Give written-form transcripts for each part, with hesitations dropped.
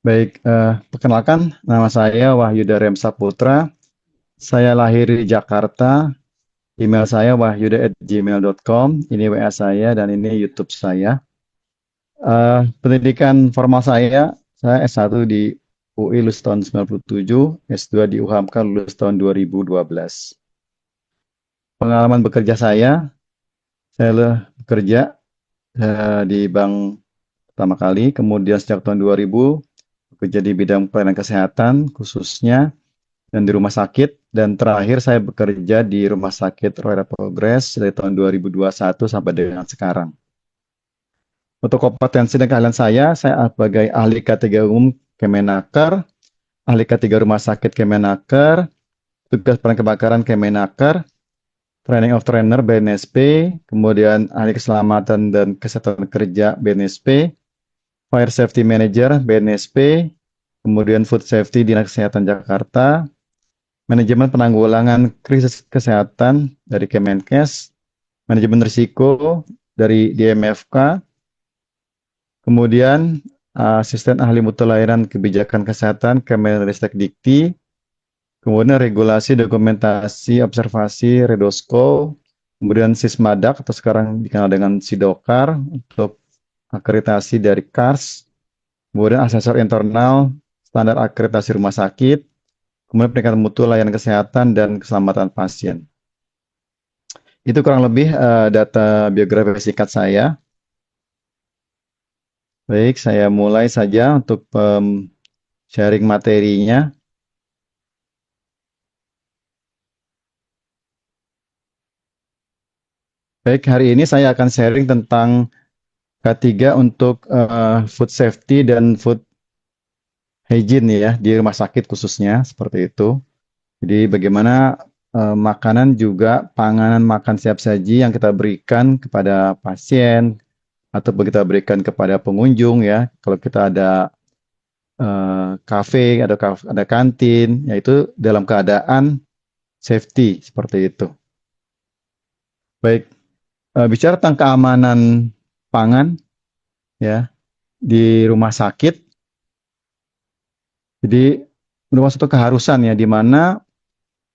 Baik, perkenalkan nama saya Wahyu Darem Saputra. Saya lahir di Jakarta. Email saya wahyuda@gmail.com. Ini WA saya dan ini YouTube saya. Pendidikan formal saya S1 di UI lulus tahun 97, S2 di UHAMKA lulus tahun 2012. Pengalaman bekerja saya bekerja di bank pertama kali, kemudian sejak tahun 2000 bekerja di bidang pelayanan kesehatan khususnya dan di rumah sakit, dan terakhir saya bekerja di Rumah Sakit Royal Progress dari tahun 2021 sampai dengan sekarang. Untuk kompetensi dan keahlian saya sebagai ahli K3 umum Kemenaker, ahli K3 Rumah Sakit Kemenaker, tugas peran kebakaran Kemenaker, Training of Trainer BNSP, kemudian ahli keselamatan dan kesehatan kerja BNSP, Fire Safety Manager BNSP, kemudian Food Safety Dinas Kesehatan Jakarta, Manajemen Penanggulangan Krisis Kesehatan dari Kemenkes, Manajemen Risiko dari DMFK, kemudian Asisten Ahli Mutu Layanan Kebijakan Kesehatan Kemenristek Dikti, kemudian Regulasi Dokumentasi Observasi Redosko, kemudian Sismadak atau sekarang dikenal dengan Sidokar untuk akreditasi dari KARS, kemudian Asesor Internal Standar Akreditasi Rumah Sakit, kemudian peningkatan mutu layanan kesehatan dan keselamatan pasien. Itu kurang lebih data biografi singkat saya. Baik, saya mulai saja untuk sharing materinya. Baik, hari ini saya akan sharing tentang K3 untuk food safety dan food hygiene ya di rumah sakit khususnya seperti itu. Jadi bagaimana makanan juga panganan makan siap saji yang kita berikan kepada pasien atau kita berikan kepada pengunjung ya. Kalau kita ada kafe, ada kantin, yaitu dalam keadaan safety seperti itu. Baik, bicara tentang keamanan pangan ya di rumah sakit, jadi merupakan suatu keharusan ya di mana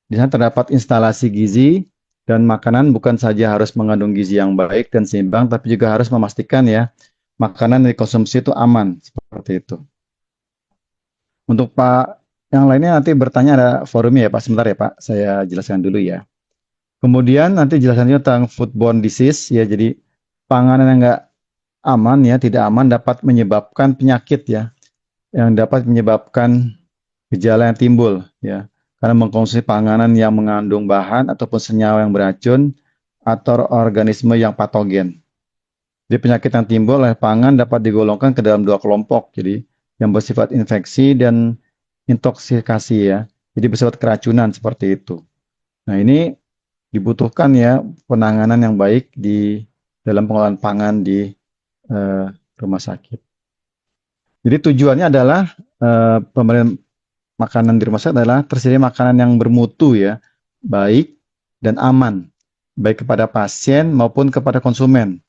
di sana terdapat instalasi gizi dan makanan bukan saja harus mengandung gizi yang baik dan seimbang, tapi juga harus memastikan ya makanan yang dikonsumsi itu aman seperti itu. Untuk Pak yang lainnya nanti bertanya ada forumnya ya Pak. Sebentar ya Pak, saya jelaskan dulu ya. Kemudian nanti jelaskan juga tentang foodborne disease ya. Jadi panganan yang enggak aman ya, tidak aman dapat menyebabkan penyakit ya, yang dapat menyebabkan gejala yang timbul ya. Karena mengkonsumsi panganan yang mengandung bahan ataupun senyawa yang beracun atau organisme yang patogen. Jadi penyakit yang timbul oleh pangan dapat digolongkan ke dalam dua kelompok. Jadi yang bersifat infeksi dan intoksikasi ya. Jadi bersifat keracunan seperti itu. Nah, ini dibutuhkan ya penanganan yang baik di dalam pengolahan pangan di rumah sakit. Jadi tujuannya adalah pemberian makanan di rumah sakit adalah tersedia makanan yang bermutu ya, baik dan aman, baik kepada pasien maupun kepada konsumen,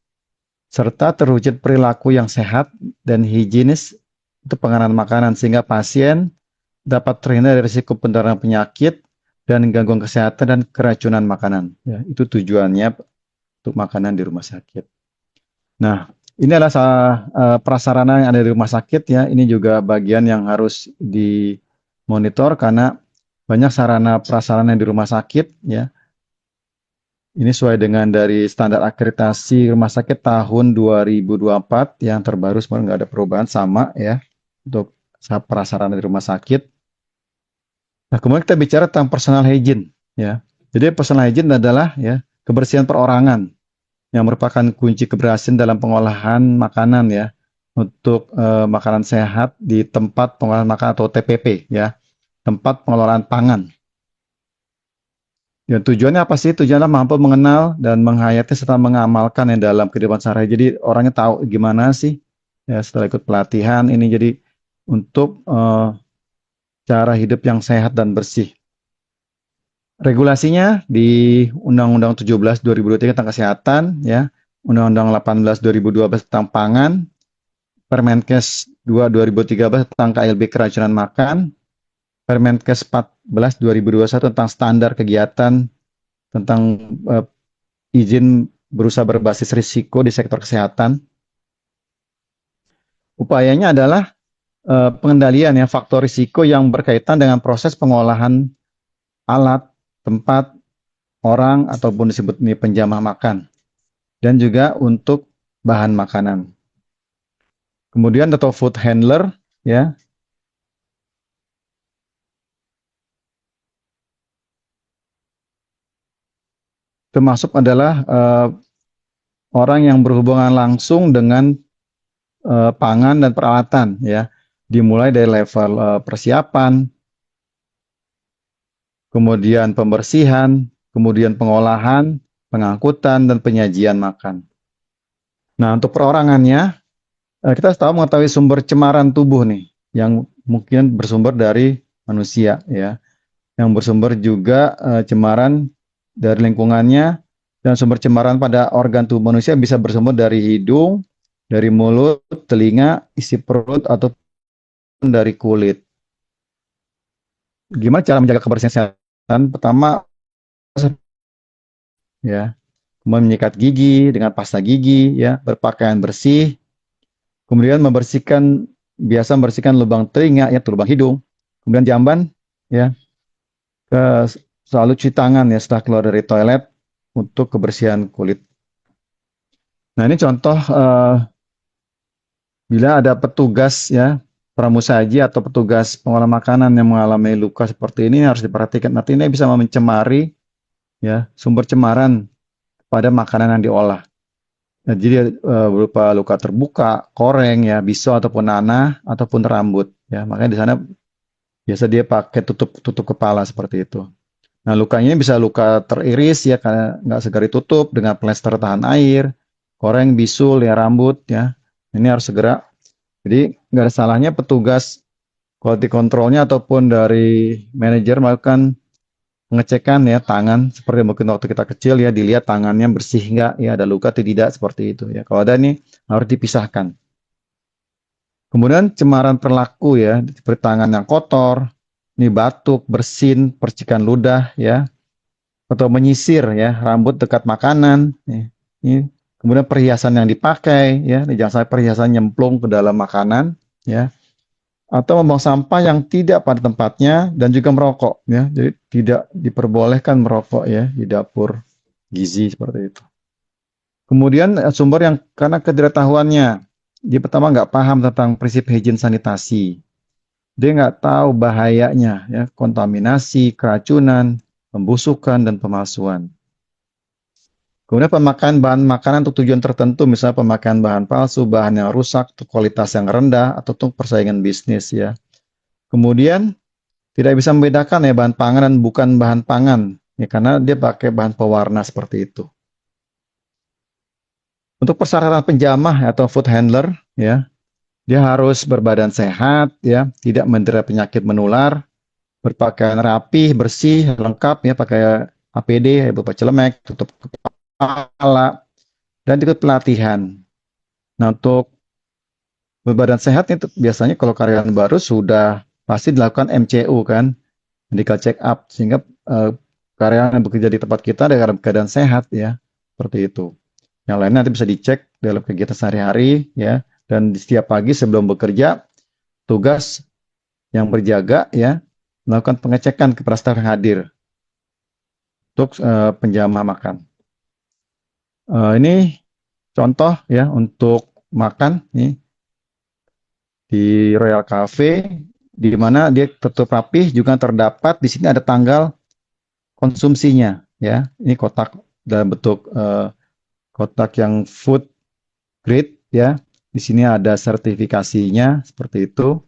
serta terwujud perilaku yang sehat dan higienis untuk pengenalan makanan sehingga pasien dapat terhindar dari risiko penularan penyakit dan gangguan kesehatan dan keracunan makanan. Ya, itu tujuannya untuk makanan di rumah sakit. Nah, ini adalah prasarana yang ada di rumah sakit ya. Ini juga bagian yang harus dimonitor karena banyak sarana prasarana di rumah sakit ya. Ini sesuai dengan dari standar akreditasi rumah sakit tahun 2024 yang terbaru, sebenarnya nggak ada perubahan sama ya untuk prasarana di rumah sakit. Nah, kemudian kita bicara tentang personal hygiene ya. Jadi personal hygiene adalah ya kebersihan perorangan yang merupakan kunci keberhasilan dalam pengolahan makanan ya untuk makanan sehat di tempat pengolahan makanan atau TPP ya, tempat pengelolaan pangan. Ya, tujuannya apa sih? Tujuannya mampu mengenal dan menghayati serta mengamalkan yang dalam kehidupan sehari. Jadi orangnya tahu gimana sih ya setelah ikut pelatihan ini jadi untuk cara hidup yang sehat dan bersih. Regulasinya di Undang-Undang 17 2023 tentang kesehatan ya, Undang-Undang 18 2012 tentang pangan, Permenkes 2 2013 tentang KLB keracunan makan, Permenkes 14 2021 tentang standar kegiatan tentang izin berusaha berbasis risiko di sektor kesehatan. Upayanya adalah pengendalian ya faktor risiko yang berkaitan dengan proses pengolahan alat, tempat, orang ataupun disebut ini penjamah makan dan juga untuk bahan makanan. Kemudian atau food handler ya. Termasuk adalah orang yang berhubungan langsung dengan pangan dan peralatan ya. Dimulai dari level persiapan, kemudian pembersihan, kemudian pengolahan, pengangkutan dan penyajian makan. Nah, untuk perorangannya kita harus tahu mengetahui sumber cemaran tubuh nih yang mungkin bersumber dari manusia ya. Yang bersumber juga cemaran dari lingkungannya dan sumber cemaran pada organ tubuh manusia bisa bersumber dari hidung, dari mulut, telinga, isi perut ataupun dari kulit. Gimana cara menjaga kebersihan kesehatan? Pertama ya, menyikat gigi dengan pasta gigi ya, berpakaian bersih, kemudian membersihkan lubang telinga ya, lubang hidung, kemudian jamban ya, selalu cuci tangan ya setelah keluar dari toilet untuk kebersihan kulit. Nah, ini contoh bila ada petugas ya pramusaji atau petugas pengolah makanan yang mengalami luka seperti ini harus diperhatikan. Nanti ini bisa mencemari ya sumber cemaran pada makanan yang diolah. Nah, jadi berupa luka terbuka, koreng ya, bisul ataupun nanah ataupun rambut ya. Makanya di sana biasa dia pakai tutup kepala seperti itu. Nah, lukanya bisa luka teriris ya karena nggak segera ditutup dengan plester tahan air, koreng, bisul ya rambut ya. Ini harus segera. Jadi nggak ada salahnya petugas quality controlnya ataupun dari manajer melakukan pengecekan ya tangan seperti mungkin waktu kita kecil ya dilihat tangannya bersih nggak ya ada luka atau tidak seperti itu ya. Kalau ada nih harus dipisahkan. Kemudian cemaran perilaku ya seperti tangan yang kotor, ini batuk, bersin, percikan ludah ya atau menyisir ya rambut dekat makanan ya. Ini kemudian perhiasan yang dipakai ya jangan sampai perhiasan nyemplung ke dalam makanan ya atau membuang sampah yang tidak pada tempatnya dan juga merokok ya jadi tidak diperbolehkan merokok ya di dapur gizi seperti itu. Kemudian sumber yang karena ketidaktahuannya dia pertama nggak paham tentang prinsip higien sanitasi, dia nggak tahu bahayanya ya kontaminasi, keracunan, pembusukan dan pemalsuan. Kemudian pemakaian bahan makanan untuk tujuan tertentu, misalnya pemakaian bahan palsu, bahan yang rusak, kualitas yang rendah, atau untuk persaingan bisnis ya. Kemudian tidak bisa membedakan ya bahan pangan dan bukan bahan pangan, ya karena dia pakai bahan pewarna seperti itu. Untuk persyaratan penjamah atau food handler, ya dia harus berbadan sehat, ya tidak menderita penyakit menular, berpakaian rapi, bersih, lengkap, ya pakai APD, ya, berupa celemek, tutup kepala, dan ikut pelatihan. Nah, untuk berbadan sehat itu biasanya kalau karyawan baru sudah pasti dilakukan MCU kan, medical check up, sehingga karyawan yang bekerja di tempat kita dalam keadaan sehat ya, seperti itu. Yang lainnya nanti bisa dicek dalam kegiatan sehari-hari ya, dan di setiap pagi sebelum bekerja, tugas yang berjaga ya melakukan pengecekan kepada staf yang hadir untuk penjamah makan. Ini contoh ya untuk makan nih di Royal Cafe di mana dia tertutup rapih juga terdapat di sini ada tanggal konsumsinya ya. Ini kotak dalam bentuk kotak yang food grade ya. Di sini ada sertifikasinya seperti itu.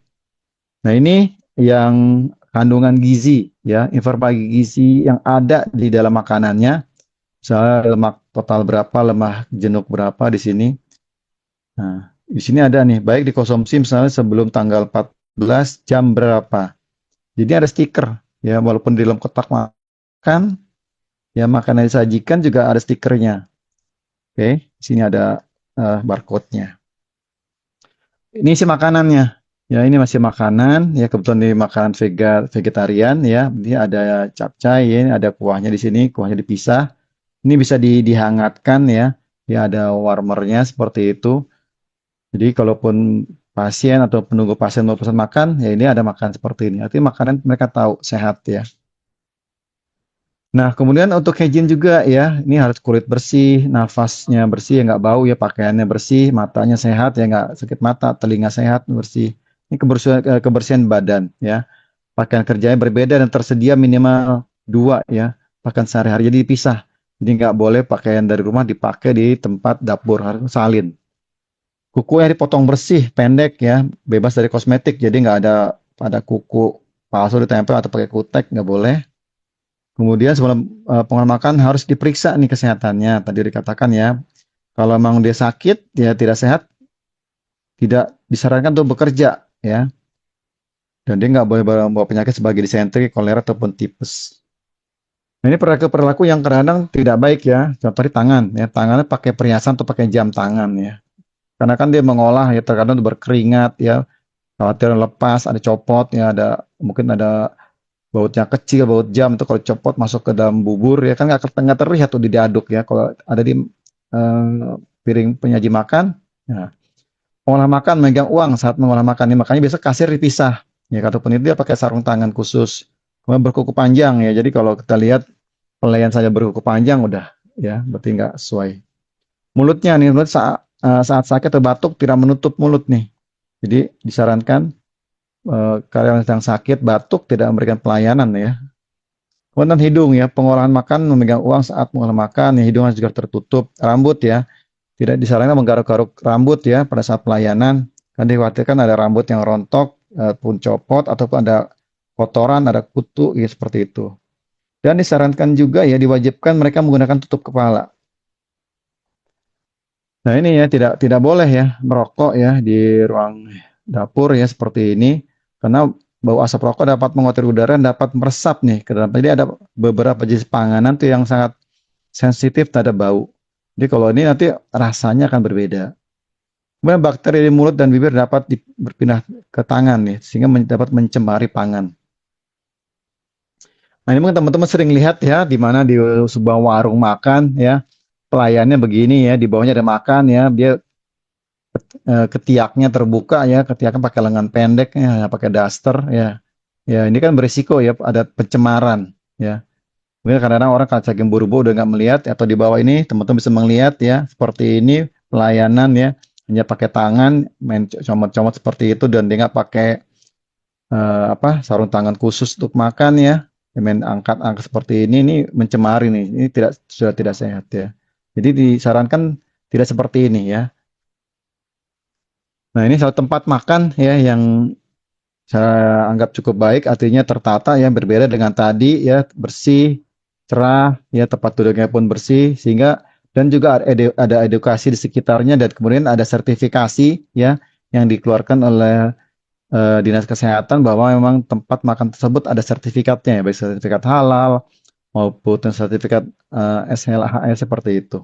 Nah, ini yang kandungan gizi ya, informasi gizi yang ada di dalam makanannya. Misalnya lemak total berapa, lemak jenuh berapa di sini. Nah, di sini ada nih, baik dikonsumsi misalnya sebelum tanggal 14 jam berapa. Jadi ada stiker ya, walaupun di dalam kotak makan ya makanan yang disajikan juga ada stikernya. Oke, di sini ada barcode-nya. Ini isi makanannya. Ya, ini masih makanan. Ya, kebetulan ini makanan vegetarian ya. Ini ada capcay, ya, ini ada kuahnya di sini, kuahnya dipisah. Ini bisa dihangatkan ya. Ya, ada warmernya seperti itu. Jadi, kalaupun pasien atau penunggu pasien mau pesan makan, ya ini ada makan seperti ini. Artinya makanan mereka tahu sehat ya. Nah, kemudian untuk hygiene juga ya, ini harus kulit bersih, nafasnya bersih, ya nggak bau ya, pakaiannya bersih, matanya sehat ya nggak sakit mata, telinga sehat bersih. Ini kebersihan badan ya. Pakaian kerjanya berbeda dan tersedia minimal dua ya, pakaian sehari-hari jadi dipisah. Jadi nggak boleh pakaian dari rumah dipakai di tempat dapur, harus salin. Kuku yang dipotong bersih, pendek ya, bebas dari kosmetik, jadi nggak ada kuku palsu ditempel atau pakai kutek, nggak boleh. Kemudian sebelum pengolahan makan harus diperiksa nih kesehatannya. Tadi dikatakan ya, kalau memang dia sakit, dia tidak sehat, tidak disarankan untuk bekerja ya. Dan dia nggak boleh bawa penyakit sebagai disentri, kolera ataupun tipes. Nah, ini perilaku yang kadang tidak baik ya. Contoh di tangan ya, tangannya pakai perhiasan atau pakai jam tangan ya. Karena kan dia mengolah ya, terkadang berkeringat ya, khawatir lepas, ada copot ya, ada mungkin ada bautnya kecil, baut jam itu kalau copot masuk ke dalam bubur ya kan nggak terlihat tuh diaduk ya. Kalau ada di piring penyaji makan, ya, mengolah makan megang uang saat mengolah makan ini makanya biasa kasir dipisah ya. Ataupun itu dia pakai sarung tangan khusus. Kemudian berkuku panjang ya. Jadi kalau kita lihat pelayan saya berkuku panjang udah ya berarti nggak sesuai. Mulutnya nih, mulut saat sakit atau batuk tidak menutup mulut nih. Jadi disarankan karyawan yang sedang sakit batuk tidak memberikan pelayanan ya. Kemudian hidung ya, pengolahan makan memegang uang saat mengolah makan, ya, hidung harus juga tertutup. Rambut ya, tidak disarankan menggaruk-garuk rambut ya pada saat pelayanan. Kan dikhawatirkan ada rambut yang rontok, pun copot, ataupun ada kotoran, ada kutu, ya seperti itu. Dan disarankan juga ya, diwajibkan mereka menggunakan tutup kepala. Nah ini ya, tidak boleh ya merokok ya di ruang dapur ya seperti ini. Karena bau asap rokok dapat mengotori udara dan dapat meresap nih ke dalam. Jadi ada beberapa jenis panganan tuh yang sangat sensitif terhadap bau. Jadi kalau ini nanti rasanya akan berbeda. Kemudian bakteri di mulut dan bibir dapat berpindah ke tangan nih, sehingga dapat mencemari pangan. Nah ini mungkin teman-teman sering lihat ya, di mana di sebuah warung makan ya, pelayannya begini ya, di bawahnya ada makan ya, dia ketiaknya terbuka ya, ketiaknya pakai lengan pendek ya, pakai daster ya. Ya ini kan berisiko ya, ada pencemaran ya. Mungkin kadang-kadang orang kalau saking buru-buru udah nggak melihat atau di bawah ini teman-teman bisa melihat ya seperti ini pelayanan ya hanya pakai tangan main comot-comot seperti itu dan dia nggak pakai sarung tangan khusus untuk makan ya. Main angkat-angkat seperti ini mencemari nih, ini sudah tidak sehat ya. Jadi disarankan tidak seperti ini ya. Nah ini satu tempat makan ya yang saya anggap cukup baik, artinya tertata ya, berbeda dengan tadi ya, bersih, cerah, ya tempat duduknya pun bersih, sehingga dan juga ada edukasi di sekitarnya dan kemudian ada sertifikasi ya yang dikeluarkan oleh Dinas Kesehatan bahwa memang tempat makan tersebut ada sertifikatnya ya, baik sertifikat halal maupun sertifikat SLHS seperti itu.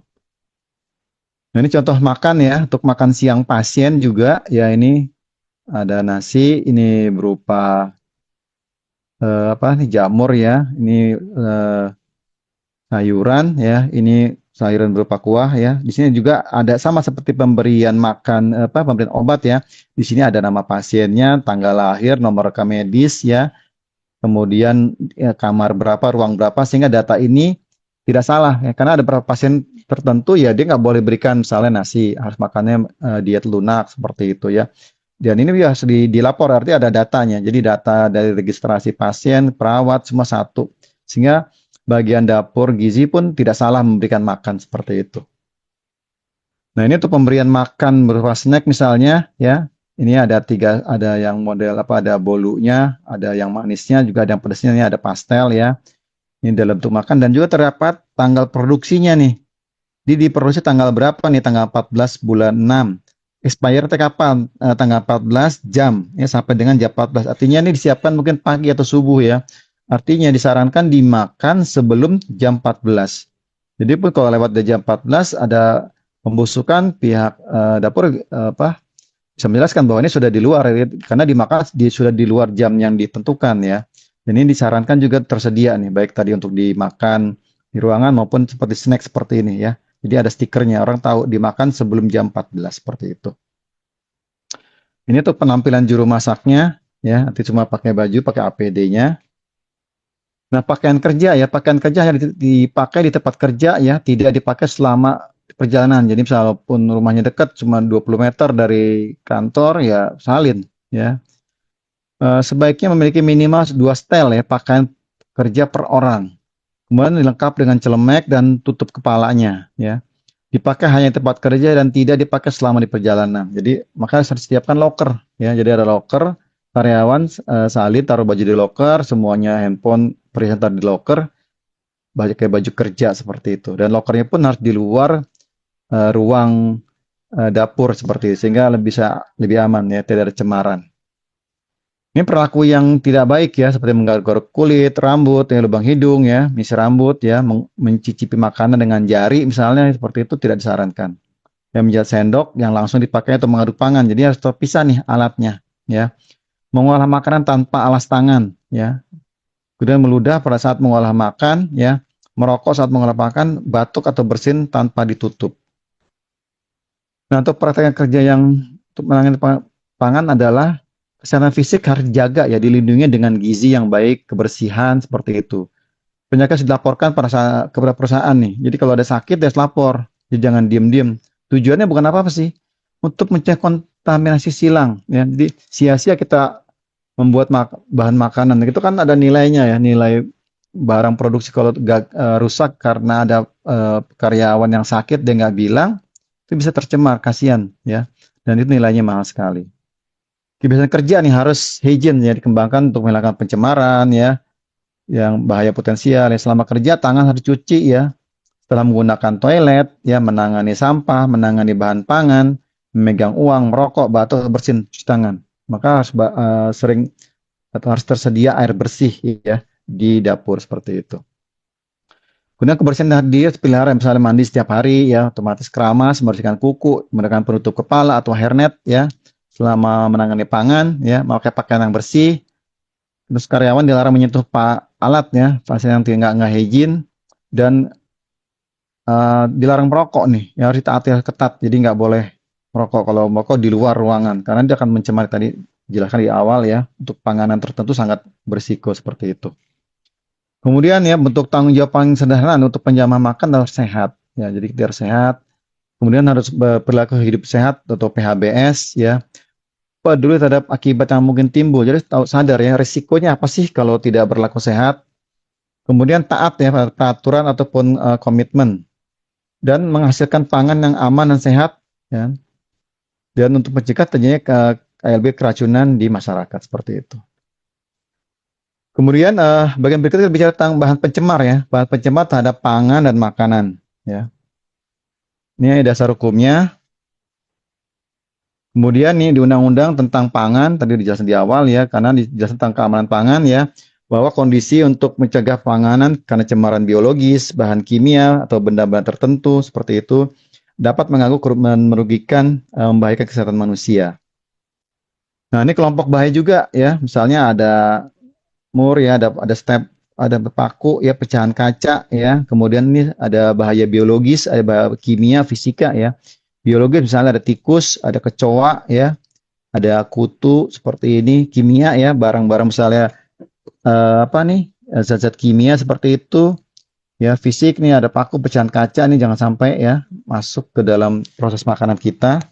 Nah ini contoh makan ya, untuk makan siang pasien juga ya ini ada nasi, ini berupa apa nih jamur ya, ini sayuran ya, ini sayuran berupa kuah ya. Di sini juga ada sama seperti pemberian makan pemberian obat ya. Di sini ada nama pasiennya, tanggal lahir, nomor rekam medis ya, kemudian ya, kamar berapa, ruang berapa sehingga data ini tidak salah ya. Karena ada beberapa pasien tertentu ya dia nggak boleh berikan misalnya nasi, harus makannya diet lunak seperti itu ya. Dan ini harus dilapor, artinya ada datanya. Jadi data dari registrasi pasien, perawat, semua satu. Sehingga bagian dapur gizi pun tidak salah memberikan makan seperti itu. Nah ini untuk pemberian makan berupa snack misalnya ya. Ini ada ada yang model ada bolunya, ada yang manisnya, juga ada yang pedasnya, ini ada pastel ya. Ini dalam bentuk makan dan juga terdapat tanggal produksinya nih. Jadi diproduksi tanggal berapa nih? Tanggal 14 bulan 6. Expire kapan? Tanggal 14 jam ya sampai dengan jam 14. Artinya ini disiapkan mungkin pagi atau subuh ya. Artinya disarankan dimakan sebelum jam 14. Jadi pun kalau lewat dari jam 14 ada pembusukan pihak dapur bisa menjelaskan bahwa ini sudah di luar ya, karena dimakan sudah di luar jam yang ditentukan ya. Dan ini disarankan juga tersedia nih, baik tadi untuk dimakan di ruangan maupun seperti snack seperti ini ya. Jadi ada stikernya, orang tahu dimakan sebelum jam 14 seperti itu. Ini tuh penampilan juru masaknya ya, nanti cuma pakai baju, pakai APD-nya. Nah, pakaian kerja hanya dipakai di tempat kerja ya, tidak dipakai selama perjalanan. Jadi misalnya walaupun rumahnya dekat cuma 20 meter dari kantor ya salin ya. Sebaiknya memiliki minimal 2 setel ya pakaian kerja per orang. Kemudian dilengkap dengan celemek dan tutup kepalanya ya. Dipakai hanya di tempat kerja dan tidak dipakai selama di perjalanan. Jadi makanya harus sediakan locker ya. Jadi ada locker, karyawan salin taruh baju di locker, semuanya handphone presenter di locker, kayak baju kerja seperti itu. Dan lockernya pun harus di luar ruang dapur seperti itu sehingga bisa lebih aman ya, tidak ada cemaran. Ini perilaku yang tidak baik ya, seperti menggaruk-garuk kulit, rambut, ya, lubang hidung ya, misi rambut ya, mencicipi makanan dengan jari misalnya seperti itu tidak disarankan. Yang menjat sendok yang langsung dipakai atau mengaduk pangan, jadi harus terpisah nih alatnya ya. Mengolah makanan tanpa alas tangan ya. Kemudian meludah pada saat mengolah makan ya, merokok saat mengolah makan, batuk atau bersin tanpa ditutup. Nah, untuk praktek kerja yang untuk menangani pangan adalah kesehatan fisik harus dijaga ya, dilindungi dengan gizi yang baik, kebersihan seperti itu. Penyakit harus dilaporkan kepada perusahaan nih. Jadi kalau ada sakit ya lapor, jadi jangan diem-diem. Tujuannya bukan apa-apa sih, untuk mencegah kontaminasi silang ya. Jadi sia-sia kita membuat bahan makanan itu kan ada nilainya ya, nilai barang produksi kalau rusak karena ada karyawan yang sakit dia nggak bilang, itu bisa tercemar, kasihan ya. Dan itu nilainya mahal sekali. Kebiasaan kerja nih harus hygiene ya, dikembangkan untuk menghilangkan pencemaran ya, yang bahaya potensial ya. Selama kerja tangan harus cuci ya, setelah menggunakan toilet ya, menangani sampah, menangani bahan pangan, memegang uang, merokok, batuk, bersin, cuci tangan. Maka harus sering atau harus tersedia air bersih ya di dapur seperti itu. Kemudian kebersihan dia pelihara, misalnya mandi setiap hari ya, otomatis keramas, membersihkan kuku, menggunakan penutup kepala atau hairnet ya, selama menangani pangan ya, memakai pakaian yang bersih. Terus karyawan dilarang menyentuh alat ya, pasien yang nggak hygiene, dan dilarang merokok nih, yang harus ditaati ketat. Jadi nggak boleh merokok, kalau merokok di luar ruangan, karena dia akan mencemari, tadi jelaskan di awal ya, untuk panganan tertentu sangat berisiko seperti itu. Kemudian ya, bentuk tanggung jawab paling sederhana untuk penjamah makan harus sehat ya, jadi kita harus sehat. Kemudian harus berperilaku hidup sehat atau PHBS ya, peduli terhadap akibat yang mungkin timbul. Jadi sadar ya risikonya apa sih kalau tidak berlaku sehat. Kemudian taat ya pada peraturan ataupun komitmen, dan menghasilkan pangan yang aman dan sehat ya. Dan untuk mencegah terjadinya KLB keracunan di masyarakat seperti itu. Kemudian bagian berikutnya kita bicara tentang bahan pencemar ya, bahan pencemar terhadap pangan dan makanan ya. Ini dasar hukumnya. Kemudian nih di undang-undang tentang pangan tadi dijelaskan di awal ya, karena dijelaskan tentang keamanan pangan ya, bahwa kondisi untuk mencegah panganan karena cemaran biologis, bahan kimia atau benda-benda tertentu seperti itu dapat mengganggu, merugikan, membahayakan kesehatan manusia. Nah, ini kelompok bahaya juga ya, misalnya ada mur ya, ada step, ada paku ya, pecahan kaca ya, kemudian ini ada bahaya biologis, ada bahaya kimia, fisika ya. Biologis misalnya ada tikus, ada kecoa ya, ada kutu seperti ini. Kimia ya, barang-barang misalnya zat-zat kimia seperti itu ya. Fisik nih ada paku, pecahan kaca nih, jangan sampai ya masuk ke dalam proses makanan kita.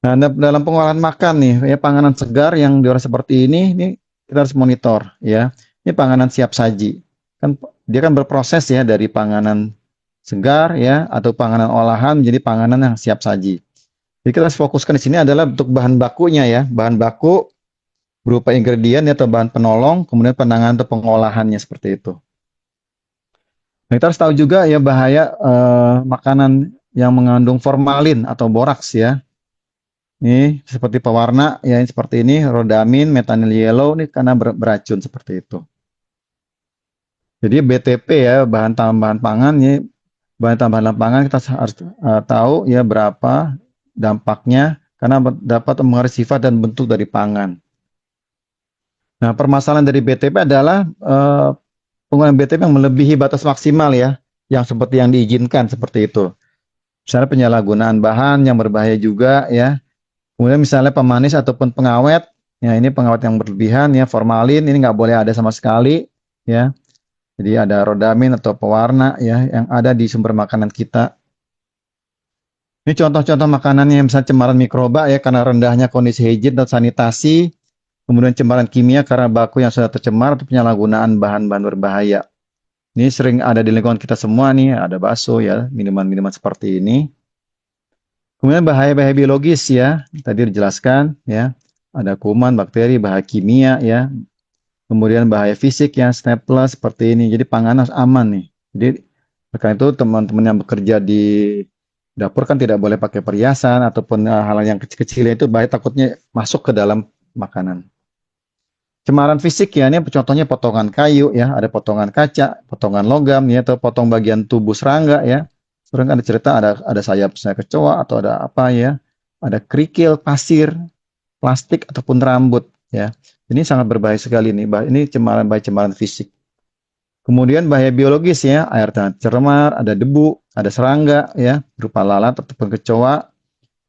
Nah, dalam pengolahan makan nih ya, panganan segar yang diolah seperti ini kita harus monitor ya. Ini panganan siap saji. Kan dia kan berproses ya dari panganan segar ya atau panganan olahan menjadi panganan yang siap saji. Jadi kita harus fokuskan di sini adalah untuk bahan bakunya ya. Bahan baku berupa ingredient atau bahan penolong, kemudian penanganan atau pengolahannya seperti itu. Nah, kita harus tahu juga ya bahaya makanan yang mengandung formalin atau boraks ya. Ini seperti pewarna ya, seperti ini rodamin, metanyl yellow nih karena beracun seperti itu. Jadi BTP ya, bahan tambahan pangan ya, bahan tambahan pangan kita harus tahu ya berapa dampaknya karena dapat mempengaruhi sifat dan bentuk dari pangan. Nah, permasalahan dari BTP adalah penggunaan BTP yang melebihi batas maksimal ya, yang seperti yang diizinkan seperti itu. Misalnya penyalahgunaan bahan yang berbahaya juga ya. Kemudian misalnya pemanis ataupun pengawet, ya ini pengawet yang berlebihan ya, formalin ini nggak boleh ada sama sekali ya. Jadi ada rodamin atau pewarna ya yang ada di sumber makanan kita. Ini contoh-contoh makanan yang misalnya cemaran mikroba ya karena rendahnya kondisi higien dan sanitasi, kemudian cemaran kimia karena baku yang sudah tercemar atau penyalahgunaan bahan-bahan berbahaya. Ini sering ada di lingkungan kita semua nih, ada bakso ya, minuman-minuman seperti ini. Kemudian bahaya-bahaya biologis ya, tadi dijelaskan ya, ada kuman, bakteri, bahaya kimia ya, kemudian bahaya fisik yang staples seperti ini. Jadi pangan harus aman nih. Jadi karena itu teman-teman yang bekerja di dapur kan tidak boleh pakai perhiasan ataupun hal yang kecil-kecil itu bahaya takutnya masuk ke dalam makanan. Cemaran fisik ya, ini contohnya potongan kayu ya, ada potongan kaca, potongan logam ya, atau potong bagian tubuh serangga ya. Sering ada cerita ada sayap kecoa atau ada apa ya, ada kerikil, pasir, plastik ataupun rambut ya. Ini sangat berbahaya sekali nih. Ini cemaran fisik. Kemudian bahaya biologis ya, air tanah tercemar, ada debu, ada serangga ya, berupa lalat ataupun kecoa,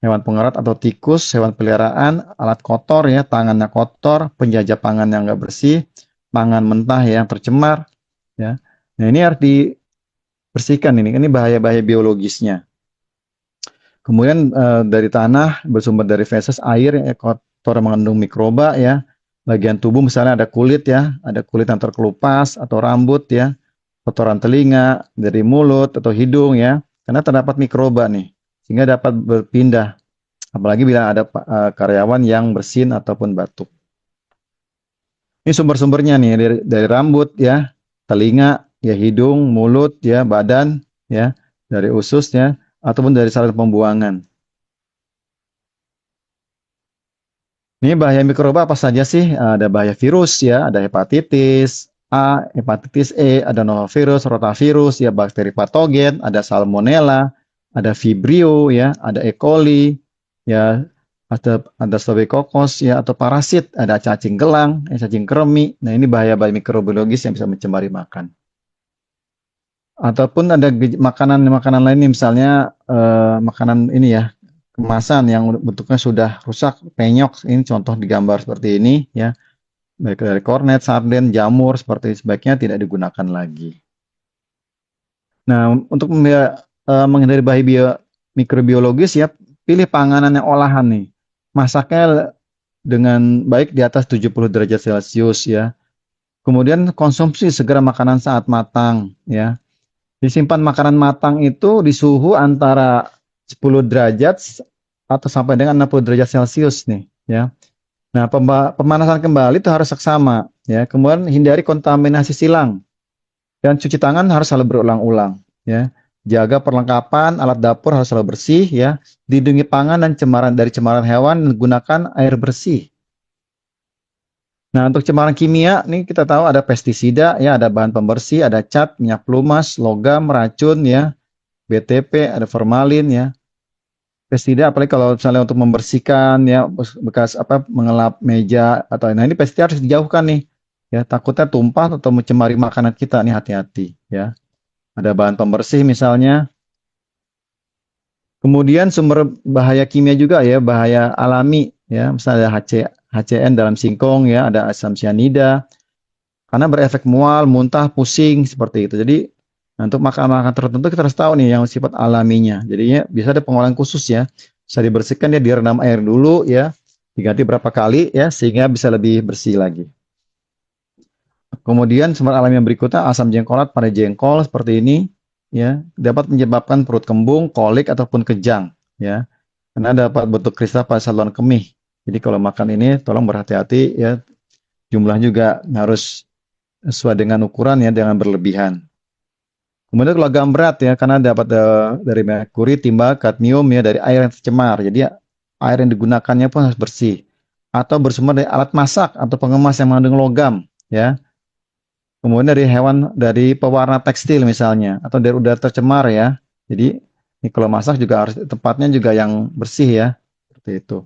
hewan pengerat atau tikus, hewan peliharaan, alat kotor ya, tangannya kotor, penjajah pangan yang nggak bersih, pangan mentah yang tercemar ya. Nah ini harus dibersihkan ini bahaya-bahaya biologisnya. Kemudian dari tanah bersumber dari feses air yang kotor mengandung mikroba ya. Bagian tubuh misalnya ada kulit ya, ada kulit yang terkelupas atau rambut ya, kotoran telinga, dari mulut atau hidung ya, karena terdapat mikroba nih, sehingga dapat berpindah. Apalagi bila ada karyawan yang bersin ataupun batuk. Ini sumber-sumbernya nih dari rambut ya, telinga, ya hidung, mulut ya, badan ya, dari usus ya, ataupun dari saluran pembuangan. Ini bahaya mikroba apa saja sih? Ada bahaya virus ya, ada hepatitis A, hepatitis E, ada norovirus, rotavirus, ya bakteri patogen, ada salmonella, ada vibrio ya, ada E. coli, ya ada Staphylococcus ya atau parasit, ada cacing gelang, cacing kremi. Nah, ini bahaya-bahaya mikrobiologis yang bisa mencemari makan. Ataupun ada makanan-makanan lain misalnya makanan ini ya, kemasan yang bentuknya sudah rusak, penyok, ini contoh digambar seperti ini ya, baik dari kornet, sarden, jamur, seperti sebaiknya tidak digunakan lagi. Nah, untuk menghindari bahaya mikrobiologis ya, pilih panganan yang olahan nih, masaknya dengan baik di atas 70 derajat Celcius ya, kemudian konsumsi segera makanan saat matang ya. Disimpan makanan matang itu di suhu antara 10 derajat atau sampai dengan 60 derajat Celcius nih ya. Nah, pemanasan kembali itu harus seksama ya. Kemudian hindari kontaminasi silang. Dan cuci tangan harus selalu berulang-ulang ya. Jaga perlengkapan alat dapur harus selalu bersih ya. Lindungi pangan dan dari cemaran hewan dan gunakan air bersih. Nah, untuk cemaran kimia, nih kita tahu ada pestisida, ya, ada bahan pembersih, ada cat, minyak pelumas, logam, racun, ya, BTP, ada formalin, ya. Pestisida, apalagi kalau misalnya untuk membersihkan, ya, bekas apa mengelap meja atau nah ini pestisida harus dijauhkan nih, ya, takutnya tumpah atau mencemari makanan kita nih hati-hati, ya. Ada bahan pembersih misalnya. Kemudian sumber bahaya kimia juga ya, bahaya alami, ya, misalnya HCN dalam singkong ya, ada asam cyanida, karena berefek mual, muntah, pusing seperti itu. Jadi untuk makanan-makanan tertentu kita harus tahu nih yang sifat alaminya. Jadinya bisa ada pengolahan khusus ya, bisa dibersihkan ya, direndam air dulu ya, diganti berapa kali ya, sehingga bisa lebih bersih lagi. Kemudian sumber alami yang berikutnya asam jengkolat pada jengkol seperti ini ya, dapat menyebabkan perut kembung, kolik ataupun kejang ya. Karena dapat bentuk kristal pada saluran kemih. Jadi kalau makan ini tolong berhati-hati ya, jumlah juga harus sesuai dengan ukuran ya, jangan berlebihan. Kemudian logam berat ya, karena dapat dari merkuri, timba, kadmium ya, dari air yang tercemar. Jadi air yang digunakannya pun harus bersih. Atau bersumber dari alat masak atau pengemas yang mengandung logam ya. Kemudian dari hewan, dari pewarna tekstil misalnya, atau dari udara tercemar ya. Jadi ini kalau masak juga harus tempatnya juga yang bersih ya, seperti seperti itu.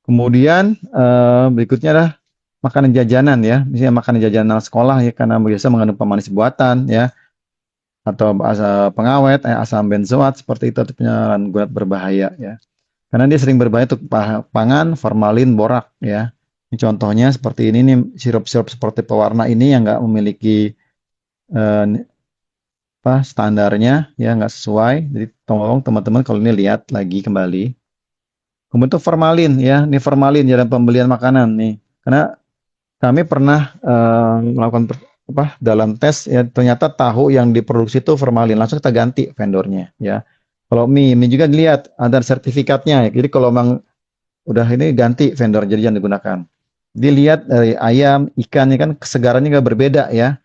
Kemudian berikutnya adalah makanan jajanan ya, misalnya makanan jajanan sekolah ya karena biasa mengandung pemanis buatan ya atau pengawet, asam benzoat seperti itu atau penyalahgunaan berbahaya ya. Karena dia sering berbahaya untuk pangan, formalin, borak ya. Ini contohnya seperti ini nih sirup-sirup seperti pewarna ini yang nggak memiliki eh, standarnya ya nggak sesuai. Jadi tolong teman-teman kalau ini lihat lagi kembali. Kemudian itu formalin ya, ini formalin dalam pembelian makanan nih. Karena kami pernah melakukan dalam tes ya ternyata tahu yang diproduksi itu formalin langsung kita ganti vendornya ya. Kalau mie juga dilihat ada sertifikatnya. Jadi kalau memang udah ini ganti vendor jadi jangan digunakan. Dilihat dari ayam, ikannya kan kesegarannya nggak berbeda ya.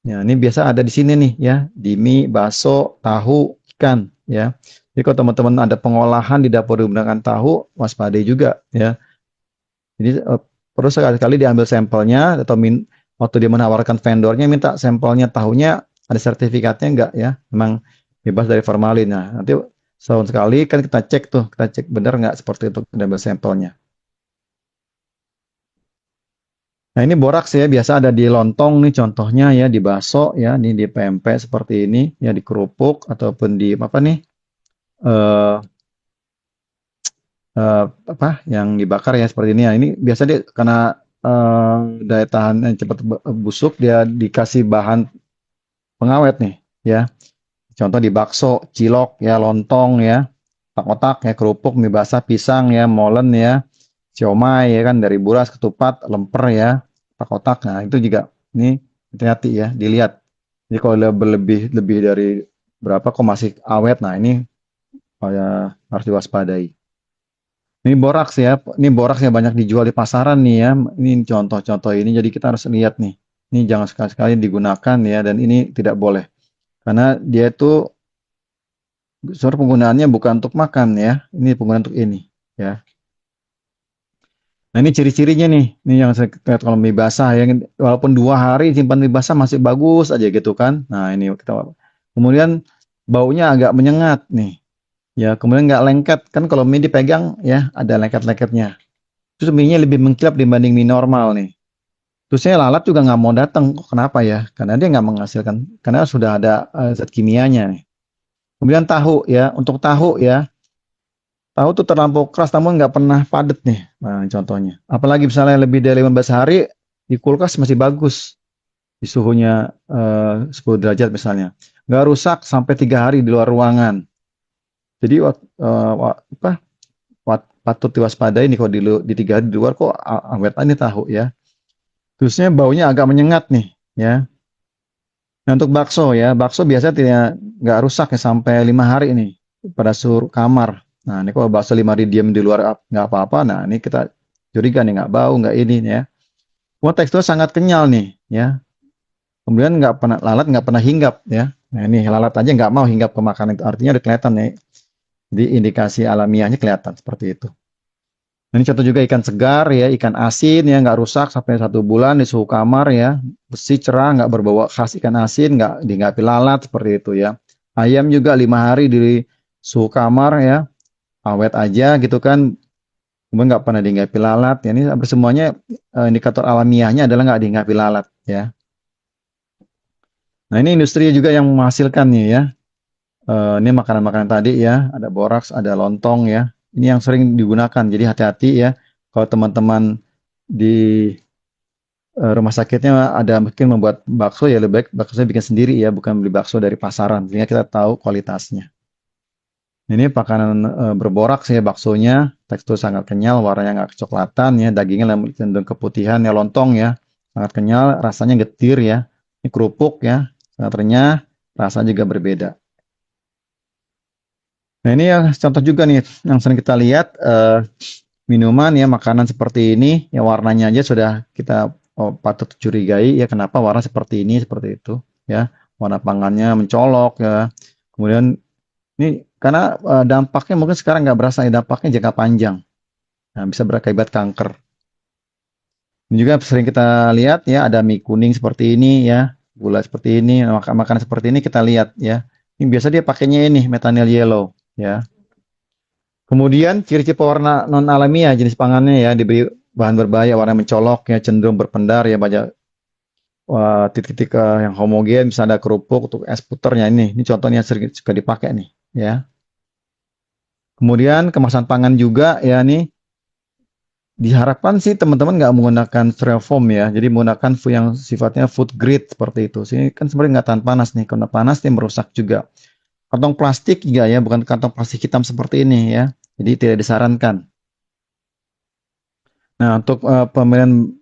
Ya, ini biasa ada di sini nih ya, di mie, bakso, tahu, ikan ya. Jadi kalau teman-teman ada pengolahan di dapur menggunakan tahu, waspadai juga ya. Jadi perlu sekali-kali diambil sampelnya atau waktu dia menawarkan vendornya minta sampelnya tahunya ada sertifikatnya enggak ya, memang bebas dari formalin. Nah, nanti setahun sekali kan kita cek tuh, kita cek benar nggak seperti itu diambil sampelnya. Nah ini boraks ya biasa ada di lontong nih contohnya ya di bakso ya, ini di pempek seperti ini ya di kerupuk ataupun di apa nih eh apa yang dibakar ya seperti ini ya. Ini biasa dia karena daya tahan yang cepat busuk dia dikasih bahan pengawet nih ya. Contoh di bakso, cilok ya, lontong ya, otak-otak ya, kerupuk, mie basah, pisang ya, molen ya, siomay ya kan dari buras, ketupat, lemper ya, otak-otak. Nah, itu juga ini hati-hati ya, dilihat. Jadi kalau udah berlebih lebih dari berapa kok masih awet, nah ini harus diwaspadai. Ini boraks ya, ini boraks yang banyak dijual di pasaran nih ya. Ini contoh-contoh ini, jadi kita harus lihat nih. Ini jangan sekali-sekali digunakan ya, dan ini tidak boleh. Karena dia itu sebenarnya penggunaannya bukan untuk makan ya, ini penggunaan untuk ini ya. Nah ini ciri-cirinya nih, ini yang saya lihat kalau mie basah ya, walaupun 2 hari simpan mie basah masih bagus aja gitu kan. Nah ini kita kemudian baunya agak menyengat nih, ya kemudian nggak lengket kan kalau mie dipegang ya ada lengket-lengketnya. Terus mie-nya lebih mengkilap dibanding mie normal nih. Terus saya lalat juga nggak mau datang, kok kenapa ya? Karena dia nggak menghasilkan, karena sudah ada zat kimianya nih. Kemudian tahu ya, untuk tahu ya, tahu tuh terlampau keras namun nggak pernah padat nih. Nah, contohnya. Apalagi misalnya lebih dari 15 hari di kulkas masih bagus. Di suhunya 10 derajat misalnya. Nggak rusak sampai 3 hari di luar ruangan. Jadi patut diwaspadai nih kalau di 3 hari di luar kok awet ini tahu ya. Terusnya baunya agak menyengat nih ya. Nah, untuk bakso ya, bakso biasa tidak nggak rusak ya sampai 5 hari ini pada suhu kamar. Nah, ini kalau bakso 5 hari diam di luar nggak apa-apa. Nah, ini kita curiga nih nggak bau nggak ini ya. Wah, tekstur sangat kenyal nih ya. Kemudian nggak pernah lalat nggak pernah hinggap ya. Nah, ini lalat aja nggak mau hinggap ke makanan itu artinya udah kelihatan ya. Jadi indikasi alamiahnya kelihatan seperti itu. Ini contoh juga ikan segar ya, ikan asin ya nggak rusak sampai 1 bulan di suhu kamar ya, bersih cerah nggak berbau khas ikan asin, nggak dihinggapi lalat seperti itu ya. Ayam juga 5 hari di suhu kamar ya, awet aja gitu kan, kemudian nggak pernah dihinggapi lalat. Ya, ini semuanya indikator alamiahnya adalah nggak dihinggapi lalat ya. Nah ini industri juga yang menghasilkan nih ya. Ini makanan-makanan tadi ya, ada boraks, ada lontong ya. Ini yang sering digunakan, jadi hati-hati ya. Kalau teman-teman di rumah sakitnya ada mungkin membuat bakso ya lebih baik bakso bikin sendiri ya, bukan beli bakso dari pasaran, sehingga kita tahu kualitasnya. Ini makanan berboraks ya baksonya, tekstur sangat kenyal, warnanya nggak kecoklatan ya, dagingnya cenderung keputihan ya, lontong ya, sangat kenyal, rasanya getir ya. Ini kerupuk ya, sangat renyah, rasanya juga berbeda. Nah ini yang contoh juga nih yang sering kita lihat minuman ya makanan seperti ini ya warnanya aja sudah kita patut curigai ya kenapa warna seperti ini seperti itu ya warna pangannya mencolok ya kemudian ini karena dampaknya mungkin sekarang nggak berasa ya dampaknya jangka panjang nah, bisa berakibat kanker. Ini juga sering kita lihat ya ada mie kuning seperti ini ya gula seperti ini makanan seperti ini kita lihat ya ini biasa dia pakainya ini methanol yellow ya. Kemudian ciri-ciri pewarna non alamiah jenis pangannya ya diberi bahan berbahaya, warna mencolok ya, cenderung berpendar ya, banyak titik-titik yang homogen, bisa ada kerupuk untuk es puternya ini contohnya sering suka dipakai nih ya. Kemudian kemasan pangan juga ya nih diharapkan sih teman-teman nggak menggunakan styrofoam ya, jadi menggunakan yang sifatnya food grade seperti itu. Sini kan sebenarnya nggak tahan panas nih, karena panas dia merusak juga. Kantong plastik juga ya, bukan kantong plastik hitam seperti ini ya, jadi tidak disarankan. Nah untuk pembelian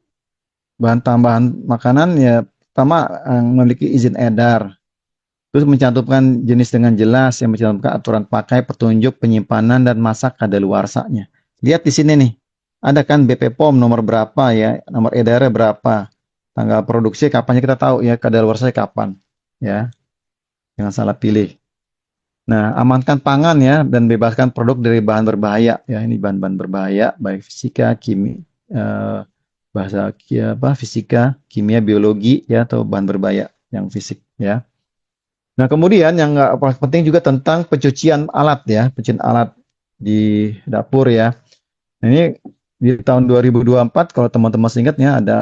bahan tambahan makanan ya, pertama memiliki izin edar, terus mencantumkan jenis dengan jelas, yang mencantumkan aturan pakai, petunjuk, penyimpanan, dan masa kadaluarsanya. Lihat di sini nih, ada kan BP POM nomor berapa ya, nomor edarnya berapa, tanggal produksi kapannya kita tahu ya, kadaluarsanya kapan ya, jangan salah pilih. Nah, amankan pangan ya dan bebaskan produk dari bahan berbahaya ya, ini bahan-bahan berbahaya baik fisika, kimia, bahasa apa, fisika, kimia, biologi ya, atau bahan berbahaya yang fisik ya. Nah, kemudian yang nggak paling penting juga tentang pencucian alat ya, pencucian alat di dapur ya. Nah, ini di tahun 2024 kalau teman-teman ingatnya ada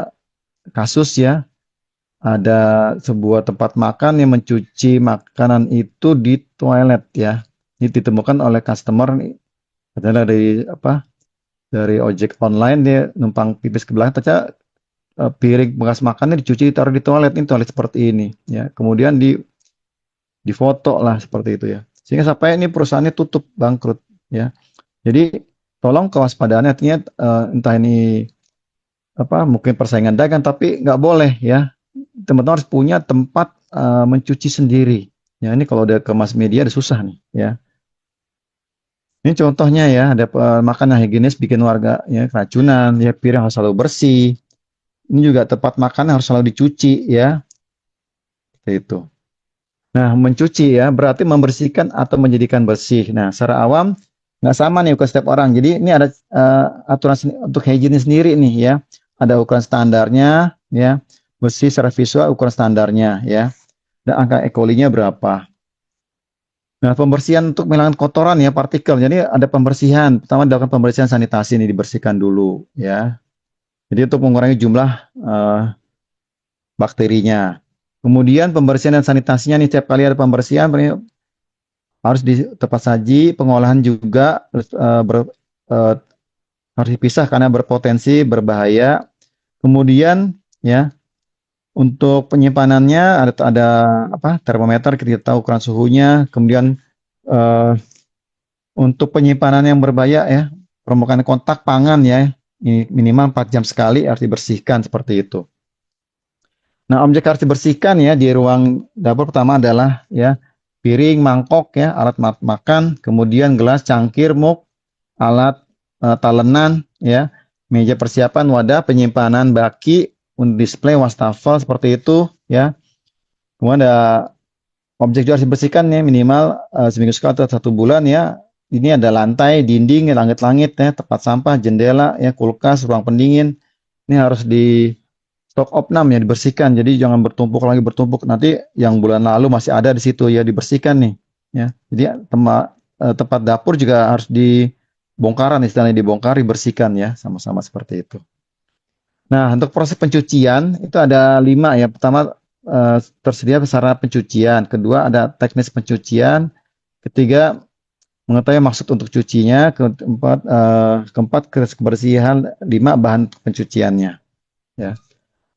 kasus ya, ada sebuah tempat makan yang mencuci makanan itu di toilet ya. Ini ditemukan oleh customer adalah dari apa? Dari ojek online, dia numpang pipis ke belakang, ternyata piring bekas makannya dicuci ditaruh di toilet, ini toilet seperti ini ya. Kemudian difoto lah seperti itu ya. Sehingga sampai ini perusahaannya tutup, bangkrut ya. Jadi tolong kewaspadaan, artinya entah ini apa mungkin persaingan dagang, tapi nggak boleh ya. Teman-teman harus punya tempat mencuci sendiri. Ya ini kalau udah ke mass media udah susah nih ya. Ini contohnya ya, ada makanan higienis bikin warga ya keracunan, ya piring harus selalu bersih. Ini juga tempat makan harus selalu dicuci ya. Seperti itu. Nah, mencuci ya berarti membersihkan atau menjadikan bersih. Nah, secara awam nggak sama nih ke setiap orang. Jadi ini ada aturan untuk hygiene sendiri nih ya. Ada ukuran standarnya ya. Bersih secara visual ukuran standarnya ya. Dan angka E. coli-nya berapa. Nah, pembersihan untuk menghilangkan kotoran ya, partikel. Jadi ada pembersihan. Pertama dilakukan pembersihan sanitasi ini dibersihkan dulu ya. Jadi untuk mengurangi jumlah bakterinya. Kemudian pembersihan dan sanitasinya nih, setiap kali ada pembersihan harus di tempat saji, pengolahan juga harus dipisah karena berpotensi berbahaya. Kemudian ya untuk penyimpanannya ada apa, termometer, kita tahu ukuran suhunya. Kemudian eh, untuk penyimpanan yang berbahaya ya, permukaan kontak pangan ya, ini minimal 4 jam sekali harus dibersihkan seperti itu. Nah, objek harus dibersihkan ya di ruang dapur pertama adalah ya piring, mangkok ya, alat makan, kemudian gelas, cangkir, mug, alat talenan ya, meja persiapan, wadah, penyimpanan, baki, untuk display, wastafel seperti itu ya. Kemudian ada objek juga harus dibersihkan ya minimal seminggu sekali atau 1 bulan ya. Ini ada lantai, dinding, langit-langit ya, tempat sampah, jendela ya, kulkas, ruang pendingin. Ini harus di stok opnam ya, dibersihkan. Jadi jangan bertumpuk lagi bertumpuk. Nanti yang bulan lalu masih ada di situ ya, dibersihkan nih ya. Jadi tempat dapur juga harus dibongkaran, istilahnya dibongkar, dibersihkan ya, sama-sama seperti itu. Nah, untuk proses pencucian itu ada 5 ya. Pertama tersedia sarana pencucian, kedua ada teknis pencucian, ketiga mengetahui maksud untuk cucinya, keempat kebersihan, 5 bahan pencuciannya ya.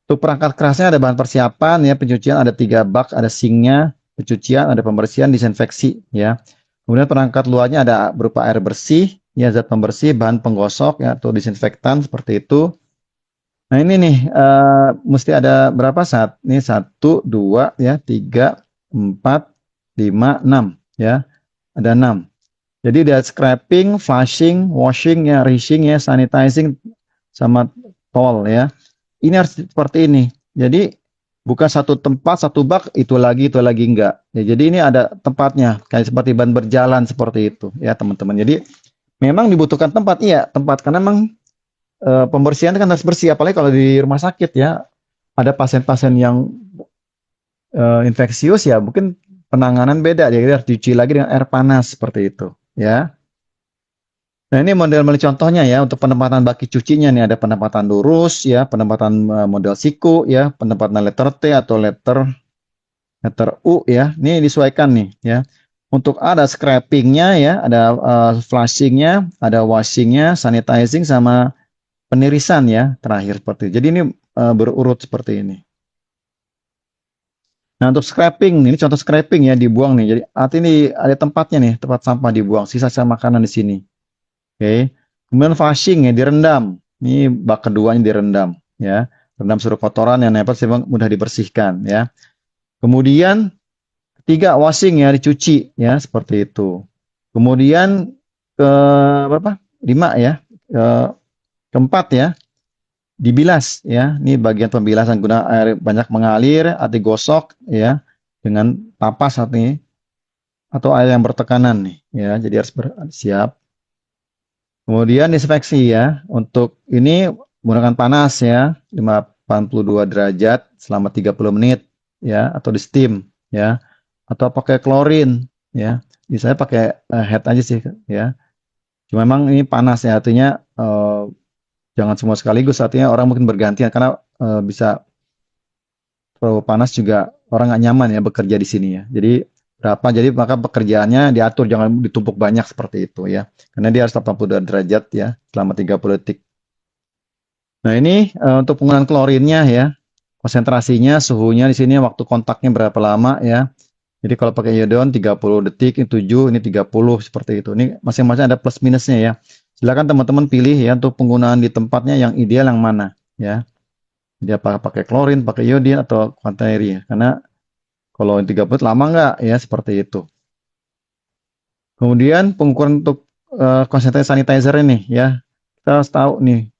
Untuk perangkat kerasnya ada bahan persiapan ya, pencucian ada 3 bak, ada sinknya, pencucian, ada pembersihan, disinfeksi ya. Kemudian perangkat luarnya ada berupa air bersih ya, zat pembersih, bahan penggosok ya, atau disinfektan seperti itu. Nah ini nih mesti ada berapa saat? Ini 1, 2 ya, 3, 4, 5, 6 ya. Ada 6. Jadi ada scraping, flushing, washing ya, rinsing ya, sanitizing sama tol ya. Ini harus seperti ini. Jadi bukan satu tempat, satu bak, itu lagi enggak. Ya, jadi ini ada tempatnya, kayak seperti ban berjalan seperti itu ya teman-teman. Jadi memang dibutuhkan tempat, iya tempat, karena memang pembersihan kan harus bersih, apalagi kalau di rumah sakit ya, ada pasien-pasien yang infeksius ya, mungkin penanganan beda, jadi harus dicuci lagi dengan air panas seperti itu ya. Nah, ini model-model contohnya ya untuk penempatan baki cucinya nih ada penempatan lurus ya, penempatan model siku ya, penempatan letter T atau letter U ya. Ini disesuaikan nih ya. Untuk ada scrapingnya ya, ada flushingnya, ada washingnya, sanitizing sama penirisan ya terakhir seperti itu. Jadi ini berurut seperti ini. Nah untuk scraping, ini contoh scraping ya dibuang nih. Jadi arti ini ada tempatnya nih, tempat sampah dibuang, sisa-sisa makanan di sini. Oke. Kemudian flushing ya direndam. Ini bak keduanya direndam ya. Rendam seluruh kotoran yang nempel sehingga mudah dibersihkan ya. Kemudian ketiga washing ya dicuci ya seperti itu. Kemudian ke berapa? Lima ya. Keempat ya dibilas ya. Ini bagian pembilasan guna air banyak mengalir, hati gosok ya dengan tapas artinya atau air yang bertekanan nih ya. Jadi harus siap. Kemudian disinfeksi ya. Untuk ini menggunakan panas ya, 82 derajat selama 30 menit ya atau di steam ya atau pakai klorin ya. Bisa pakai head aja sih ya. Cuma memang ini panas ya artinya jangan semua sekaligus artinya orang mungkin bergantian karena bisa terlalu panas juga orang nggak nyaman ya bekerja di sini ya. Jadi berapa jadi maka pekerjaannya diatur jangan ditumpuk banyak seperti itu ya. Karena dia harus 82 derajat ya selama 30 detik. Nah, ini untuk penggunaan klorinnya ya. Konsentrasinya, suhunya di sini waktu kontaknya berapa lama ya. Jadi kalau pakai iodon 30 detik, ini 7, ini 30 seperti itu. Ini masing-masing ada plus minusnya ya. Silakan teman-teman pilih ya untuk penggunaan di tempatnya yang ideal yang mana ya. Dia pakai klorin, pakai iodin atau quaternary ya. Karena kalau 30 lama nggak ya seperti itu. Kemudian pengukuran untuk konsentrasi sanitizer ini ya. Kita harus tahu nih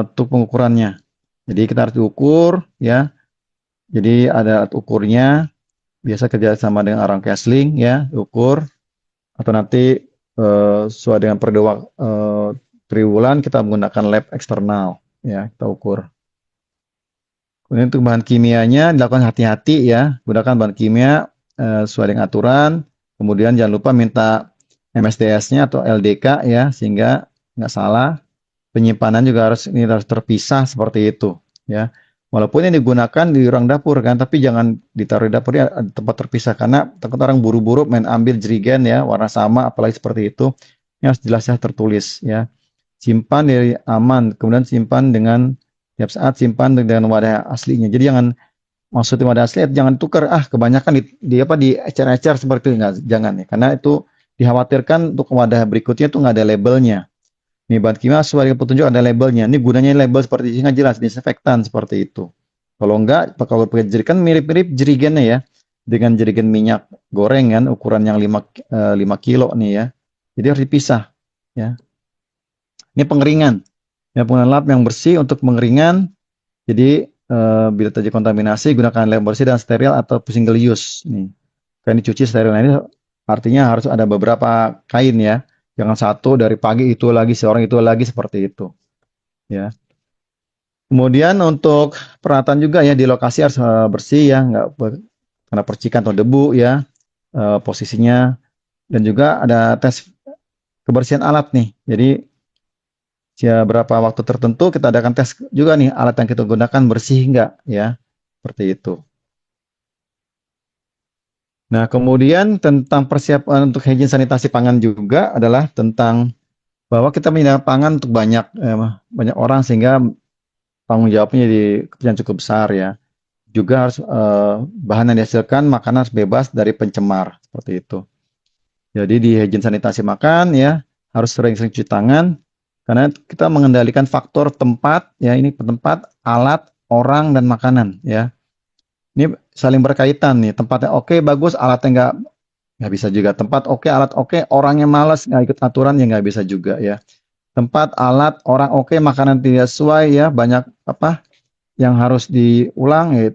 untuk pengukurannya. Jadi kita harus diukur ya. Jadi ada ukurnya. Biasa kerja sama dengan orang Kesling ya, ukur atau nanti sesuai dengan periode triwulan kita menggunakan lab eksternal ya, kita ukur. Kemudian untuk bahan kimianya dilakukan hati-hati ya, gunakan bahan kimia sesuai dengan aturan. Kemudian jangan lupa minta MSDS-nya atau LDK ya, sehingga nggak salah. Penyimpanan juga harus terpisah seperti itu ya. Walaupun yang digunakan di ruang dapur kan, tapi jangan ditaruh di dapur ya tempat terpisah karena takut orang buru-buru main ambil jerigen ya warna sama apalagi seperti itu. Ini harus jelas ya tertulis ya. Simpan dari aman, kemudian simpan dengan tiap saat simpan dengan wadah aslinya. Jadi jangan maksudnya wadah asli jangan tukar kebanyakan di apa di ecer-ecer seperti itu enggak, jangan ya karena itu dikhawatirkan untuk wadah berikutnya itu nggak ada labelnya. Nih bahan kimia sesuai dengan petunjuk ada labelnya. Ini gunanya label seperti ini jelas disinfektan seperti itu. Kalau enggak, kalau pakai jerigen mirip-mirip jerigennya ya. Dengan jerigen minyak goreng kan ukuran yang 5 kilo nih ya. Jadi harus dipisah ya. Ini pengeringan. Ya, penggunaan lap yang bersih untuk pengeringan. Jadi bila terjadi kontaminasi gunakan lap bersih dan steril atau single use nih. Kain dicuci steril. Nah, ini artinya harus ada beberapa kain ya. Jangan satu dari pagi itu lagi, seorang itu lagi seperti itu. Ya. Kemudian untuk perawatan juga ya di lokasi harus bersih ya, nggak kena percikan atau debu ya posisinya. Dan juga ada tes kebersihan alat nih. Jadi berapa waktu tertentu kita adakan tes juga nih alat yang kita gunakan bersih nggak ya, seperti itu. Nah kemudian tentang persiapan untuk hygiene sanitasi pangan juga adalah tentang bahwa kita menyediakan pangan untuk banyak orang sehingga tanggung jawabnya yang cukup besar ya. Juga harus bahan yang dihasilkan makanan harus bebas dari pencemar seperti itu. Jadi di hygiene sanitasi makan ya harus sering-sering cuci tangan karena kita mengendalikan faktor tempat ya ini tempat, alat, orang dan makanan ya. Ini saling berkaitan nih tempatnya oke bagus alatnya nggak bisa juga tempat oke alat oke orangnya malas nggak ikut aturan ya nggak bisa juga ya. Tempat, alat, orang oke, makanan tidak sesuai ya, banyak apa yang harus diulang ya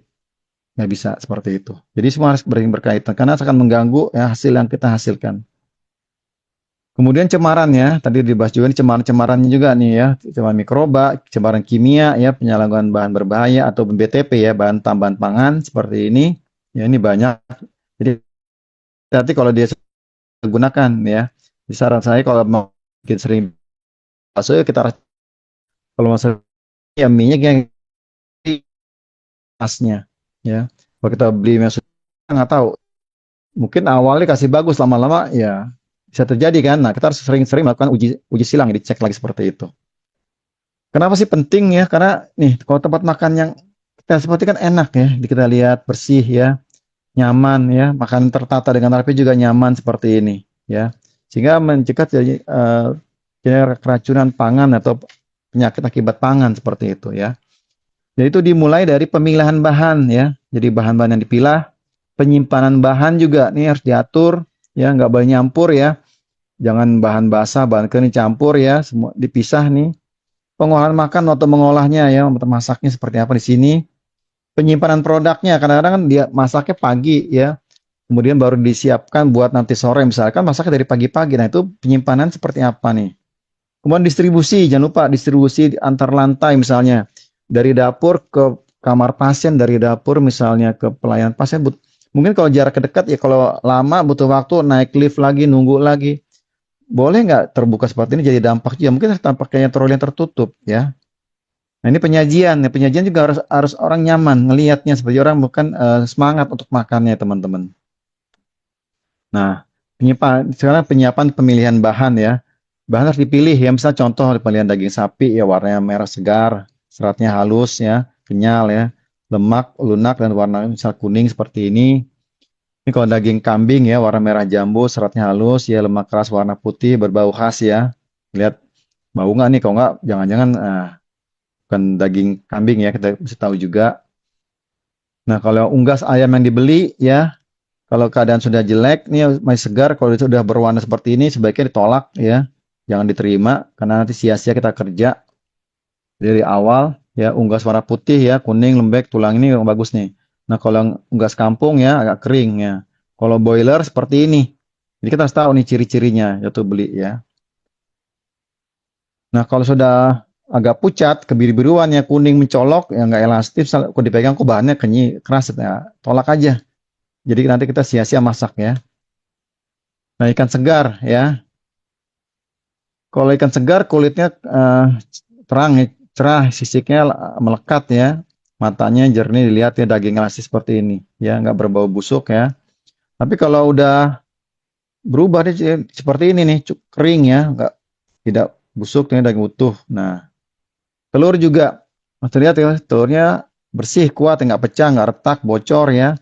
nggak bisa seperti itu. Jadi semua harus berkaitan karena akan mengganggu ya hasil yang kita hasilkan. Kemudian cemaran ya, tadi dibahas juga nih cemaran-cemarannya juga nih ya, cemaran mikroba, cemaran kimia ya, penyalahgunaan bahan berbahaya atau BTP ya, bahan tambahan pangan seperti ini. Ya ini banyak. Jadi nanti kalau dia gunakan ya, saran saya kalau mau bikin sering bakso ya kita kalau masalah ya minyak yang khasnya ya. Kalau kita beli yang sudah nggak tahu, mungkin awalnya kasih bagus lama-lama ya bisa terjadi kan. Nah, kita harus sering-sering melakukan uji uji silang, dicek lagi seperti itu. Kenapa sih penting ya? Karena nih kalau tempat makan yang kita seperti kan enak ya, kita lihat bersih ya, nyaman ya, makan tertata dengan rapi juga nyaman seperti ini ya. Sehingga mencegah keracunan pangan atau penyakit akibat pangan seperti itu ya. Jadi itu dimulai dari pemilihan bahan ya. Jadi bahan-bahan yang dipilah, penyimpanan bahan juga nih harus diatur ya, nggak boleh nyampur ya. Jangan bahan basah, bahan kering campur ya, semua dipisah nih. Pengolahan makan atau mengolahnya ya, masaknya seperti apa di sini. Penyimpanan produknya kadang-kadang kan dia masaknya pagi ya. Kemudian baru disiapkan buat nanti sore misalkan masaknya dari pagi-pagi. Nah, itu penyimpanan seperti apa nih? Kemudian distribusi, jangan lupa distribusi antar lantai misalnya. Dari dapur ke kamar pasien, dari dapur misalnya ke pelayanan pasien. Mungkin kalau jarak dekat ya, kalau lama butuh waktu naik lift lagi, nunggu lagi. Boleh nggak terbuka seperti ini jadi dampak juga. Mungkin tampaknya troli yang tertutup ya. Nah, ini penyajian. Ya, penyajian juga harus orang nyaman ngelihatnya seperti orang bukan semangat untuk makannya teman-teman. Nah, sekarang penyiapan pemilihan bahan ya. Bahan harus dipilih ya. Misalnya contoh pemilihan daging sapi ya warnanya merah segar, seratnya halus ya, kenyal ya, lemak, lunak dan warna misal kuning seperti ini. Ini kalau daging kambing ya warna merah jambu, seratnya halus ya, lemak keras warna putih, berbau khas ya. Lihat bau nggak nih? Kalau nggak, jangan-jangan bukan daging kambing ya, kita bisa tahu juga. Nah, kalau unggas ayam yang dibeli ya, kalau keadaan sudah jelek, nih masih segar, kalau sudah berwarna seperti ini, sebaiknya ditolak ya, jangan diterima, karena nanti sia-sia kita kerja dari awal ya. Unggas warna putih ya, kuning, lembek, tulang ini yang bagus nih. Nah, kalau yang unggas kampung ya agak kering ya. Kalau boiler seperti ini. Jadi kita harus tahu nih ciri-cirinya yaitu beli ya. Nah, kalau sudah agak pucat, kebiru-biruan ya, kuning mencolok, ya nggak elastis, kalau dipegang kok bahannya keras, ya, tolak aja. Jadi nanti kita sia-sia masak ya. Nah, ikan segar ya. Kalau ikan segar kulitnya terang, cerah, sisiknya melekat ya. Matanya jernih dilihat ya, daging elastis seperti ini ya, nggak berbau busuk ya. Tapi kalau udah berubah dia seperti ini nih, kering ya, nggak, tidak busuk ya, daging utuh. Nah, telur juga, mas lihat ya, telurnya bersih, kuat, nggak pecah, nggak retak, bocor ya.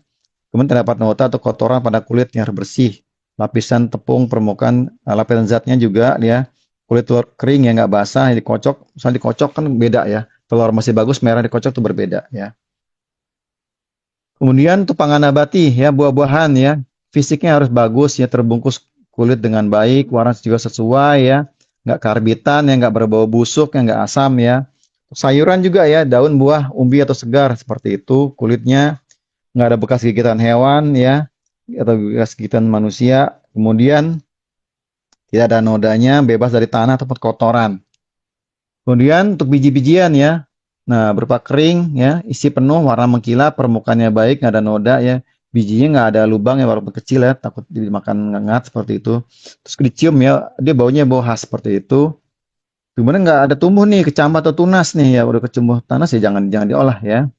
Kemudian terdapat noda atau kotoran pada kulit yang harus bersih. Lapisan tepung permukaan, lapisan zatnya juga ya. Kulit telur kering ya, nggak basah, dikocok. Misalnya dikocok kan beda ya. Telur masih bagus, merah dikocok itu berbeda ya. Kemudian untuk pangan nabati ya, buah-buahan ya. Fisiknya harus bagus ya, terbungkus kulit dengan baik, warna juga sesuai ya. Nggak karbitan ya, nggak berbau busuk, ya, nggak asam ya. Sayuran juga ya, daun, buah, umbi atau segar seperti itu. Kulitnya nggak ada bekas gigitan hewan ya, atau bekas gigitan manusia. Kemudian tidak ada nodanya, bebas dari tanah ataupun kotoran. Kemudian untuk biji-bijian ya, nah berupa kering ya, isi penuh, warna mengkilap, permukaannya baik, nggak ada noda ya, bijinya nggak ada lubang ya, walaupun kecil ya, takut dimakan ngengat seperti itu. Terus dicium ya, dia baunya bau khas seperti itu. Kemudian nggak ada tumbuh nih, kecambah atau tunas nih ya, udah kecumbuh tunas ya jangan diolah ya.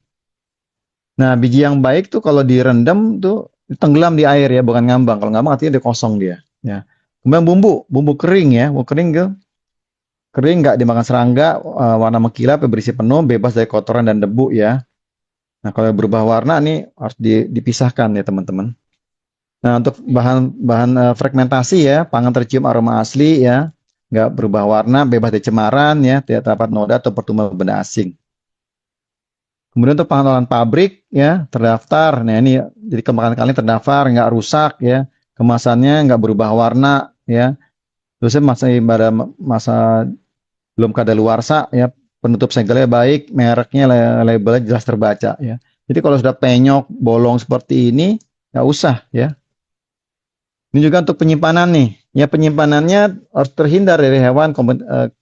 Nah, biji yang baik tuh kalau direndam tuh tenggelam di air ya, bukan ngambang. Kalau ngambang artinya dia kosong dia. Ya. Kemudian bumbu kering ya, bumbu kering tuh kering nggak dimakan serangga, warna mengkilap, berisi penuh, bebas dari kotoran dan debu ya. Nah, kalau berubah warna nih harus dipisahkan ya teman-teman. Nah, untuk bahan fragmentasi ya, pangan tercium aroma asli ya, nggak berubah warna, bebas dari cemaran ya, tidak terdapat noda atau pertumbuhan benda asing. Kemudian untuk pengenalan pabrik ya terdaftar. Nah ini jadi kemasan kalian terdaftar, nggak rusak ya, kemasannya nggak berubah warna ya. Terusnya masih pada masa belum kadaluarsa ya, penutup segelnya baik, mereknya labelnya jelas terbaca ya. Jadi kalau sudah penyok, bolong seperti ini nggak usah ya. Ini juga untuk penyimpanan nih. Ya penyimpanannya harus terhindar dari hewan,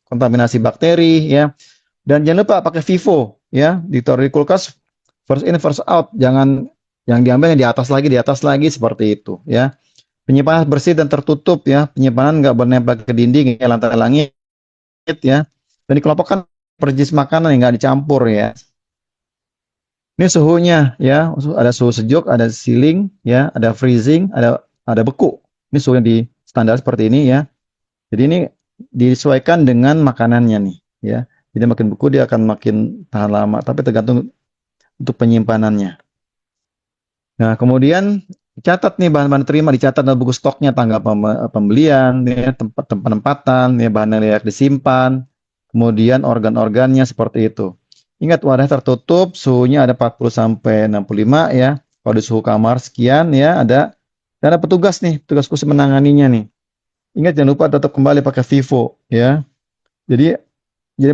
kontaminasi bakteri ya. Dan jangan lupa pakai FIFO ya, ditaruh di kulkas first in first out, jangan yang diambil yang di atas lagi seperti itu ya. Penyimpanan bersih dan tertutup ya, penyimpanan nggak bernempel ke dinding ya, lantai langit ya. Dan dikelompokkan per jenis makanan yang nggak dicampur ya. Ini suhunya ya, ada suhu sejuk, ada chilling ya, ada freezing, ada beku. Ini suhu yang di standar seperti ini ya. Jadi ini disesuaikan dengan makanannya nih ya. Jadi makin beku dia akan makin tahan lama, tapi tergantung untuk penyimpanannya. Nah, kemudian catat nih bahan-bahan terima, dicatat dalam buku stoknya, tanggal pembelian, ya, tempat penempatan, ya, bahan yang layak disimpan, kemudian organ-organnya seperti itu. Ingat wadah tertutup, suhunya ada 40 sampai 65 ya. Kalau di suhu kamar sekian ya, dan ada petugas nih, petugas khusus menanganinya nih. Ingat jangan lupa tetap kembali pakai Vivo ya. Jadi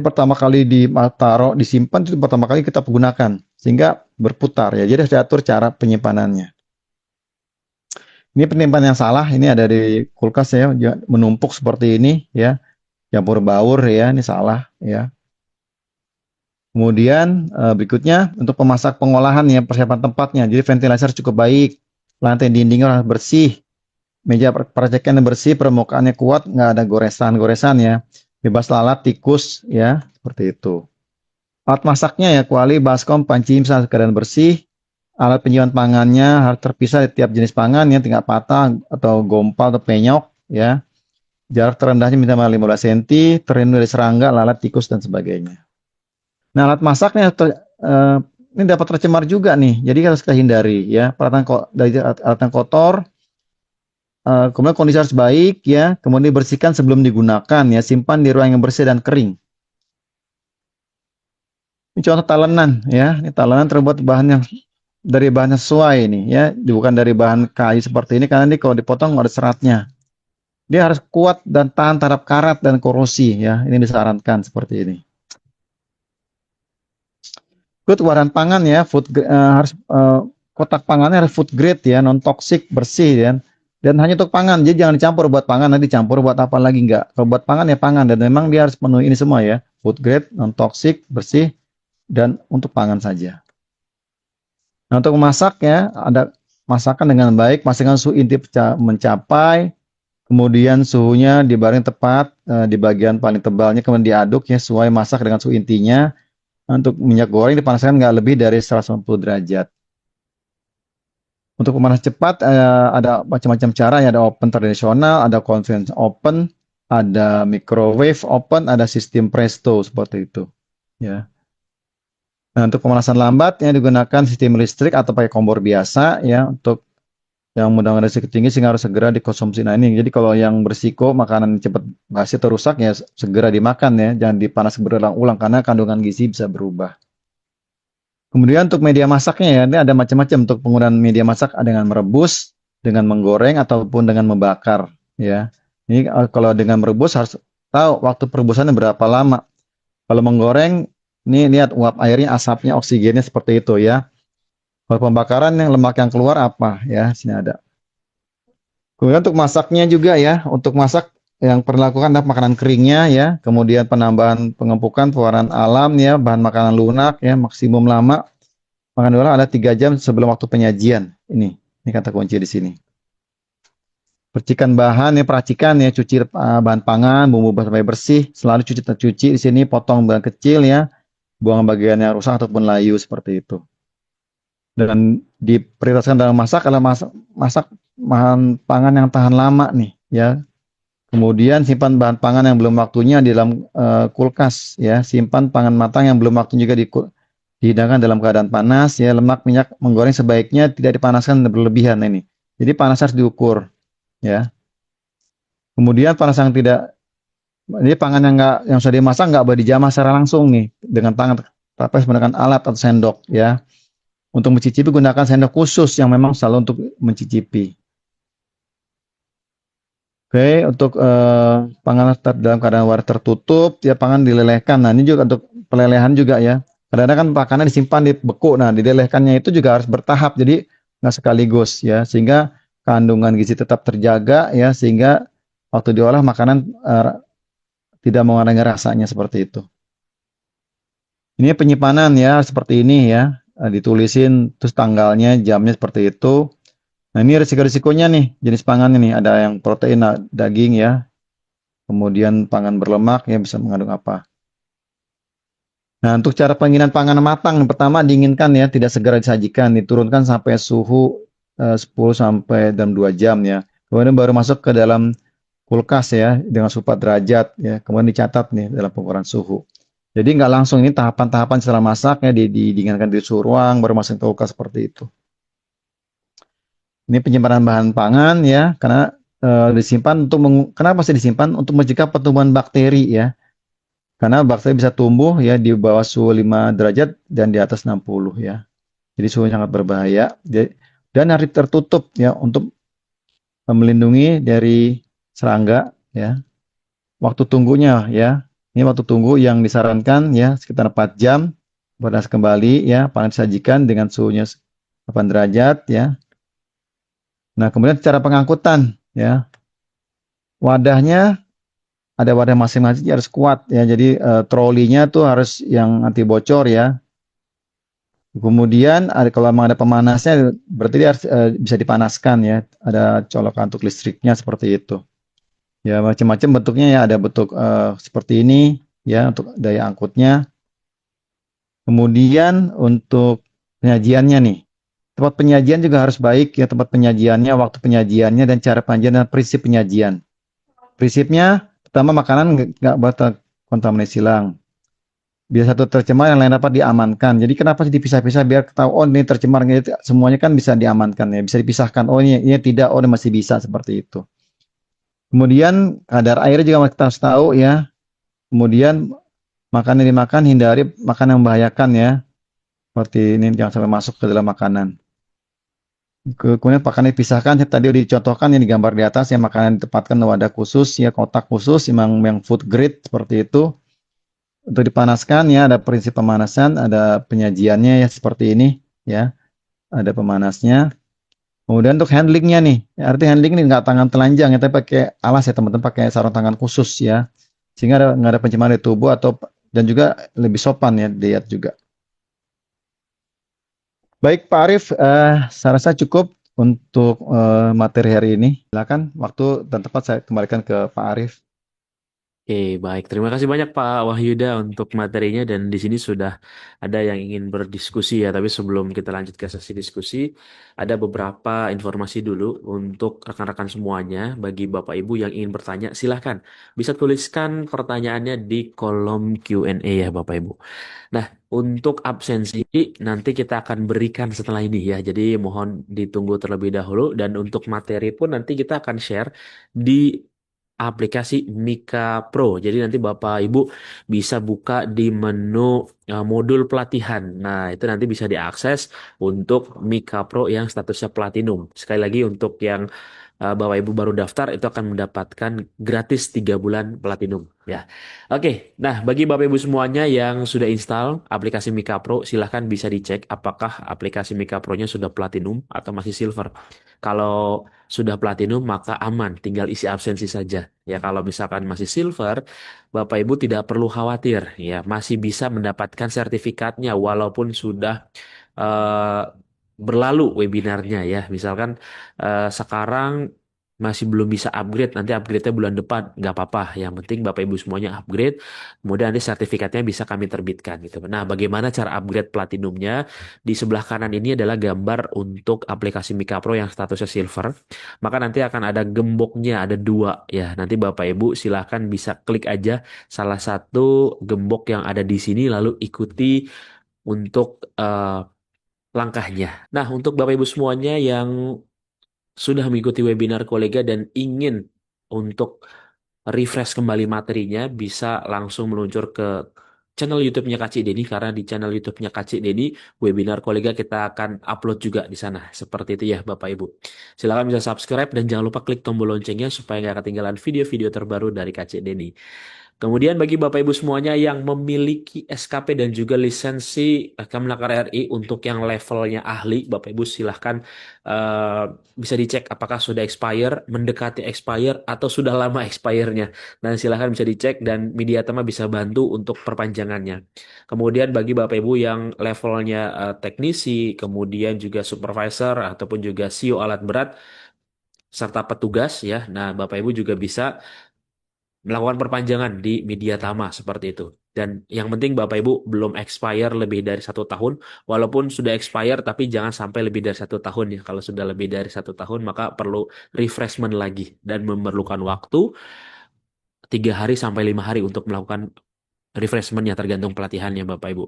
pertama kali taruh disimpan itu pertama kali kita gunakan sehingga berputar ya. Jadi harus diatur cara penyimpanannya. Ini penyimpanan yang salah, ini ada di kulkas ya, menumpuk seperti ini ya, campur baur ya, ini salah ya. Kemudian berikutnya untuk pemasak pengolahan ya, persiapan tempatnya. Jadi ventilasi harus cukup baik, lantai dindingnya harus bersih, meja peracekan bersih, permukaannya kuat, nggak ada goresan-goresan ya, bebas lalat, tikus ya, seperti itu. Alat masaknya ya, kuali, baskom, panci, misalnya keadaan bersih. Alat penyimpanan pangannya harus terpisah di tiap jenis pangan ya, tinggal patah atau gompal atau penyok ya. Jarak terendahnya minimal 15 cm, terlindung dari serangga, lalat, tikus dan sebagainya. Nah, alat masaknya ini dapat tercemar juga nih, jadi harus dihindari ya. Dari alat yang kotor, kemudian kondisi harus baik ya, kemudian dibersihkan sebelum digunakan ya, simpan di ruang yang bersih dan kering. Ini contoh talenan ya, ini talenan terbuat dari bahan sesuai ini ya, bukan dari bahan kayu seperti ini karena ini kalau dipotong ada seratnya. Dia harus kuat dan tahan terhadap karat dan korosi ya. Ini disarankan seperti ini. Good waran pangan ya, harus kotak pangannya harus food grade ya, non toxic, bersih ya. Dan hanya untuk pangan, jadi jangan dicampur buat pangan, nanti dicampur buat apa lagi enggak. Kalau buat pangan ya pangan, dan memang dia harus penuhi ini semua ya, food grade, non toxic, bersih, dan untuk pangan saja. Nah, untuk memasak ya, ada masakan dengan baik, pastikan suhu inti mencapai, kemudian suhunya dibaring tepat di bagian paling tebalnya, kemudian diaduk ya, sesuai masak dengan suhu intinya. Untuk minyak goreng dipanaskan nggak lebih dari 190 derajat. Untuk pemanas cepat ada macam-macam cara ya, ada oven tradisional, ada convection oven, ada microwave oven, ada sistem presto seperti itu ya. Nah, untuk pemanasan lambat ya digunakan sistem listrik atau pakai kompor biasa ya, untuk yang mudah resiko tinggi sehingga harus segera dikonsumsi. Nah ini, jadi kalau yang berisiko makanan cepat basi atau rusak ya segera dimakan ya, jangan dipanas berulang-ulang karena kandungan gizi bisa berubah. Kemudian untuk media masaknya ya, ini ada macam-macam untuk penggunaan media masak, ada dengan merebus, dengan menggoreng ataupun dengan membakar ya. Ini kalau dengan merebus harus tahu waktu perebusannya berapa lama. Kalau menggoreng, ini lihat uap airnya, asapnya, oksigennya seperti itu ya. Kalau pembakaran yang lemak yang keluar apa ya, sini ada. Kemudian untuk masaknya juga ya, untuk masak yang perlu dilakukan adalah makanan keringnya ya, kemudian penambahan pengempukan, pewarnaan alam ya, bahan makanan lunak ya, maksimum lama makan ulang ada 3 jam sebelum waktu penyajian. Ini kata kunci di sini. Percikan bahan ya, peracikan ya, cuci bahan pangan, bumbu sampai bersih, selalu cuci di sini, potong bahan kecil ya, buang bagian yang rusak ataupun layu seperti itu. Dan diprioritaskan dalam masak adalah masak bahan pangan yang tahan lama nih ya. Kemudian simpan bahan pangan yang belum waktunya di dalam kulkas ya. Simpan pangan matang yang belum waktunya juga dihidangkan dalam keadaan panas ya. Lemak, minyak menggoreng sebaiknya tidak dipanaskan berlebihan ini. Jadi panas harus diukur ya. Kemudian panas yang tidak, jadi pangan yang sudah dimasak nggak boleh dijamah secara langsung nih dengan tangan, tapi menggunakan alat atau sendok ya. Untuk mencicipi gunakan sendok khusus yang memang selalu untuk mencicipi. Oke, untuk pangan dalam keadaan wadah tertutup, ya pangan dilelehkan. Nah, ini juga untuk pelelehan juga ya. Kadang-kadang kan makanan disimpan di beku. Nah, dilelehkannya itu juga harus bertahap, jadi nggak sekaligus ya, sehingga kandungan gizi tetap terjaga ya, sehingga waktu diolah makanan tidak mengurangi rasanya seperti itu. Ini penyimpanan ya, seperti ini ya. Ditulisin terus tanggalnya, jamnya seperti itu. Nah, ini risiko-risikonya nih, jenis pangan ini ada yang protein, daging ya. kemudian pangan berlemak ya bisa mengandung apa. Nah, untuk cara penginginasan pangan matang, yang pertama diinginkan ya, tidak segera disajikan, diturunkan sampai suhu 10 sampai dalam 2 jam ya. Kemudian baru masuk ke dalam kulkas ya, dengan suhu 4 derajat ya. Kemudian dicatat nih dalam pengukuran suhu. Jadi nggak langsung ini tahapan-tahapan setelah masak ya, didinginkan di suhu ruang, baru masuk ke kulkas seperti itu. Ini penyimpanan bahan pangan ya, karena disimpan untuk kenapa sih disimpan? Untuk mencegah pertumbuhan bakteri ya. Karena bakteri bisa tumbuh ya di bawah suhu 5 derajat dan di atas 60 ya. Jadi suhunya sangat berbahaya. Dan harus tertutup ya untuk melindungi dari serangga ya. Waktu tunggunya ya. Ini waktu tunggu yang disarankan ya sekitar 4 jam. Panas kembali ya, pangan disajikan dengan suhunya 8 derajat ya. Nah, kemudian cara pengangkutan ya. Wadahnya ada wadah masing-masing harus kuat ya. Jadi trolinya tuh harus yang anti bocor ya. Kemudian ada kalau memang ada pemanasnya berarti dia harus bisa dipanaskan ya. Ada colokan untuk listriknya seperti itu. Ya macam-macam bentuknya ya. Ada bentuk seperti ini ya untuk daya angkutnya. Kemudian untuk penyajiannya nih. Tempat penyajian juga harus baik ya tempat penyajiannya, waktu penyajiannya dan cara penyajian dan prinsip penyajian. Prinsipnya pertama makanan nggak boleh kontaminasi silang. Biar satu tercemar yang lain dapat diamankan. Jadi kenapa sih dipisah-pisah biar tahu oh ini tercemar gitu. Semuanya kan bisa diamankan ya, bisa dipisahkan. Oh ini tidak, oh ini masih bisa seperti itu. Kemudian kadar air juga kita harus tahu ya. Kemudian makanan yang dimakan hindari makanan yang membahayakan ya. Seperti ini jangan sampai masuk ke dalam makanan. Kemudian makanan dipisahkan. Tadi udah dicontohkan yang digambar di atas ya makanan ditempatkan wadah khusus ya kotak khusus yang food grade seperti itu. Untuk dipanaskan ya ada prinsip pemanasan, ada penyajiannya ya seperti ini ya, ada pemanasnya. Kemudian untuk handlingnya nih, ya, arti handling ini nggak tangan telanjang ya, tapi pakai alas ya teman-teman, pakai sarung tangan khusus ya, sehingga nggak ada pencemaran di tubuh atau dan juga lebih sopan ya diet juga. Baik Pak Arief, saya rasa cukup untuk materi hari ini. Silakan waktu dan tempat saya kembalikan ke Pak Arief. Oke, baik. Terima kasih banyak Pak Wahyuda untuk materinya dan di sini sudah ada yang ingin berdiskusi ya. Tapi sebelum kita lanjut ke sesi diskusi, ada beberapa informasi dulu untuk rekan-rekan semuanya. Bagi Bapak Ibu yang ingin bertanya, silahkan bisa tuliskan pertanyaannya di kolom Q&A ya Bapak Ibu. Nah, untuk absensi nanti kita akan berikan setelah ini ya. Jadi mohon ditunggu terlebih dahulu dan untuk materi pun nanti kita akan share di aplikasi Mika Pro. Jadi nanti Bapak Ibu bisa buka di menu modul pelatihan. Nah, itu nanti bisa diakses untuk Mika Pro yang statusnya platinum. Sekali lagi untuk yang Bapak Ibu baru daftar itu akan mendapatkan gratis 3 bulan platinum ya. Oke, nah bagi Bapak Ibu semuanya yang sudah install aplikasi Mika Pro, silahkan bisa dicek apakah aplikasi Mika Pro-nya sudah platinum atau masih silver. Kalau sudah platinum maka aman, tinggal isi absensi saja. Ya kalau misalkan masih silver, Bapak Ibu tidak perlu khawatir ya, masih bisa mendapatkan sertifikatnya walaupun sudah eh, berlalu webinarnya ya. Misalkan sekarang masih belum bisa upgrade, nanti upgrade-nya bulan depan, nggak apa-apa. Yang penting Bapak Ibu semuanya upgrade, kemudian nanti sertifikatnya bisa kami terbitkan gitu. Nah, bagaimana cara upgrade platinumnya? Di sebelah kanan ini adalah gambar untuk aplikasi Mika Pro yang statusnya silver. Maka nanti akan ada gemboknya, ada dua ya. Nanti Bapak Ibu silahkan bisa klik aja salah satu gembok yang ada di sini, lalu ikuti untuk langkahnya. Nah, untuk Bapak Ibu semuanya yang sudah mengikuti webinar kolega dan ingin untuk refresh kembali materinya, bisa langsung meluncur ke channel YouTube-nya Kak Cik Deni karena di channel YouTube-nya Kak Cik Deni webinar kolega kita akan upload juga di sana. Seperti itu ya Bapak Ibu. Silakan bisa subscribe dan jangan lupa klik tombol loncengnya supaya nggak ketinggalan video-video terbaru dari Kak Cik Deni. Kemudian bagi Bapak Ibu semuanya yang memiliki SKP dan juga lisensi Kemenaker RI untuk yang levelnya ahli, Bapak Ibu silahkan eh, bisa dicek apakah sudah expire, mendekati expire, atau sudah lama expire-nya. Dan silahkan bisa dicek dan Mediatema bisa bantu untuk perpanjangannya. Kemudian bagi Bapak Ibu yang levelnya teknisi, kemudian juga supervisor, ataupun juga CEO alat berat, serta petugas ya. Nah, Bapak Ibu juga bisa melakukan perpanjangan di media Tama seperti itu. Dan yang penting Bapak Ibu belum expire lebih dari 1 tahun, walaupun sudah expire tapi jangan sampai lebih dari 1 tahun ya. Kalau sudah lebih dari 1 tahun maka perlu refreshment lagi dan memerlukan waktu 3 hari sampai 5 hari untuk melakukan refreshmentnya tergantung pelatihannya Bapak Ibu.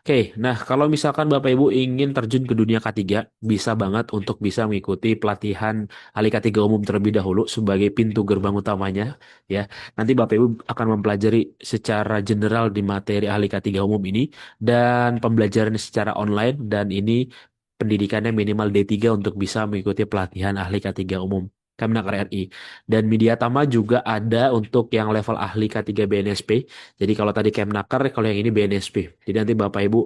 Oke, nah kalau misalkan Bapak Ibu ingin terjun ke dunia K3, bisa banget untuk bisa mengikuti pelatihan ahli K3 umum terlebih dahulu sebagai pintu gerbang utamanya, ya. Nanti Bapak Ibu akan mempelajari secara general di materi ahli K3 umum ini dan pembelajaran secara online dan ini pendidikannya minimal D3 untuk bisa mengikuti pelatihan ahli K3 umum. Kemenaker RI. Dan Media Tama juga ada untuk yang level ahli K3 BNSP. Jadi kalau tadi Kemnaker, kalau yang ini BNSP. Jadi nanti Bapak Ibu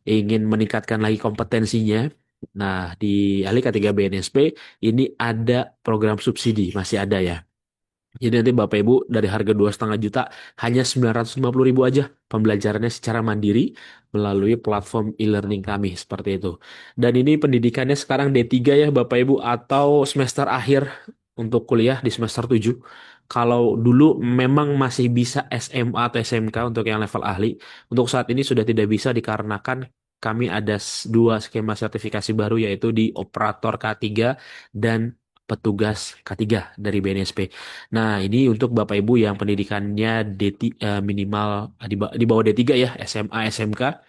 ingin meningkatkan lagi kompetensinya. Nah, di ahli K3 BNSP ini ada program subsidi, masih ada ya. Jadi nanti Bapak Ibu dari harga 2,5 juta hanya 950.000 aja pembelajarannya secara mandiri melalui platform e-learning kami seperti itu. Dan ini pendidikannya sekarang D3 ya Bapak Ibu atau semester akhir untuk kuliah di semester 7. Kalau dulu memang masih bisa SMA atau SMK untuk yang level ahli, untuk saat ini sudah tidak bisa dikarenakan kami ada dua skema sertifikasi baru yaitu di operator K3 dan petugas K3 dari BNSP. Nah, ini untuk Bapak Ibu yang pendidikannya minimal di bawah D3 ya, SMA, SMK,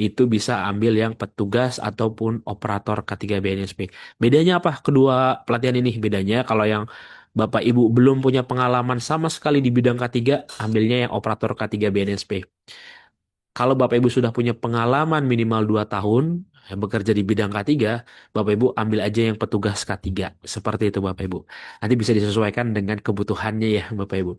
itu bisa ambil yang petugas ataupun operator K3 BNSP. Bedanya apa kedua pelatihan ini? Bedanya kalau yang Bapak Ibu belum punya pengalaman sama sekali di bidang K3, ambilnya yang operator K3 BNSP. Kalau Bapak Ibu sudah punya pengalaman minimal 2 tahun bekerja di bidang K3, Bapak Ibu ambil aja yang petugas K3. Seperti itu Bapak Ibu. Nanti bisa disesuaikan dengan kebutuhannya ya Bapak Ibu.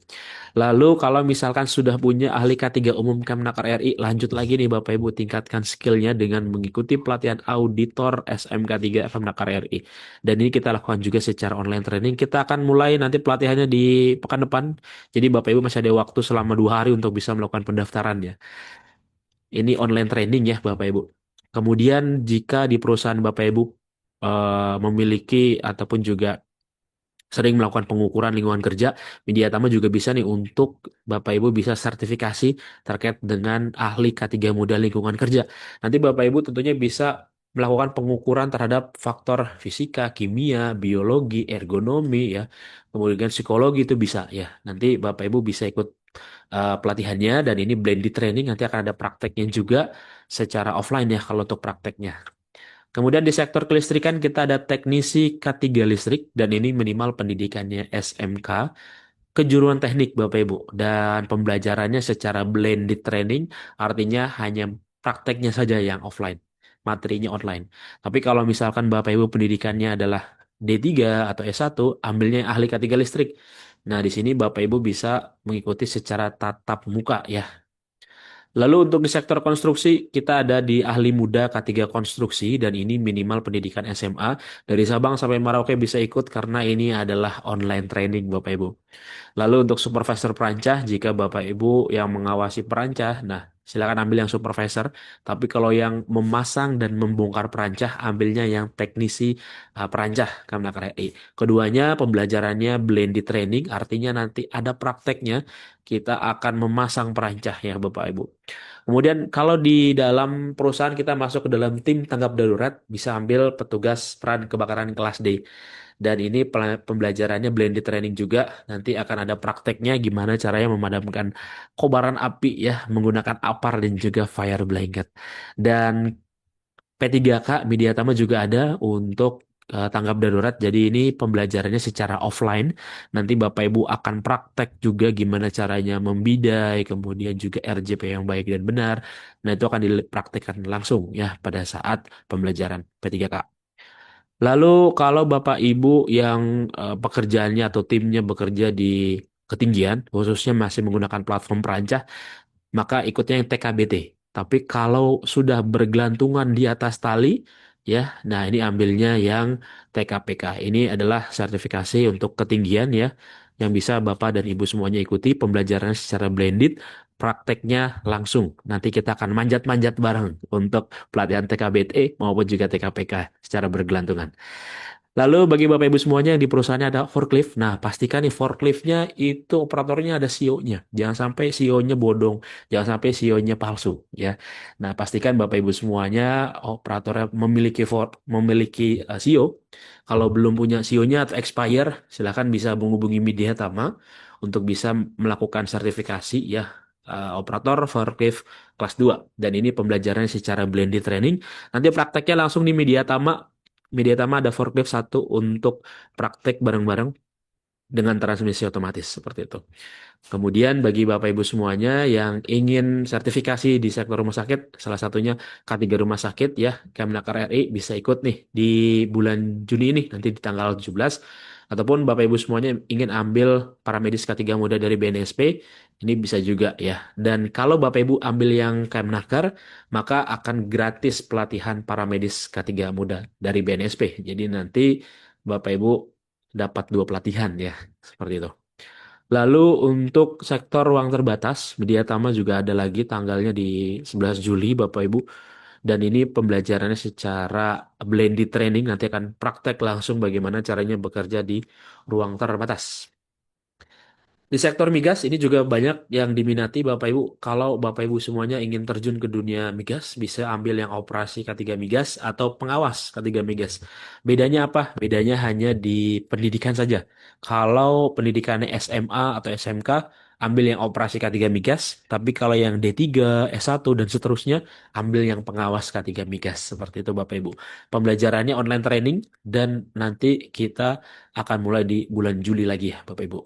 Lalu kalau misalkan sudah punya ahli K3 umum Kemenaker RI, lanjut lagi nih Bapak Ibu tingkatkan skillnya dengan mengikuti pelatihan auditor SMK3 Kemenaker RI. Dan ini kita lakukan juga secara online training. Kita akan mulai nanti pelatihannya di pekan depan. Jadi Bapak Ibu masih ada waktu selama 2 hari untuk bisa melakukan pendaftaran ya. Ini online training ya Bapak Ibu. Kemudian jika di perusahaan Bapak Ibu memiliki ataupun juga sering melakukan pengukuran lingkungan kerja, Media Tama juga bisa nih untuk Bapak Ibu bisa sertifikasi terkait dengan ahli K3 Muda lingkungan kerja. Nanti Bapak Ibu tentunya bisa melakukan pengukuran terhadap faktor fisika, kimia, biologi, ergonomi ya. Kemudian psikologi itu bisa ya. Nanti Bapak Ibu bisa ikut pelatihannya dan ini blended training nanti akan ada prakteknya juga secara offline ya kalau untuk prakteknya. Kemudian di sektor kelistrikan kita ada teknisi K3 listrik dan ini minimal pendidikannya SMK, kejuruan teknik Bapak Ibu dan pembelajarannya secara blended training artinya hanya prakteknya saja yang offline, materinya online. Tapi kalau misalkan Bapak Ibu pendidikannya adalah D3 atau S1, ambilnya yang ahli K3 listrik. Nah, di sini Bapak Ibu bisa mengikuti secara tatap muka ya. Lalu untuk di sektor konstruksi, kita ada di ahli muda K3 konstruksi dan ini minimal pendidikan SMA. Dari Sabang sampai Merauke bisa ikut karena ini adalah online training Bapak Ibu. Lalu untuk supervisor perancah, jika Bapak Ibu yang mengawasi perancah, nah silakan ambil yang supervisor. Tapi kalau yang memasang dan membongkar perancah, ambilnya yang teknisi perancah Kemenaker RI. Keduanya pembelajarannya blended training, artinya nanti ada prakteknya, kita akan memasang perancah ya Bapak Ibu. Kemudian kalau di dalam perusahaan kita masuk ke dalam tim tanggap darurat, bisa ambil petugas peran kebakaran kelas D. Dan ini pembelajarannya blended training juga. Nanti akan ada prakteknya gimana caranya memadamkan kobaran api ya menggunakan apar dan juga fire blanket. Dan P3K Media Tama juga ada untuk tanggap darurat. Jadi ini pembelajarannya secara offline. Nanti Bapak Ibu akan praktek juga gimana caranya membidai, kemudian juga RJP yang baik dan benar. Nah itu akan dipraktekkan langsung ya pada saat pembelajaran P3K. Lalu kalau Bapak Ibu yang pekerjaannya atau timnya bekerja di ketinggian, khususnya masih menggunakan platform perancah, maka ikutnya yang TKBT. Tapi kalau sudah bergelantungan di atas tali, ya, nah ini ambilnya yang TKPK. Ini adalah sertifikasi untuk ketinggian ya, yang bisa Bapak dan Ibu semuanya ikuti pembelajaran secara blended, prakteknya langsung. Nanti kita akan manjat-manjat bareng untuk pelatihan TKBT maupun juga TKPK secara bergelantungan. Lalu bagi Bapak Ibu semuanya yang di perusahaannya ada forklift, nah pastikan nih forkliftnya itu operatornya ada CEO-nya. Jangan sampai CEO-nya bodong, jangan sampai CEO-nya palsu ya. Nah pastikan Bapak Ibu semuanya operatornya memiliki CEO. Kalau belum punya CEO-nya atau expire, silakan bisa menghubungi Media Tama untuk bisa melakukan sertifikasi ya operator forklift kelas 2. Dan ini pembelajarannya secara blended training. Nanti prakteknya langsung di Media Tama. Media Tama ada forklift satu untuk praktek bareng-bareng dengan transmisi otomatis seperti itu. Kemudian bagi Bapak Ibu semuanya yang ingin sertifikasi di sektor rumah sakit, salah satunya K3 Rumah Sakit ya, Kemenaker RI bisa ikut nih di bulan Juni ini nanti di tanggal 17. Ataupun Bapak Ibu semuanya ingin ambil paramedis K3 muda dari BNSP, ini bisa juga ya. Dan kalau Bapak Ibu ambil yang Kemenaker, maka akan gratis pelatihan paramedis K3 muda dari BNSP. Jadi nanti Bapak Ibu dapat dua pelatihan ya, seperti itu. Lalu untuk sektor ruang terbatas, Media Tama juga ada lagi tanggalnya di 11 Juli Bapak Ibu. Dan ini pembelajarannya secara blended training, nanti akan praktek langsung bagaimana caranya bekerja di ruang terbatas. Di sektor migas ini juga banyak yang diminati Bapak Ibu. Kalau Bapak Ibu semuanya ingin terjun ke dunia migas, bisa ambil yang operasi K3 migas atau pengawas K3 migas. Bedanya apa? Bedanya hanya di pendidikan saja. Kalau pendidikannya SMA atau SMK, ambil yang operasi K3 migas. Tapi kalau yang D3, S1, dan seterusnya, ambil yang pengawas K3 migas. Seperti itu Bapak Ibu. Pembelajarannya online training dan nanti kita akan mulai di bulan Juli lagi ya Bapak Ibu.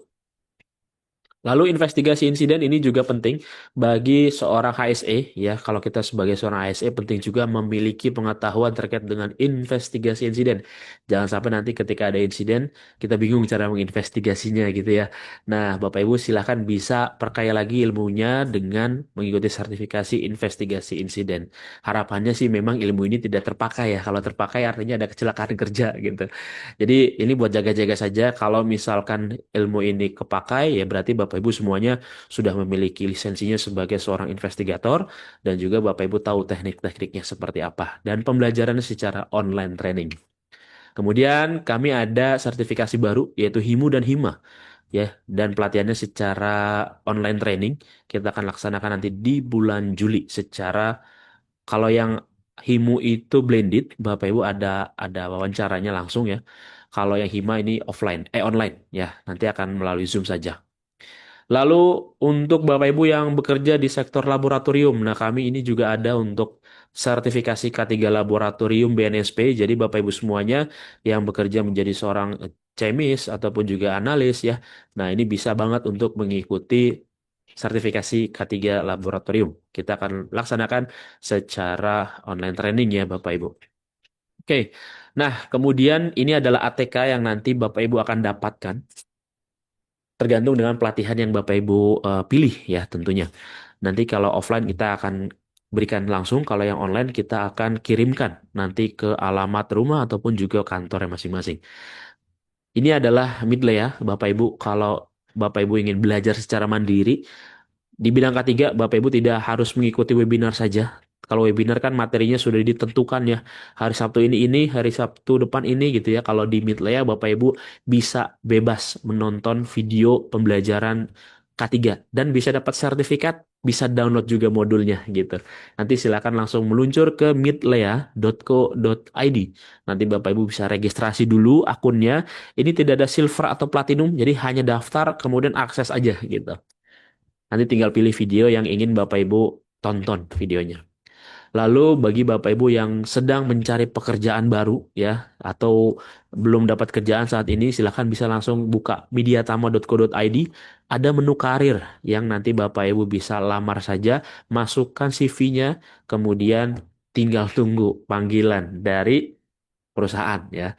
Lalu investigasi insiden ini juga penting bagi seorang HSE ya. Kalau kita sebagai seorang HSE penting juga memiliki pengetahuan terkait dengan investigasi insiden. Jangan sampai nanti ketika ada insiden kita bingung cara menginvestigasinya gitu ya. Nah, Bapak Ibu silahkan bisa perkaya lagi ilmunya dengan mengikuti sertifikasi investigasi insiden. Harapannya sih memang ilmu ini tidak terpakai ya. Kalau terpakai artinya ada kecelakaan kerja gitu. Jadi ini buat jaga-jaga saja. Kalau misalkan ilmu ini kepakai, ya berarti Bapak Ibu semuanya sudah memiliki lisensinya sebagai seorang investigator dan juga Bapak Ibu tahu teknik-tekniknya seperti apa. Dan pembelajarannya secara online training. Kemudian kami ada sertifikasi baru yaitu HIMU dan HIMA ya dan pelatihannya secara online training kita akan laksanakan nanti di bulan Juli secara kalau yang HIMU itu blended, Bapak Ibu ada wawancaranya langsung ya. Kalau yang HIMA ini online ya. Nanti akan melalui Zoom saja. Lalu untuk Bapak Ibu yang bekerja di sektor laboratorium, nah kami ini juga ada untuk sertifikasi K3 laboratorium BNSP. Jadi Bapak Ibu semuanya yang bekerja menjadi seorang chemis ataupun juga analis ya. Nah, ini bisa banget untuk mengikuti sertifikasi K3 laboratorium. Kita akan laksanakan secara online training ya Bapak Ibu. Oke. Nah, kemudian ini adalah ATK yang nanti Bapak Ibu akan dapatkan tergantung dengan pelatihan yang Bapak Ibu pilih ya tentunya. Nanti kalau offline kita akan berikan langsung, kalau yang online kita akan kirimkan nanti ke alamat rumah ataupun juga kantornya masing-masing. Ini adalah midlay ya, Bapak Ibu. Kalau Bapak Ibu ingin belajar secara mandiri, di bidang ketiga, Bapak Ibu tidak harus mengikuti webinar saja. Kalau webinar kan materinya sudah ditentukan ya. Hari Sabtu ini, hari Sabtu depan ini gitu ya. Kalau di Midlaya, Bapak Ibu bisa bebas menonton video pembelajaran K3 dan bisa dapat sertifikat, bisa download juga modulnya gitu. Nanti silakan langsung meluncur ke midlea.co.id. Nanti Bapak Ibu bisa registrasi dulu akunnya. Ini tidak ada silver atau platinum, jadi hanya daftar kemudian akses aja gitu. Nanti tinggal pilih video yang ingin Bapak Ibu tonton videonya. Lalu bagi Bapak Ibu yang sedang mencari pekerjaan baru ya atau belum dapat kerjaan saat ini silahkan bisa langsung buka mediatama.co.id ada menu karir yang nanti Bapak Ibu bisa lamar saja, masukkan CV-nya, kemudian tinggal tunggu panggilan dari perusahaan ya.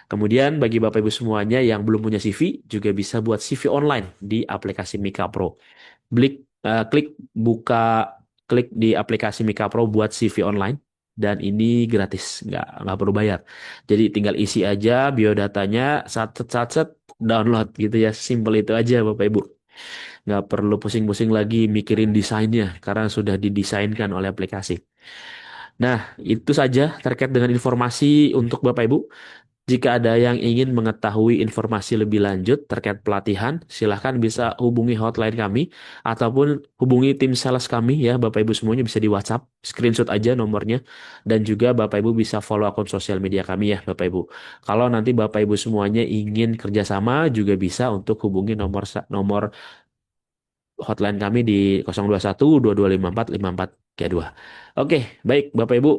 Kemudian bagi Bapak Ibu semuanya yang belum punya CV juga bisa buat CV online di aplikasi Mika Pro. Klik, klik buka klik di aplikasi Mika Pro buat CV online dan ini gratis, nggak perlu bayar. Jadi tinggal isi aja biodatanya, sat download gitu ya, simpel itu aja Bapak Ibu. Nggak perlu pusing-pusing lagi mikirin desainnya karena sudah didesainkan oleh aplikasi. Nah, itu saja terkait dengan informasi untuk Bapak Ibu. Jika ada yang ingin mengetahui informasi lebih lanjut terkait pelatihan, silahkan bisa hubungi hotline kami ataupun hubungi tim sales kami ya Bapak Ibu semuanya bisa di WhatsApp, screenshot aja nomornya dan juga Bapak Ibu bisa follow akun sosial media kami ya Bapak Ibu. Kalau nanti Bapak Ibu semuanya ingin kerjasama juga bisa untuk hubungi nomor hotline kami di 021 2254 5432. Oke, baik Bapak Ibu.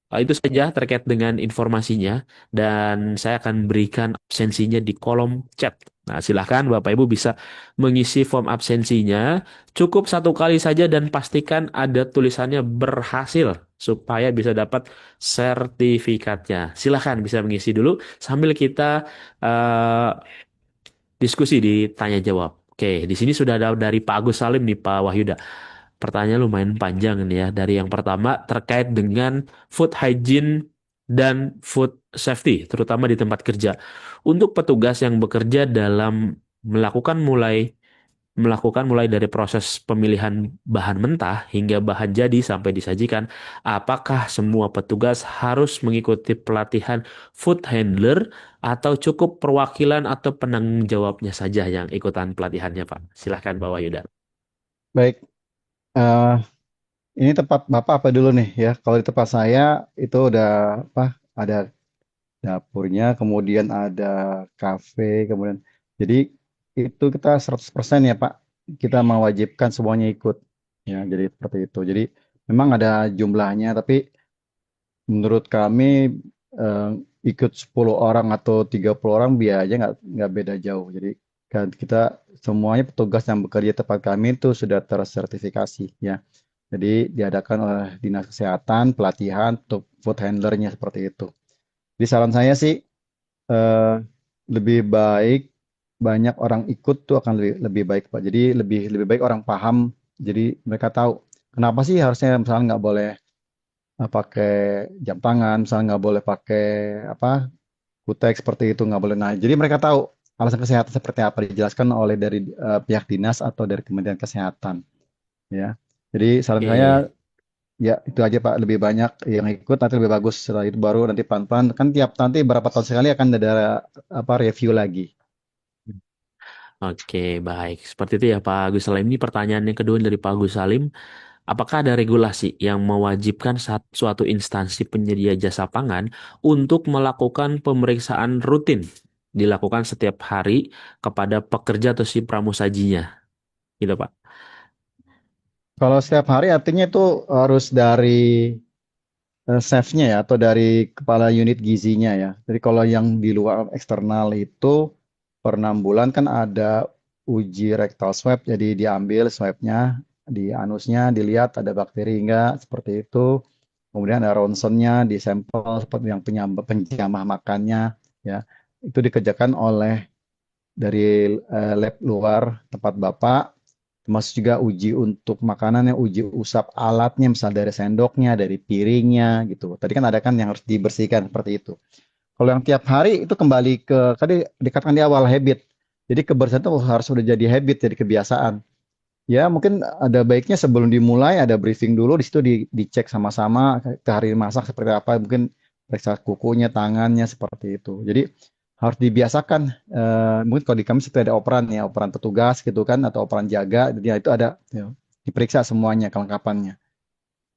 Itu saja terkait dengan informasinya dan saya akan berikan absensinya di kolom chat. Nah, silahkan Bapak Ibu bisa mengisi form absensinya. Cukup satu kali saja dan pastikan ada tulisannya berhasil supaya bisa dapat sertifikatnya. Silahkan bisa mengisi dulu sambil kita eh, diskusi di tanya jawab. Oke, di sini sudah ada dari Pak Agus Salim nih Pak Wahyuda. Pertanyaan lumayan panjang nih ya. Dari yang pertama terkait dengan food hygiene dan food safety, terutama di tempat kerja. Untuk petugas yang bekerja dalam melakukan mulai mulai dari proses pemilihan bahan mentah hingga bahan jadi sampai disajikan, apakah semua petugas harus mengikuti pelatihan food handler atau cukup perwakilan atau penanggung jawabnya saja yang ikutan pelatihannya, Pak? Silahkan, Pak Wahyuda. Baik, eh, ini tempat Bapak apa dulu nih ya? Kalau di tempat saya itu udah apa? Ada dapurnya, kemudian ada kafe, kemudian jadi itu kita 100% ya Pak. Kita mewajibkan semuanya ikut. Ya, jadi seperti itu. Jadi memang ada jumlahnya, tapi menurut kami eh, ikut 10 orang atau 30 orang biayanya nggak beda jauh. Jadi kan kita semuanya petugas yang bekerja di tempat kami itu sudah tersertifikasi ya. Jadi diadakan oleh Dinas Kesehatan pelatihan untuk food handlernya seperti itu. Jadi saran saya sih eh, lebih baik banyak orang ikut tuh akan lebih lebih baik Pak. Jadi lebih lebih baik orang paham. Jadi mereka tahu kenapa sih harusnya misalnya nggak boleh pakai jam tangan, misalnya nggak boleh pakai apa kutek seperti itu nggak boleh. Nah, jadi mereka tahu alasan kesehatan seperti apa dijelaskan oleh dari pihak dinas atau dari Kementerian Kesehatan, ya. Jadi saran saya Oke. ya itu aja Pak, lebih banyak yang ikut nanti lebih bagus. Setelah itu baru nanti pelan-pelan kan tiap nanti berapa tahun sekali akan ada apa review lagi. Oke, baik. Seperti itu ya Pak Agus Salim. Ini pertanyaan yang kedua dari Pak Agus Salim. Apakah ada regulasi yang mewajibkan suatu instansi penyedia jasa pangan untuk melakukan pemeriksaan rutin dilakukan setiap hari kepada pekerja atau si pramusajinya? Gitu, Pak. Kalau setiap hari artinya itu harus dari chefnya ya atau dari kepala unit gizinya ya. Jadi kalau yang di luar eksternal itu per 6 bulan kan ada uji rectal swab, jadi diambil swabnya di anusnya, dilihat ada bakteri enggak seperti itu. Kemudian ada ronsennya di sampel seperti yang penjamah makannya ya. Itu dikerjakan oleh dari lab luar tempat Bapak, termasuk juga uji untuk makanannya, uji usap alatnya, misal dari sendoknya, dari piringnya gitu. Tadi kan ada kan yang harus dibersihkan seperti itu. Kalau yang tiap hari itu kembali ke tadi dikatakan di awal habit. Jadi kebersihan itu harus sudah jadi habit, jadi kebiasaan. Ya mungkin ada baiknya sebelum dimulai ada briefing dulu di situ dicek sama-sama ke hari masak seperti apa, mungkin periksa kukunya, tangannya seperti itu. Jadi harus dibiasakan. Mungkin kalau di kami seperti ada operan ya, operan petugas gitu kan atau operan jaga, jadi itu ada ya, diperiksa semuanya kelengkapannya.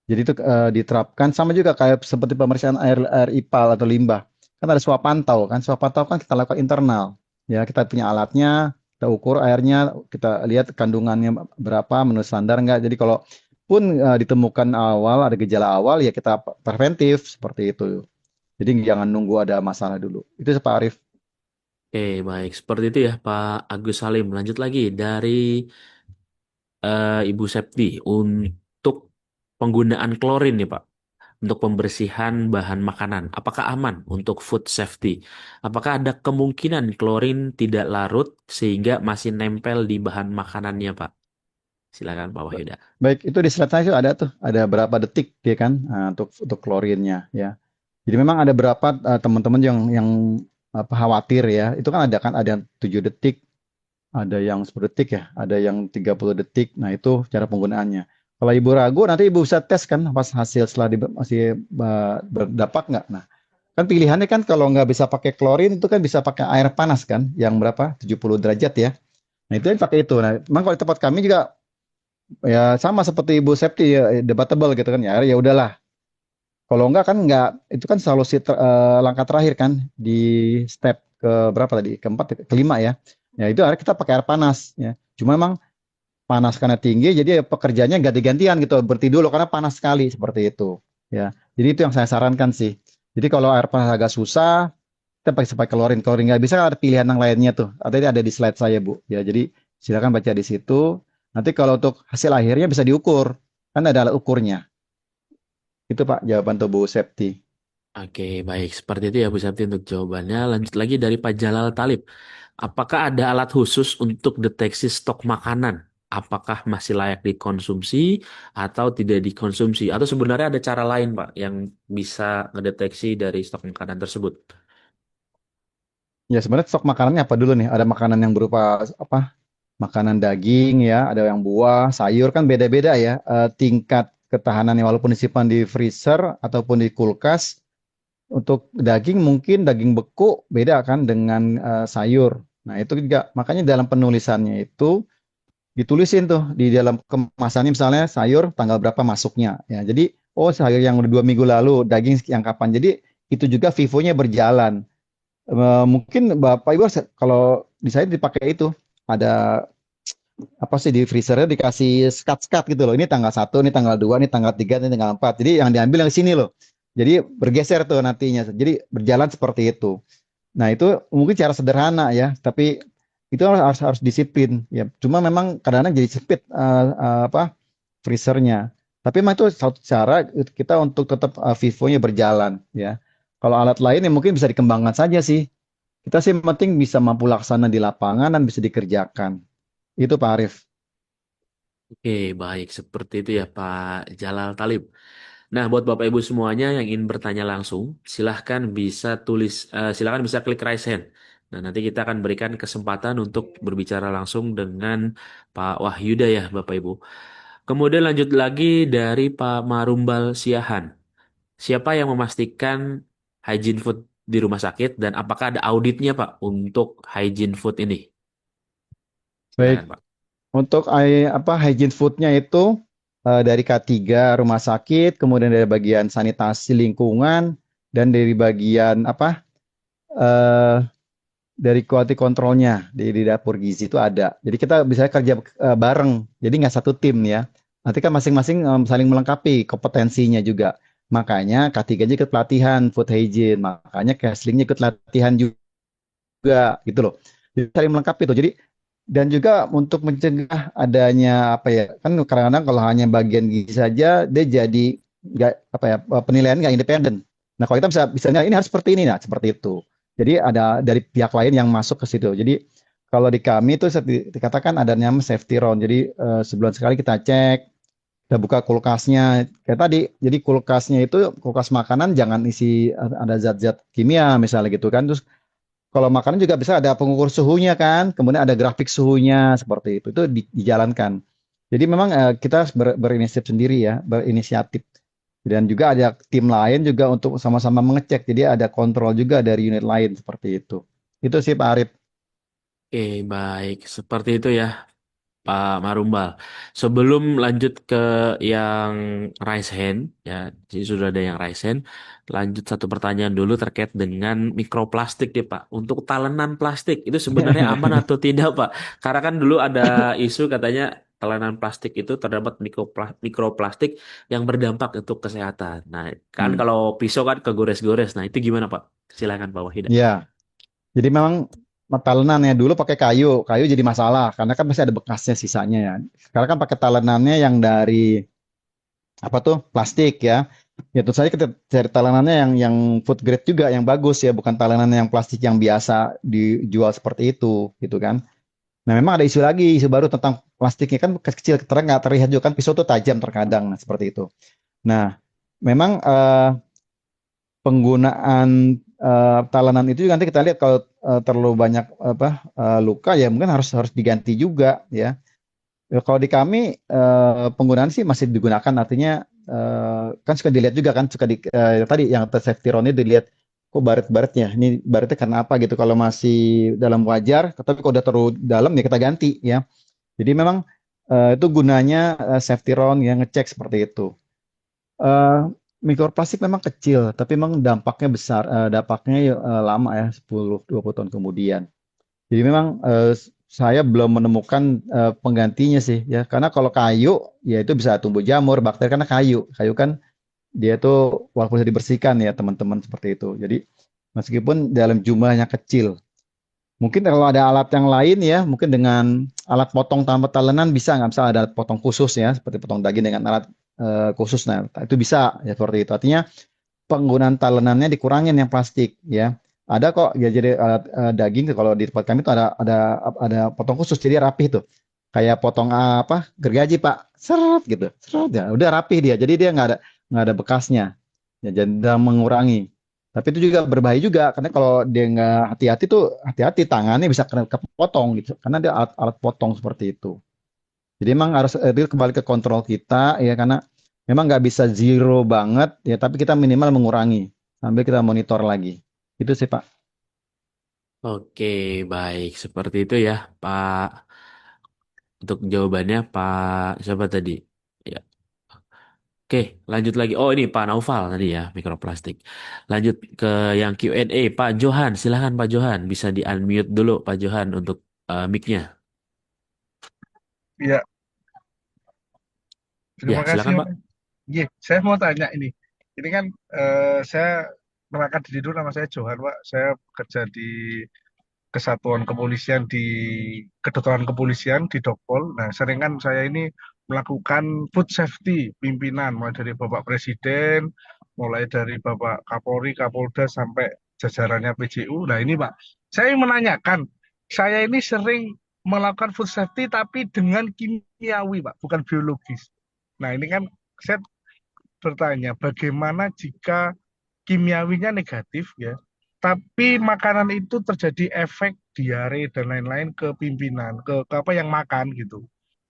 Jadi itu diterapkan sama juga kayak seperti pemeriksaan air IPAL atau limbah. Kan ada swab pantau kan, swab pantau kan kita lakukan internal. Ya, kita punya alatnya, kita ukur airnya, kita lihat kandungannya berapa, menurut standar enggak. Jadi kalau pun ditemukan awal, ada gejala awal, ya kita preventif seperti itu. Jadi jangan nunggu ada masalah dulu. Itu Pak Arif. Oke, baik. Seperti itu ya, Pak Agus Salim. Lanjut lagi dari Ibu Septi untuk penggunaan klorin nih, Pak. Untuk pembersihan bahan makanan. Apakah aman untuk food safety? Apakah ada kemungkinan klorin tidak larut sehingga masih nempel di bahan makanannya, Pak? Silakan, Pak Wahyuda. Baik, itu di slide saya itu ada tuh, ada berapa detik dia kan untuk klorinnya ya. Jadi memang ada berapa teman-teman yang apa, khawatir ya. Itu kan ada yang 7 detik, ada yang 10 detik ya, ada yang 30 detik. Nah, itu cara penggunaannya. Kalau Ibu ragu nanti Ibu bisa tes kan pas hasil setelah masih berdampak nggak. Nah, Kan pilihannya kan kalau nggak bisa pakai klorin itu kan bisa pakai air panas kan, yang berapa? 70 derajat ya. Nah itu yang pakai itu. Nah, memang kalau di tempat kami juga ya sama seperti Ibu Septi ya, debatable gitu kan ya. Ya udahlah. Kalau enggak kan enggak, itu kan solusi langkah terakhir kan di step ke berapa tadi? Keempat, kelima ya. Ya itu akhirnya kita pakai air panas ya. Cuma memang panas karena tinggi, jadi ya pekerjaannya ganti-gantian gitu, berhenti dulu karena panas sekali seperti itu. Ya, jadi itu yang saya sarankan sih. Jadi kalau air panas agak susah, kita pakai klorin. Klorin nggak bisa, ada pilihan yang lainnya tuh. Ada di slide saya Bu. Ya, jadi silakan baca di situ. Nanti kalau untuk hasil akhirnya bisa diukur, kan ada alat ukurnya. Itu Pak jawaban tuh Bu Septi. Oke, baik. Seperti itu ya Bu Septi untuk jawabannya. Lanjut lagi dari Pak Jalal Talib. Apakah ada alat khusus untuk deteksi stok makanan? Apakah masih layak dikonsumsi atau tidak dikonsumsi? Atau sebenarnya ada cara lain, Pak, yang bisa ngedeteksi dari stok makanan tersebut? Ya sebenarnya stok makanannya apa dulu nih? Ada makanan yang berupa apa? Makanan daging ya, ada yang buah, sayur kan beda-beda ya. Tingkat ketahanannya walaupun disimpan di freezer ataupun di kulkas. Untuk daging mungkin daging beku beda kan dengan sayur. Nah itu juga makanya dalam penulisannya itu ditulisin tuh di dalam kemasannya misalnya sayur tanggal berapa masuknya. Ya jadi oh sayur yang udah 2 minggu lalu, daging yang kapan. Jadi itu juga FIFO-nya berjalan. Mungkin Bapak Ibu kalau di saya dipakai itu ada apa sih di freezernya dikasih skat-skat gitu loh. Ini tanggal 1, ini tanggal 2, ini tanggal 3, ini tanggal 4. Jadi yang diambil yang sini loh. Jadi bergeser tuh nantinya. Jadi berjalan seperti itu. Nah, itu mungkin cara sederhana ya, tapi itu harus disiplin ya. Cuma memang kadang-kadang jadi sempit apa freezernya. Tapi memang itu satu cara kita untuk tetap FIFO-nya berjalan ya. Kalau alat lain yang mungkin bisa dikembangkan saja sih. Kita sih penting bisa mampu laksana di lapangan dan bisa dikerjakan. Itu Pak Arief. Oke, baik. Seperti itu ya, Pak Jalal Talib. Nah, buat Bapak Ibu semuanya yang ingin bertanya langsung, silahkan bisa klik raise hand. Nah, nanti kita akan berikan kesempatan untuk berbicara langsung dengan Pak Wahyuda ya, Bapak Ibu. Kemudian lanjut lagi dari Pak Marumbal Siahan. Siapa yang memastikan hygiene food di rumah sakit dan apakah ada auditnya, Pak, untuk hygiene food ini? Silakan, Baik, Pak. untuk apa hygiene foodnya itu dari K3 rumah sakit, kemudian dari bagian sanitasi lingkungan dan dari bagian apa eh, dari quality controlnya di dapur gizi itu ada. Jadi kita bisa kerja bareng. Jadi nggak satu tim ya. Nanti kan masing-masing saling melengkapi kompetensinya juga. Makanya K3 ikut pelatihan food hygiene, makanya Keslingnya ikut latihan juga gitu loh. Jadi saling melengkapi tuh. Jadi dan juga untuk mencegah adanya apa ya kan kadang-kadang kalau hanya bagian gizi saja dia jadi nggak apa ya penilaian nggak independen. Nah kalau kita bisa misalnya ini harus seperti ini nah seperti itu. Jadi ada dari pihak lain yang masuk ke situ. Jadi kalau di kami itu dikatakan adanya safety round. Jadi sebulan sekali kita cek, kita buka kulkasnya kayak tadi. Jadi kulkasnya itu kulkas makanan jangan isi ada zat-zat kimia misalnya gitu kan. Terus kalau makanan juga bisa ada pengukur suhunya kan, kemudian ada grafik suhunya seperti itu dijalankan. Jadi memang kita harus berinisiatif sendiri ya, berinisiatif. Dan juga ada tim lain juga untuk sama-sama mengecek. Jadi ada kontrol juga dari unit lain seperti itu. Itu sih Pak Arif. Oke, baik. Seperti itu ya, Pak Marumbal. Sebelum lanjut ke yang raise hand, ya, jadi sudah ada yang raise hand. Lanjut satu pertanyaan dulu terkait dengan mikroplastik deh, Pak. Untuk talenan plastik, itu sebenarnya aman atau tidak, Pak? Karena kan dulu ada isu katanya talenan plastik itu terdapat mikroplastik yang berdampak untuk kesehatan. Nah, kan Hmm. kalau pisau kan kegores-gores. Nah, itu gimana, Pak? Silakan, Pak Wahida. Ya, jadi memang talenan ya dulu pakai kayu, kayu jadi masalah karena kan masih ada bekasnya sisanya ya. Sekarang kan pakai talenannya yang dari apa tuh plastik ya. Ya tentu saja kita cari talenannya yang food grade juga yang bagus ya, bukan talenan yang plastik yang biasa dijual seperti itu gitu kan. Nah memang ada isu lagi, isu baru tentang plastiknya kan kecil terang nggak terlihat juga kan pisau tuh tajam terkadang nah, seperti itu. Nah memang penggunaan talenan itu juga nanti kita lihat kalau terlalu banyak apa luka ya mungkin harus harus diganti juga ya. Ya, kalau di kami penggunaan sih masih digunakan artinya kan suka dilihat juga kan suka tadi yang safety round dilihat kok baret-baretnya? Ini baretnya karena apa gitu? Kalau masih dalam wajar, tapi kalau udah terlalu dalam ya kita ganti ya. Jadi memang itu gunanya safety round yang ngecek seperti itu. Eh, Mikroplastik memang kecil, tapi memang dampaknya besar, dampaknya lama ya, 10-20 tahun kemudian. Jadi memang saya belum menemukan penggantinya sih ya, karena kalau kayu ya itu bisa tumbuh jamur, bakteri karena kayu. Kayu kan dia tuh walaupun bisa dibersihkan ya teman-teman seperti itu. Jadi meskipun dalam jumlahnya kecil, mungkin kalau ada alat yang lain ya, mungkin dengan alat potong tanpa talenan bisa nggak? Misalnya ada alat potong khusus ya, seperti potong daging dengan alat khusus. Nah, itu bisa ya seperti itu. Artinya penggunaan talenannya dikurangin yang plastik ya. Ada kok ya jadi alat daging kalau di tempat kami itu ada potong khusus jadi rapih tuh. Kayak potong apa gergaji Pak, seret gitu, seret ya, udah rapih dia. Jadi dia nggak ada bekasnya. Ya, jadi mengurangi. Tapi itu juga berbahaya juga karena kalau dia nggak hati-hati tuh hati-hati tangannya bisa kena kepotong gitu karena dia alat potong seperti itu. Jadi emang harus itu kembali ke kontrol kita ya karena memang nggak bisa zero banget ya tapi kita minimal mengurangi sambil kita monitor lagi. Itu sih Pak. Oke, baik. Seperti itu ya, Pak. Untuk jawabannya, Pak. Siapa tadi? Ya. Oke, lanjut lagi. Oh, ini Pak Naufal tadi ya, mikroplastik. Lanjut ke yang Q&A. Pak Johan, silahkan Pak Johan. Bisa di-unmute dulu, Pak Johan, untuk mic-nya. Iya, terima Ya, kasih silakan Pak. Mas. Iya, saya mau tanya ini. Ini kan saya perkenalkan diri dulu, nama saya Johan, Pak. Saya bekerja di Kesatuan Kepolisian di Kedokteran Kepolisian di Dokpol. Nah, sering kan saya ini melakukan food safety pimpinan, mulai dari Bapak Presiden, mulai dari Bapak Kapolri, Kapolda sampai jajarannya PJU. Nah, ini Pak, saya ingin menanyakan, saya ini sering melakukan food safety tapi dengan kimiawi, Pak, bukan biologis. Nah, ini kan saya bertanya, bagaimana jika kimiawinya negatif ya, tapi makanan itu terjadi efek diare dan lain-lain ke pimpinan, ke apa yang makan gitu.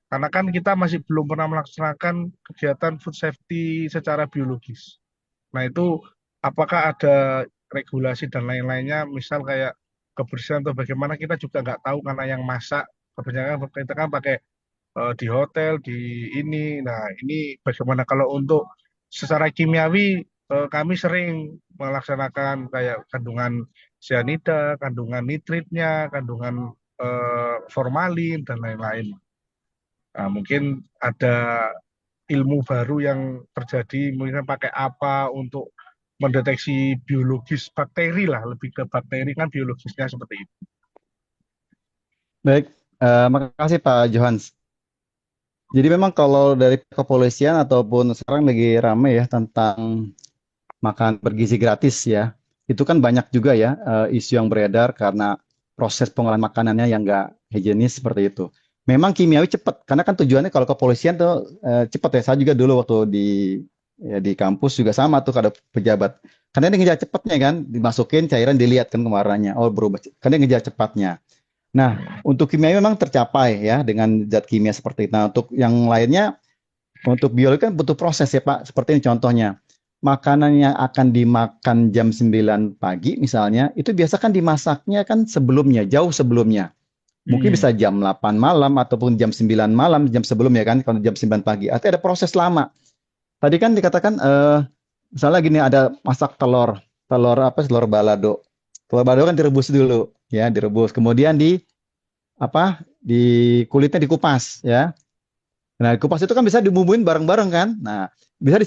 Karena kan kita masih belum pernah melaksanakan kegiatan food safety secara biologis. Nah itu apakah ada regulasi dan lain-lainnya, misal kayak kebersihan atau bagaimana kita juga nggak tahu karena yang masak kebanyakan kita kan pakai di hotel, di ini. Nah, ini bagaimana kalau untuk secara kimiawi kami sering melaksanakan kayak kandungan cyanida, kandungan nitritnya, kandungan formalin dan lain-lain. Nah, mungkin ada ilmu baru yang terjadi, mungkin pakai apa untuk mendeteksi biologis bakteri lah, lebih ke bakteri kan biologisnya seperti itu. Baik, makasih Pak Johans. Jadi memang kalau dari kepolisian ataupun sekarang lagi rame ya tentang makan bergizi gratis ya. Itu kan banyak juga ya isu yang beredar karena proses pengolahan makanannya yang nggak higienis seperti itu. Memang kimiawi cepat, karena kan tujuannya kalau kepolisian tuh cepat ya. Saya juga dulu waktu di kampus juga sama tuh ada pejabat. Karena dia ngejar cepatnya kan, dimasukin cairan dilihat kan kemarnanya. Oh berubah, karena dia ngejar cepatnya. Nah, untuk kimia memang tercapai ya dengan zat kimia seperti itu. Nah, untuk yang lainnya untuk biologi kan butuh proses ya Pak. Seperti ini contohnya. Makanan yang akan dimakan jam 9 pagi misalnya, itu biasa kan dimasaknya kan sebelumnya, jauh sebelumnya. Mungkin Hmm. bisa jam 8 malam ataupun jam 9 malam, jam sebelumnya kan, kalau jam 9 pagi. Artinya ada proses lama. Tadi kan dikatakan, misalnya gini ada masak telur, telur apa, telur balado. Telur balado kan direbus dulu, ya direbus. Kemudian di kulitnya dikupas, ya. Nah, kupas itu kan bisa dibumbuin bareng-bareng kan. Nah, bisa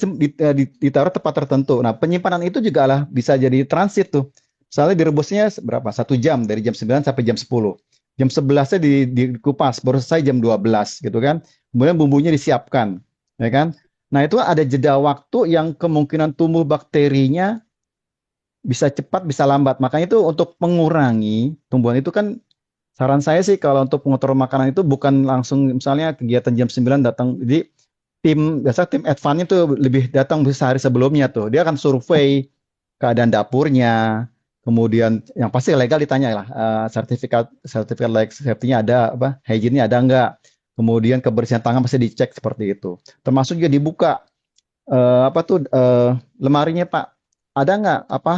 ditaruh tempat tertentu. Nah, penyimpanan itu juga lah bisa jadi transit tuh. Misalnya direbusnya berapa? 1 jam dari jam 9 sampai jam 10. Jam 11-nya dikupas, baru selesai jam 12 gitu kan. Kemudian bumbunya disiapkan, ya kan? Nah, itu ada jeda waktu yang kemungkinan tumbuh bakterinya bisa cepat, bisa lambat. Makanya itu untuk mengurangi tumbuhan itu kan saran saya sih kalau untuk pengontrol makanan itu bukan langsung misalnya kegiatan jam 9 datang. Jadi biasa tim advance itu lebih datang sehari sebelumnya tuh. Dia akan survei keadaan dapurnya, kemudian yang pasti legal ditanya lah, sertifikat sertifikat like safety-nya ada apa, hygiene-nya ada enggak. Kemudian kebersihan tangan pasti dicek seperti itu. Termasuk juga dibuka apa tuh lemarinya Pak. Ada nggak apa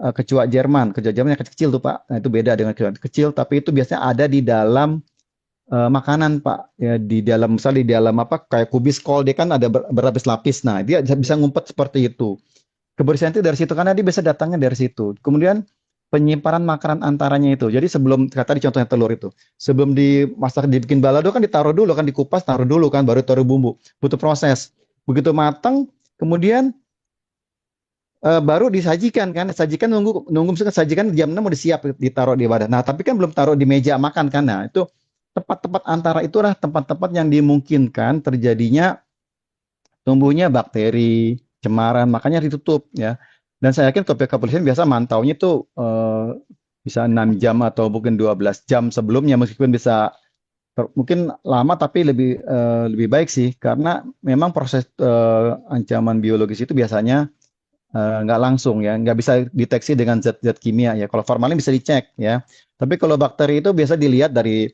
kecoa Jerman. Kecoa Jerman yang kecil tuh Pak. Nah itu beda dengan kecoa kecil, tapi itu biasanya ada di dalam makanan Pak. Ya di dalam misalnya di dalam apa kayak kubis kol dia kan ada berlapis-lapis. Nah dia bisa ngumpet seperti itu. Kebersihan itu dari situ karena dia bisa datangnya dari situ. Kemudian penyimpanan makanan antaranya itu. Jadi sebelum kata di contohnya telur itu, sebelum dimasak dibikin balado kan ditaruh dulu kan dikupas taruh dulu kan baru taruh bumbu. Butuh proses. Begitu matang, kemudian baru disajikan kan. Sajikan nunggu nunggu misalkan sajikan jam 6 udah siap ditaruh di wadah. Nah, tapi kan belum taruh di meja makan kan. Nah, itu tempat-tempat antara itulah tempat-tempat yang dimungkinkan terjadinya tumbuhnya bakteri, cemaran, makanya ditutup ya. Dan saya yakin pihak kepolisian biasa mantaunya tuh bisa 6 jam atau mungkin 12 jam sebelumnya meskipun bisa mungkin lama tapi lebih baik sih karena memang proses ancaman biologis itu biasanya nggak langsung ya, nggak bisa deteksi dengan zat-zat kimia ya. Kalau formalin bisa dicek ya. Tapi kalau bakteri itu biasa dilihat dari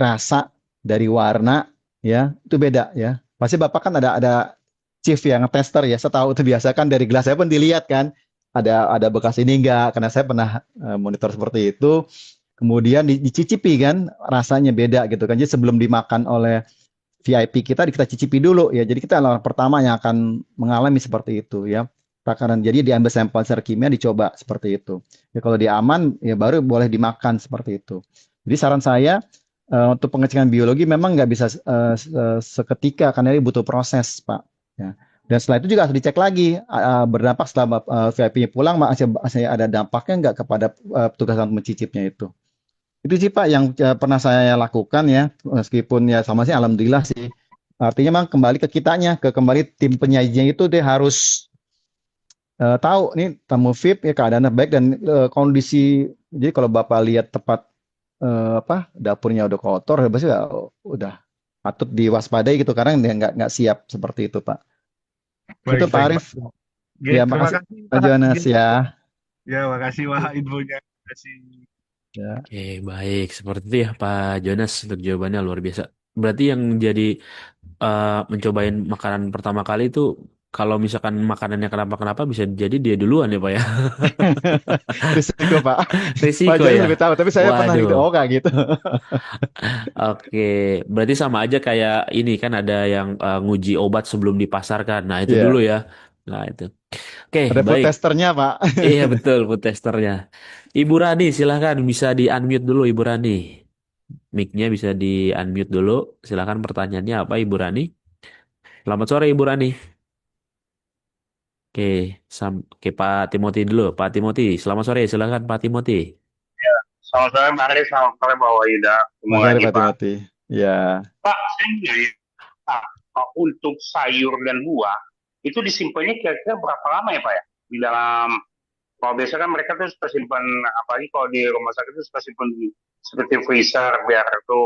rasa, dari warna, ya itu beda ya. Pasti Bapak kan ada chief yang tester ya. Saya tahu itu biasa kan dari gelas saya pun dilihat kan ada bekas ini enggak karena saya pernah monitor seperti itu. Kemudian dicicipi kan rasanya beda gitu kan. Jadi sebelum dimakan oleh VIP kita cicipi dulu ya. Jadi kita orang pertama yang akan mengalami seperti itu ya. Takaran jadi diambil sampel secara kimia dicoba seperti itu. Ya kalau dia aman ya baru boleh dimakan seperti itu. Jadi saran saya untuk pengecekan biologi memang nggak bisa seketika karena ini butuh proses Pak. Ya. Dan setelah itu juga harus dicek lagi berdampak setelah VIP pulang masih ada dampaknya nggak kepada petugas yang mencicipnya itu. Itu sih Pak yang pernah saya lakukan ya, meskipun ya sama sih alhamdulillah sih. Artinya memang kembali ke kitanya, kembali tim penyajinya itu dia harus tahu nih tamu VIP ya keadaannya baik dan kondisi. Jadi kalau Bapak lihat tempat dapurnya udah kotor, ya pasti udah patut diwaspadai gitu karena dia nggak siap seperti itu Pak. Itu Baik, Pak baik, Pak. Arif. Oke, Ya terima makasih kasih Pak Pak. Jonas Oke. ya. Ya, makasih Pak infonya. Terima kasih. Ya. Oke, baik. Seperti itu ya Pak Jonas untuk jawabannya luar biasa. Berarti yang jadi mencobain makanan pertama kali itu kalau misalkan makanannya kenapa-kenapa bisa jadi dia duluan ya Pak ya. Risiko Pak. Pak Risiko Jonas ya. lebih tahu, tapi saya pernah gitu. Waduh. Oh kayak gitu. Oke, berarti sama aja kayak ini kan ada yang nguji obat sebelum dipasarkan. Nah, itu dulu Iya. ya. Nah, itu. Oke, Ada food baik. testernya Pak. Iya, betul food testernya. Ibu Rani, silahkan bisa di-unmute dulu Ibu Rani. Mic-nya bisa di-unmute dulu. Silahkan pertanyaannya apa Ibu Rani? Selamat sore Ibu Rani. Oke, oke Pak Timothy dulu. Pak Timothy, selamat sore. Silahkan Pak Timothy. Selamat sore Pak Aris, selamat sore Pak Wahida. Ketemu Mas Ari lagi Pak Pak. Timothy. Ya. Pak, saya nanya, Pak, untuk sayur dan buah, itu disimpannya kira-kira berapa lama ya Pak ya? Di dalam, kalau biasa kan mereka tuh suka simpan, apalagi kalau di rumah sakit itu suka simpan seperti freezer, biar itu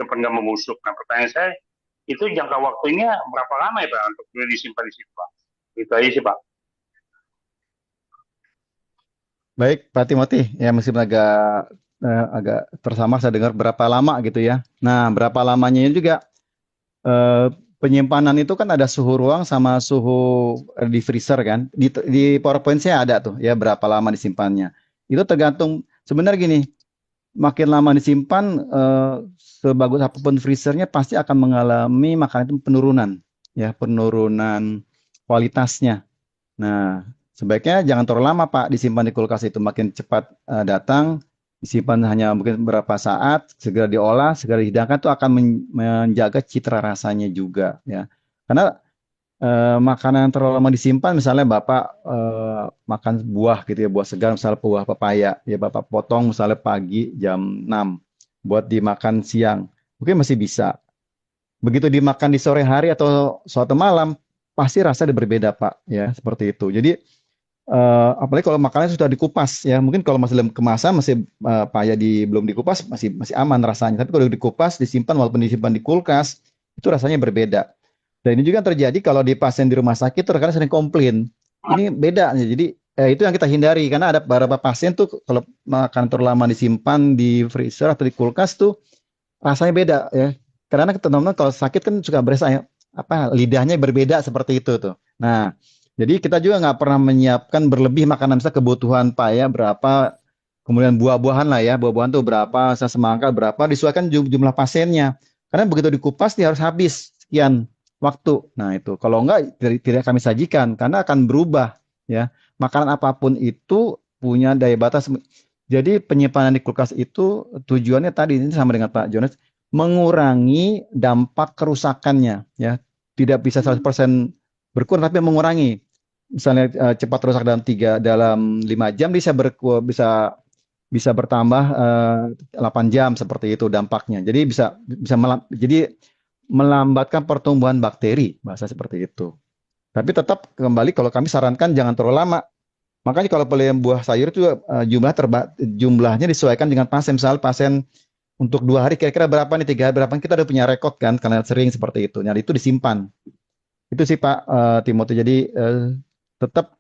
cepat nggak membusuk. Nah pertanyaan saya, itu jangka waktunya berapa lama ya Pak untuk disimpan di situ Pak? Itu aja sih Pak. Baik Pak Timothy. Ya meskipun agak tersamar saya dengar berapa lama gitu ya. Nah, berapa lamanya ini juga penyimpanan itu kan ada suhu ruang sama suhu di freezer kan. Di PowerPoint saya ada tuh ya berapa lama disimpannya. Itu tergantung sebenarnya gini, makin lama disimpan sebagus apapun freezernya pasti akan mengalami makanan itu penurunan ya, penurunan kualitasnya. Nah, sebaiknya jangan terlalu lama Pak disimpan di kulkas itu makin cepat datang disimpan hanya mungkin beberapa saat, segera diolah, segera dihidangkan itu akan menjaga citra rasanya juga ya. Karena makanan yang terlalu lama disimpan, misalnya Bapak makan buah gitu ya, buah segar, misalnya buah pepaya, ya Bapak potong misalnya pagi jam 6 buat dimakan siang, mungkin masih bisa. Begitu dimakan di sore hari atau suatu malam, pasti rasanya berbeda Pak, ya seperti itu. Jadi apalagi kalau makanannya sudah dikupas ya mungkin kalau masih dalam kemasan masih paya belum dikupas masih aman rasanya tapi kalau dikumpas disimpan walaupun disimpan di kulkas itu rasanya berbeda dan ini juga terjadi kalau di pasien di rumah sakit terkadang sering komplain ini beda jadi itu yang kita hindari karena ada beberapa pasien tuh kalau makan terlalu lama disimpan di freezer atau di kulkas tuh rasanya beda ya karena teman-teman kalau sakit kan suka berasa lidahnya berbeda seperti itu tuh nah Jadi kita juga nggak pernah menyiapkan berlebih makanan, misalnya kebutuhan Pak ya berapa, kemudian buah-buahan lah ya, buah-buahan tuh berapa, saya semangka berapa, disesuaikan jumlah pasiennya. Karena begitu dikupas dia harus habis sekian waktu. Nah itu, kalau enggak tidak kami sajikan karena akan berubah ya. Makanan apapun itu punya daya batas. Jadi penyimpanan di kulkas itu tujuannya tadi ini sama dengan Pak Jonas, mengurangi dampak kerusakannya ya. Tidak bisa 100% berkurang tapi mengurangi. Misalnya cepat rusak dalam 5 jam bisa bisa bertambah 8 jam seperti itu dampaknya. Jadi jadi melambatkan pertumbuhan bakteri bahasa seperti itu. Tapi tetap kembali kalau kami sarankan jangan terlalu lama. Makanya kalau pembelian buah sayur itu jumlahnya disesuaikan dengan pasien. Misal pasien untuk 2 hari kira-kira berapa nih, 3 hari berapa, kita udah punya rekod kan karena sering seperti itu. Nah itu disimpan. Itu sih Pak Timothy. Jadi tetap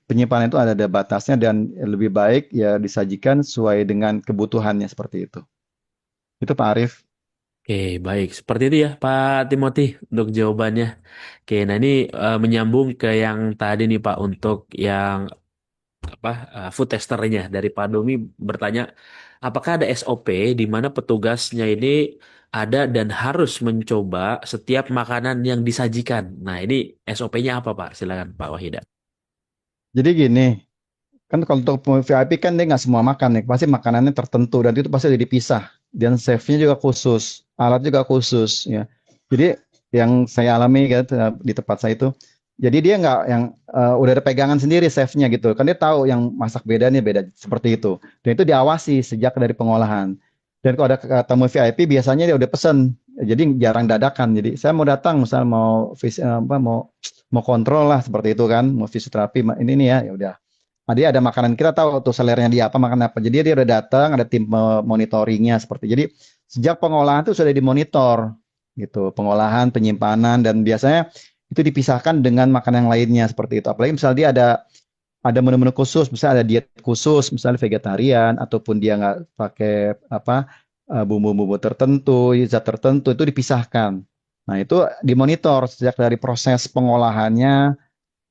penyimpanan itu ada batasnya dan lebih baik ya disajikan sesuai dengan kebutuhannya seperti itu. Itu Pak Arief. Oke, baik. Seperti itu ya, Pak Timothy, untuk jawabannya. Oke, nah ini menyambung ke yang tadi nih, Pak, untuk yang apa food testernya dari Pak Domi bertanya, apakah ada SOP di mana petugasnya ini ada dan harus mencoba setiap makanan yang disajikan. Nah, ini SOP-nya apa, Pak? Silakan, Pak Wahida. Jadi gini, kan kalau untuk VIP kan dia nggak semua makan nih, pasti makanannya tertentu dan itu pasti dipisah. Dan chefnya juga khusus, alat juga khusus ya. Jadi yang saya alami gitu, di tempat saya itu, jadi dia nggak yang udah ada pegangan sendiri chefnya gitu. Kan dia tahu yang masak beda nih beda seperti itu. Dan itu diawasi sejak dari pengolahan. Dan kalau ada tamu VIP biasanya dia udah pesen. Jadi jarang dadakan. Jadi saya mau datang misal mau kontrol lah seperti itu kan, mau fisioterapi ini nih ya, ya udah. Nah, dia ada makanan kita tahu tuh selernya dia apa makan apa. Jadi dia udah datang, ada tim monitoringnya seperti. Jadi sejak pengolahan itu sudah dimonitor gitu, pengolahan, penyimpanan dan biasanya itu dipisahkan dengan makanan yang lainnya seperti itu. Apalagi misalnya dia ada menu-menu khusus, misalnya ada diet khusus, misalnya vegetarian ataupun dia nggak pakai apa bumbu-bumbu tertentu, zat tertentu itu dipisahkan. Nah, itu dimonitor sejak dari proses pengolahannya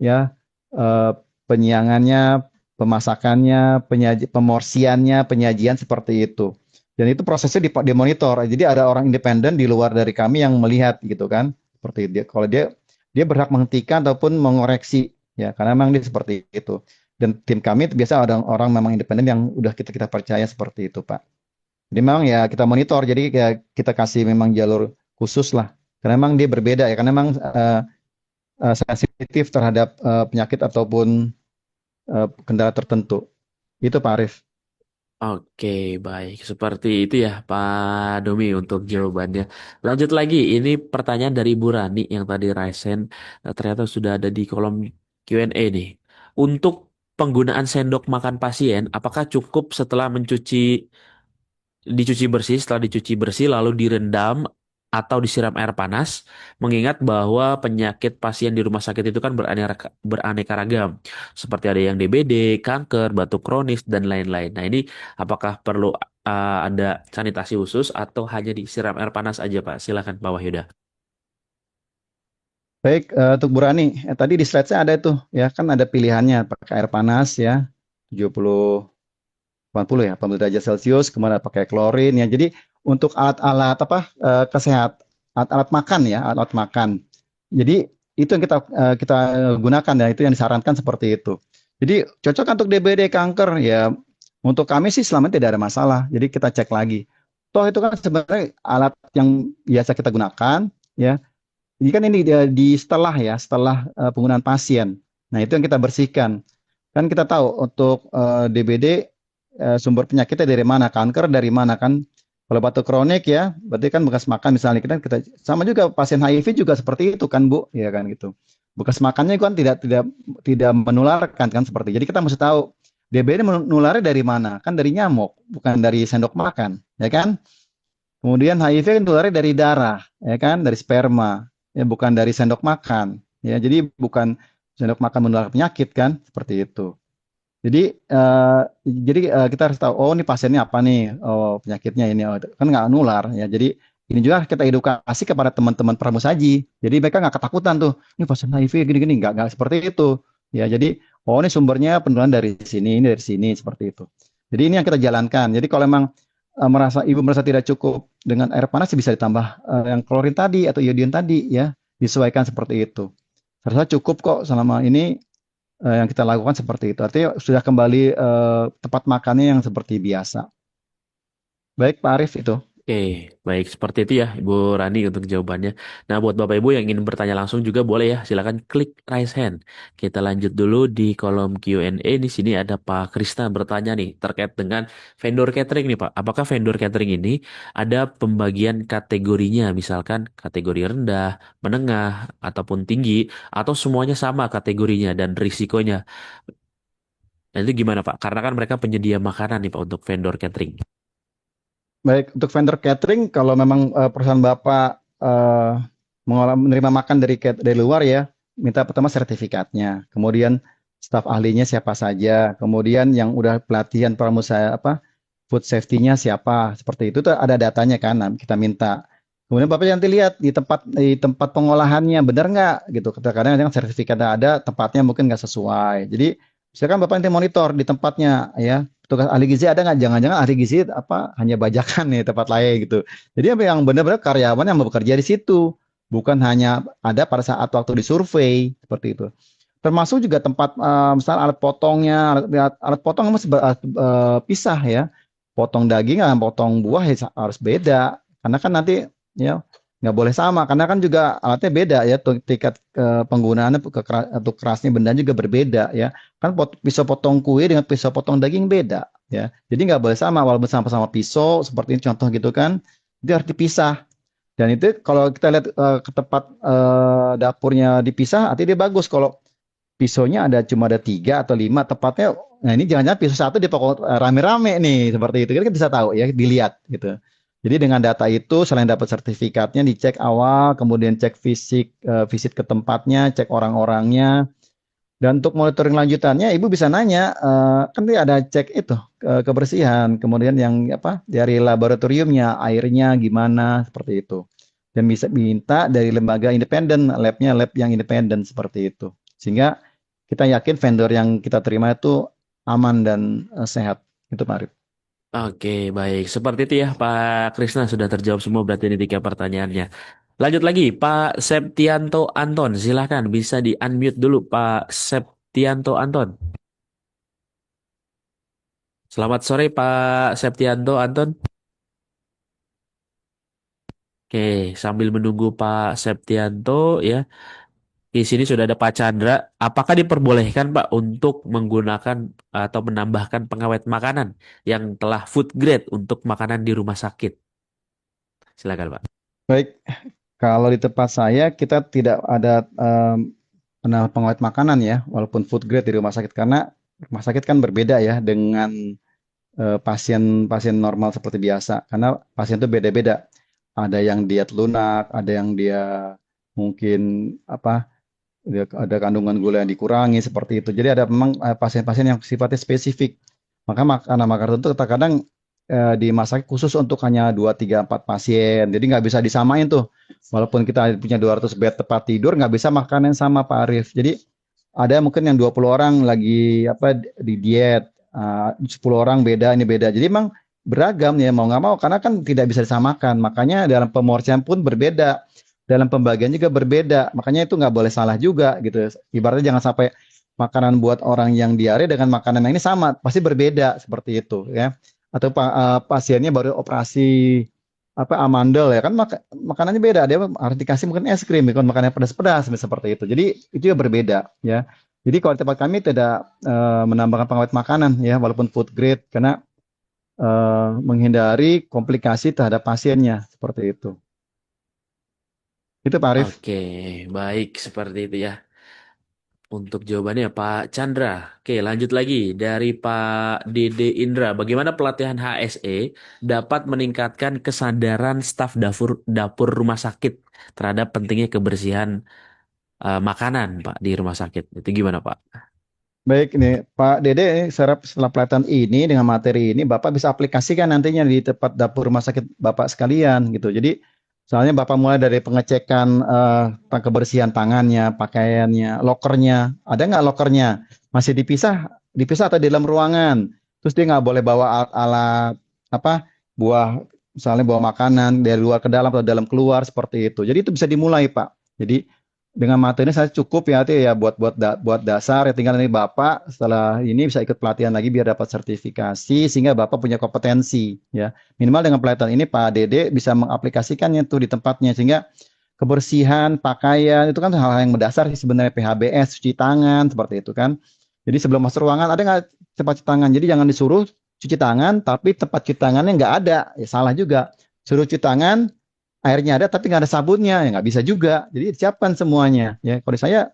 ya, eh, penyiangannya, pemasakannya, pemorsiannya, penyajian seperti itu. Dan itu prosesnya dimonitor. Jadi ada orang independen di luar dari kami yang melihat gitu kan. Seperti dia. Kalau dia berhak menghentikan ataupun mengoreksi ya, karena memang dia seperti itu. Dan tim kami itu biasa ada orang memang independen yang udah kita percaya seperti itu, Pak. Jadi memang ya kita monitor. Jadi ya kita kasih memang jalur khusus lah. Karena memang dia berbeda ya. Karena memang sensitif terhadap penyakit ataupun kendala tertentu. Itu Pak Arief. Oke, baik. Seperti itu ya, Pak Domi untuk jawabannya. Lanjut lagi, ini pertanyaan dari Ibu Rani yang tadi Raisen ternyata sudah ada di kolom Q&A nih. Untuk penggunaan sendok makan pasien, apakah cukup setelah dicuci bersih, setelah dicuci bersih lalu direndam atau disiram air panas, mengingat bahwa penyakit pasien di rumah sakit itu kan beraneka ragam, seperti ada yang DBD, kanker, batuk kronis, dan lain-lain. Nah, ini apakah perlu ada sanitasi khusus atau hanya disiram air panas aja, Pak? Silakan, Pak Wahyuda. Baik, untuk Bu Rani, tadi di slide saya ada itu ya, kan ada pilihannya pakai air panas ya, 70 80 ya, 80 derajat Celcius, kemudian pakai klorin ya. Jadi untuk alat-alat apa alat-alat makan ya, alat-alat makan. Jadi itu yang kita gunakan ya, itu yang disarankan seperti itu. Jadi cocok untuk DBD kanker ya. Untuk kami sih selama ini tidak ada masalah. Jadi kita cek lagi. Toh itu kan sebenarnya alat yang biasa kita gunakan ya. Ini kan ini setelah ya, setelah penggunaan pasien. Nah, itu yang kita bersihkan. Kan kita tahu untuk DBD sumber penyakitnya dari mana, kanker dari mana kan. Kalau batuk kronik ya, berarti kan bekas makan misalnya kita sama juga pasien HIV juga seperti itu kan Bu, ya kan gitu. Bekas makannya kan tidak menularkan kan seperti. Jadi kita mesti tahu DBD menularnya dari mana? Kan dari nyamuk, bukan dari sendok makan, ya kan? Kemudian HIV kan menularnya dari darah, ya kan? Dari sperma, ya bukan dari sendok makan. Ya, jadi bukan sendok makan menular penyakit kan, seperti itu. Jadi kita harus tahu, oh ini pasiennya apa nih, oh penyakitnya ini, oh, kan nggak nular ya. Jadi ini juga kita edukasi kepada teman-teman pramusaji. Jadi mereka nggak ketakutan tuh, ini pasien HIV gini-gini, nggak seperti itu. Ya, jadi oh ini sumbernya penularan dari sini, ini dari sini, seperti itu. Jadi ini yang kita jalankan. Jadi kalau memang ibu merasa tidak cukup dengan air panas, bisa ditambah yang klorin tadi atau iodium tadi, ya, disesuaikan seperti itu. Saya rasa cukup kok selama ini yang kita lakukan seperti itu. Artinya sudah kembali tempat makannya yang seperti biasa. Baik, Pak Arief itu. Oke, baik seperti itu ya Ibu Rani untuk jawabannya. Nah, buat Bapak Ibu yang ingin bertanya langsung juga boleh ya, silakan klik raise hand. Kita lanjut dulu di kolom Q&A. Di sini ada Pak Krisna bertanya nih terkait dengan vendor catering nih Pak. Apakah vendor catering ini ada pembagian kategorinya, misalkan kategori rendah, menengah, ataupun tinggi, atau semuanya sama kategorinya dan risikonya? Nah, itu gimana Pak? Karena kan mereka penyedia makanan nih Pak untuk vendor catering. Baik, untuk vendor catering, kalau memang perusahaan Bapak menerima makan dari luar, ya, minta pertama sertifikatnya, kemudian staf ahlinya siapa saja, kemudian yang udah pelatihan pramusa food safety-nya siapa, seperti itu tuh ada datanya kan, nah, kita minta. Kemudian Bapak nanti lihat di tempat pengolahannya benar nggak gitu. Kadang-kadang sertifikatnya ada, tempatnya mungkin nggak sesuai. Jadi silakan Bapak nanti monitor di tempatnya, ya. Petugas ahli gizi ada nggak? Jangan-jangan ahli gizi hanya bajakan nih tempat lain gitu. Jadi yang benar-benar karyawan yang bekerja di situ, bukan hanya ada pada saat waktu disurvei seperti itu. Termasuk juga tempat misalnya alat potongnya, alat potong harus pisah, ya. Potong daging sama potong buah ya harus beda. Karena kan nanti, ya, nggak boleh sama. Karena kan juga alatnya beda, ya. Tingkat penggunaannya atau kerasnya benda juga berbeda, ya. Kan pisau potong kue dengan pisau potong daging beda, ya. Jadi nggak boleh sama, walaupun sama-sama pisau seperti ini contoh gitu kan, itu harus dipisah. Dan itu kalau kita lihat ke tempat dapurnya dipisah, artinya dia bagus. Kalau pisaunya cuma ada 3 atau 5 tepatnya, nah ini jangan-jangan pisau satu dipotong rame-rame nih, seperti itu kita bisa tahu, ya, dilihat gitu. Jadi dengan data itu, selain dapat sertifikatnya, dicek awal, kemudian cek visit ke tempatnya, cek orang-orangnya. Dan untuk monitoring lanjutannya, Ibu bisa nanya, kan dia ada cek itu kebersihan, kemudian yang dari laboratoriumnya, airnya gimana, seperti itu. Dan bisa minta dari lembaga independen, labnya lab yang independen seperti itu. Sehingga kita yakin vendor yang kita terima itu aman dan sehat. Itu Pak Arif. Oke, baik. Seperti itu ya, Pak Krisna sudah terjawab semua berarti ini 3 pertanyaannya. Lanjut lagi, Pak Septianto Anton. Silahkan bisa di-unmute dulu, Pak Septianto Anton. Selamat sore, Pak Septianto Anton. Oke, sambil menunggu Pak Septianto ya. Di sini sudah ada Pak Chandra. Apakah diperbolehkan Pak untuk menggunakan atau menambahkan pengawet makanan yang telah food grade untuk makanan di rumah sakit? Silakan Pak. Baik, kalau di tempat saya kita tidak ada pengawet makanan, ya, walaupun food grade di rumah sakit, karena rumah sakit kan berbeda, ya, dengan pasien-pasien normal seperti biasa. Karena pasien itu beda-beda. Ada yang diet lunak, ada yang dia mungkin ada kandungan gula yang dikurangi seperti itu. Jadi ada memang pasien-pasien yang sifatnya spesifik. Maka makanan tertentu terkadang dimasak khusus untuk hanya 2, 3, 4 pasien. Jadi nggak bisa disamain tuh. Walaupun kita punya 200 bed tempat tidur, nggak bisa makan yang sama, Pak Arief. Jadi ada mungkin yang 20 orang lagi di diet, 10 orang beda, ini beda. Jadi memang beragam, ya, mau nggak mau, karena kan tidak bisa disamakan. Makanya dalam pemorsian pun berbeda, dalam pembagian juga berbeda. Makanya itu nggak boleh salah juga gitu. Ibaratnya jangan sampai makanan buat orang yang diare dengan makanan yang ini sama, pasti berbeda seperti itu, ya. Atau pasiennya baru operasi amandel, ya kan, makanannya beda, dia harus dikasih mungkin es krim, kan makannya pedas-pedas seperti itu. Jadi itu ya berbeda, ya. Jadi kalau di tempat kami tidak menambahkan pengawet makanan, ya, walaupun food grade, karena menghindari komplikasi terhadap pasiennya seperti itu. Itu Pak Arief. Oke, baik seperti itu ya. Untuk jawabannya Pak Chandra. Oke, lanjut lagi dari Pak Dede Indra. Bagaimana pelatihan HSE dapat meningkatkan kesadaran staf dapur dapur rumah sakit terhadap pentingnya kebersihan makanan, Pak, di rumah sakit? Itu gimana, Pak? Baik, ini Pak Dede, setelah pelatihan ini dengan materi ini, Bapak bisa aplikasikan nantinya di tempat dapur rumah sakit Bapak sekalian gitu. Jadi Soalnya Bapak mulai dari pengecekan kebersihan tangannya, pakaiannya, lokernya. Ada nggak lokernya? Masih dipisah atau di dalam ruangan? Terus dia nggak boleh bawa alat apa buah, misalnya bawa makanan dari luar ke dalam atau dalam keluar seperti itu. Jadi itu bisa dimulai, Pak. Jadi dengan materi ini saya cukup ya, itu ya buat dasar ya, tinggal nanti Bapak setelah ini bisa ikut pelatihan lagi biar dapat sertifikasi sehingga Bapak punya kompetensi ya. Minimal dengan pelatihan ini Pak Dede bisa mengaplikasikannya tuh di tempatnya sehingga kebersihan pakaian itu kan hal-hal yang mendasar sih sebenarnya, PHBS, cuci tangan seperti itu kan. Jadi sebelum masuk ruangan ada nggak tempat cuci tangan? Jadi jangan disuruh cuci tangan tapi tempat cuci tangannya nggak ada, ya salah juga. Suruh cuci tangan airnya ada tapi nggak ada sabunnya, ya nggak bisa juga. Jadi disiapkan semuanya ya. Kalau saya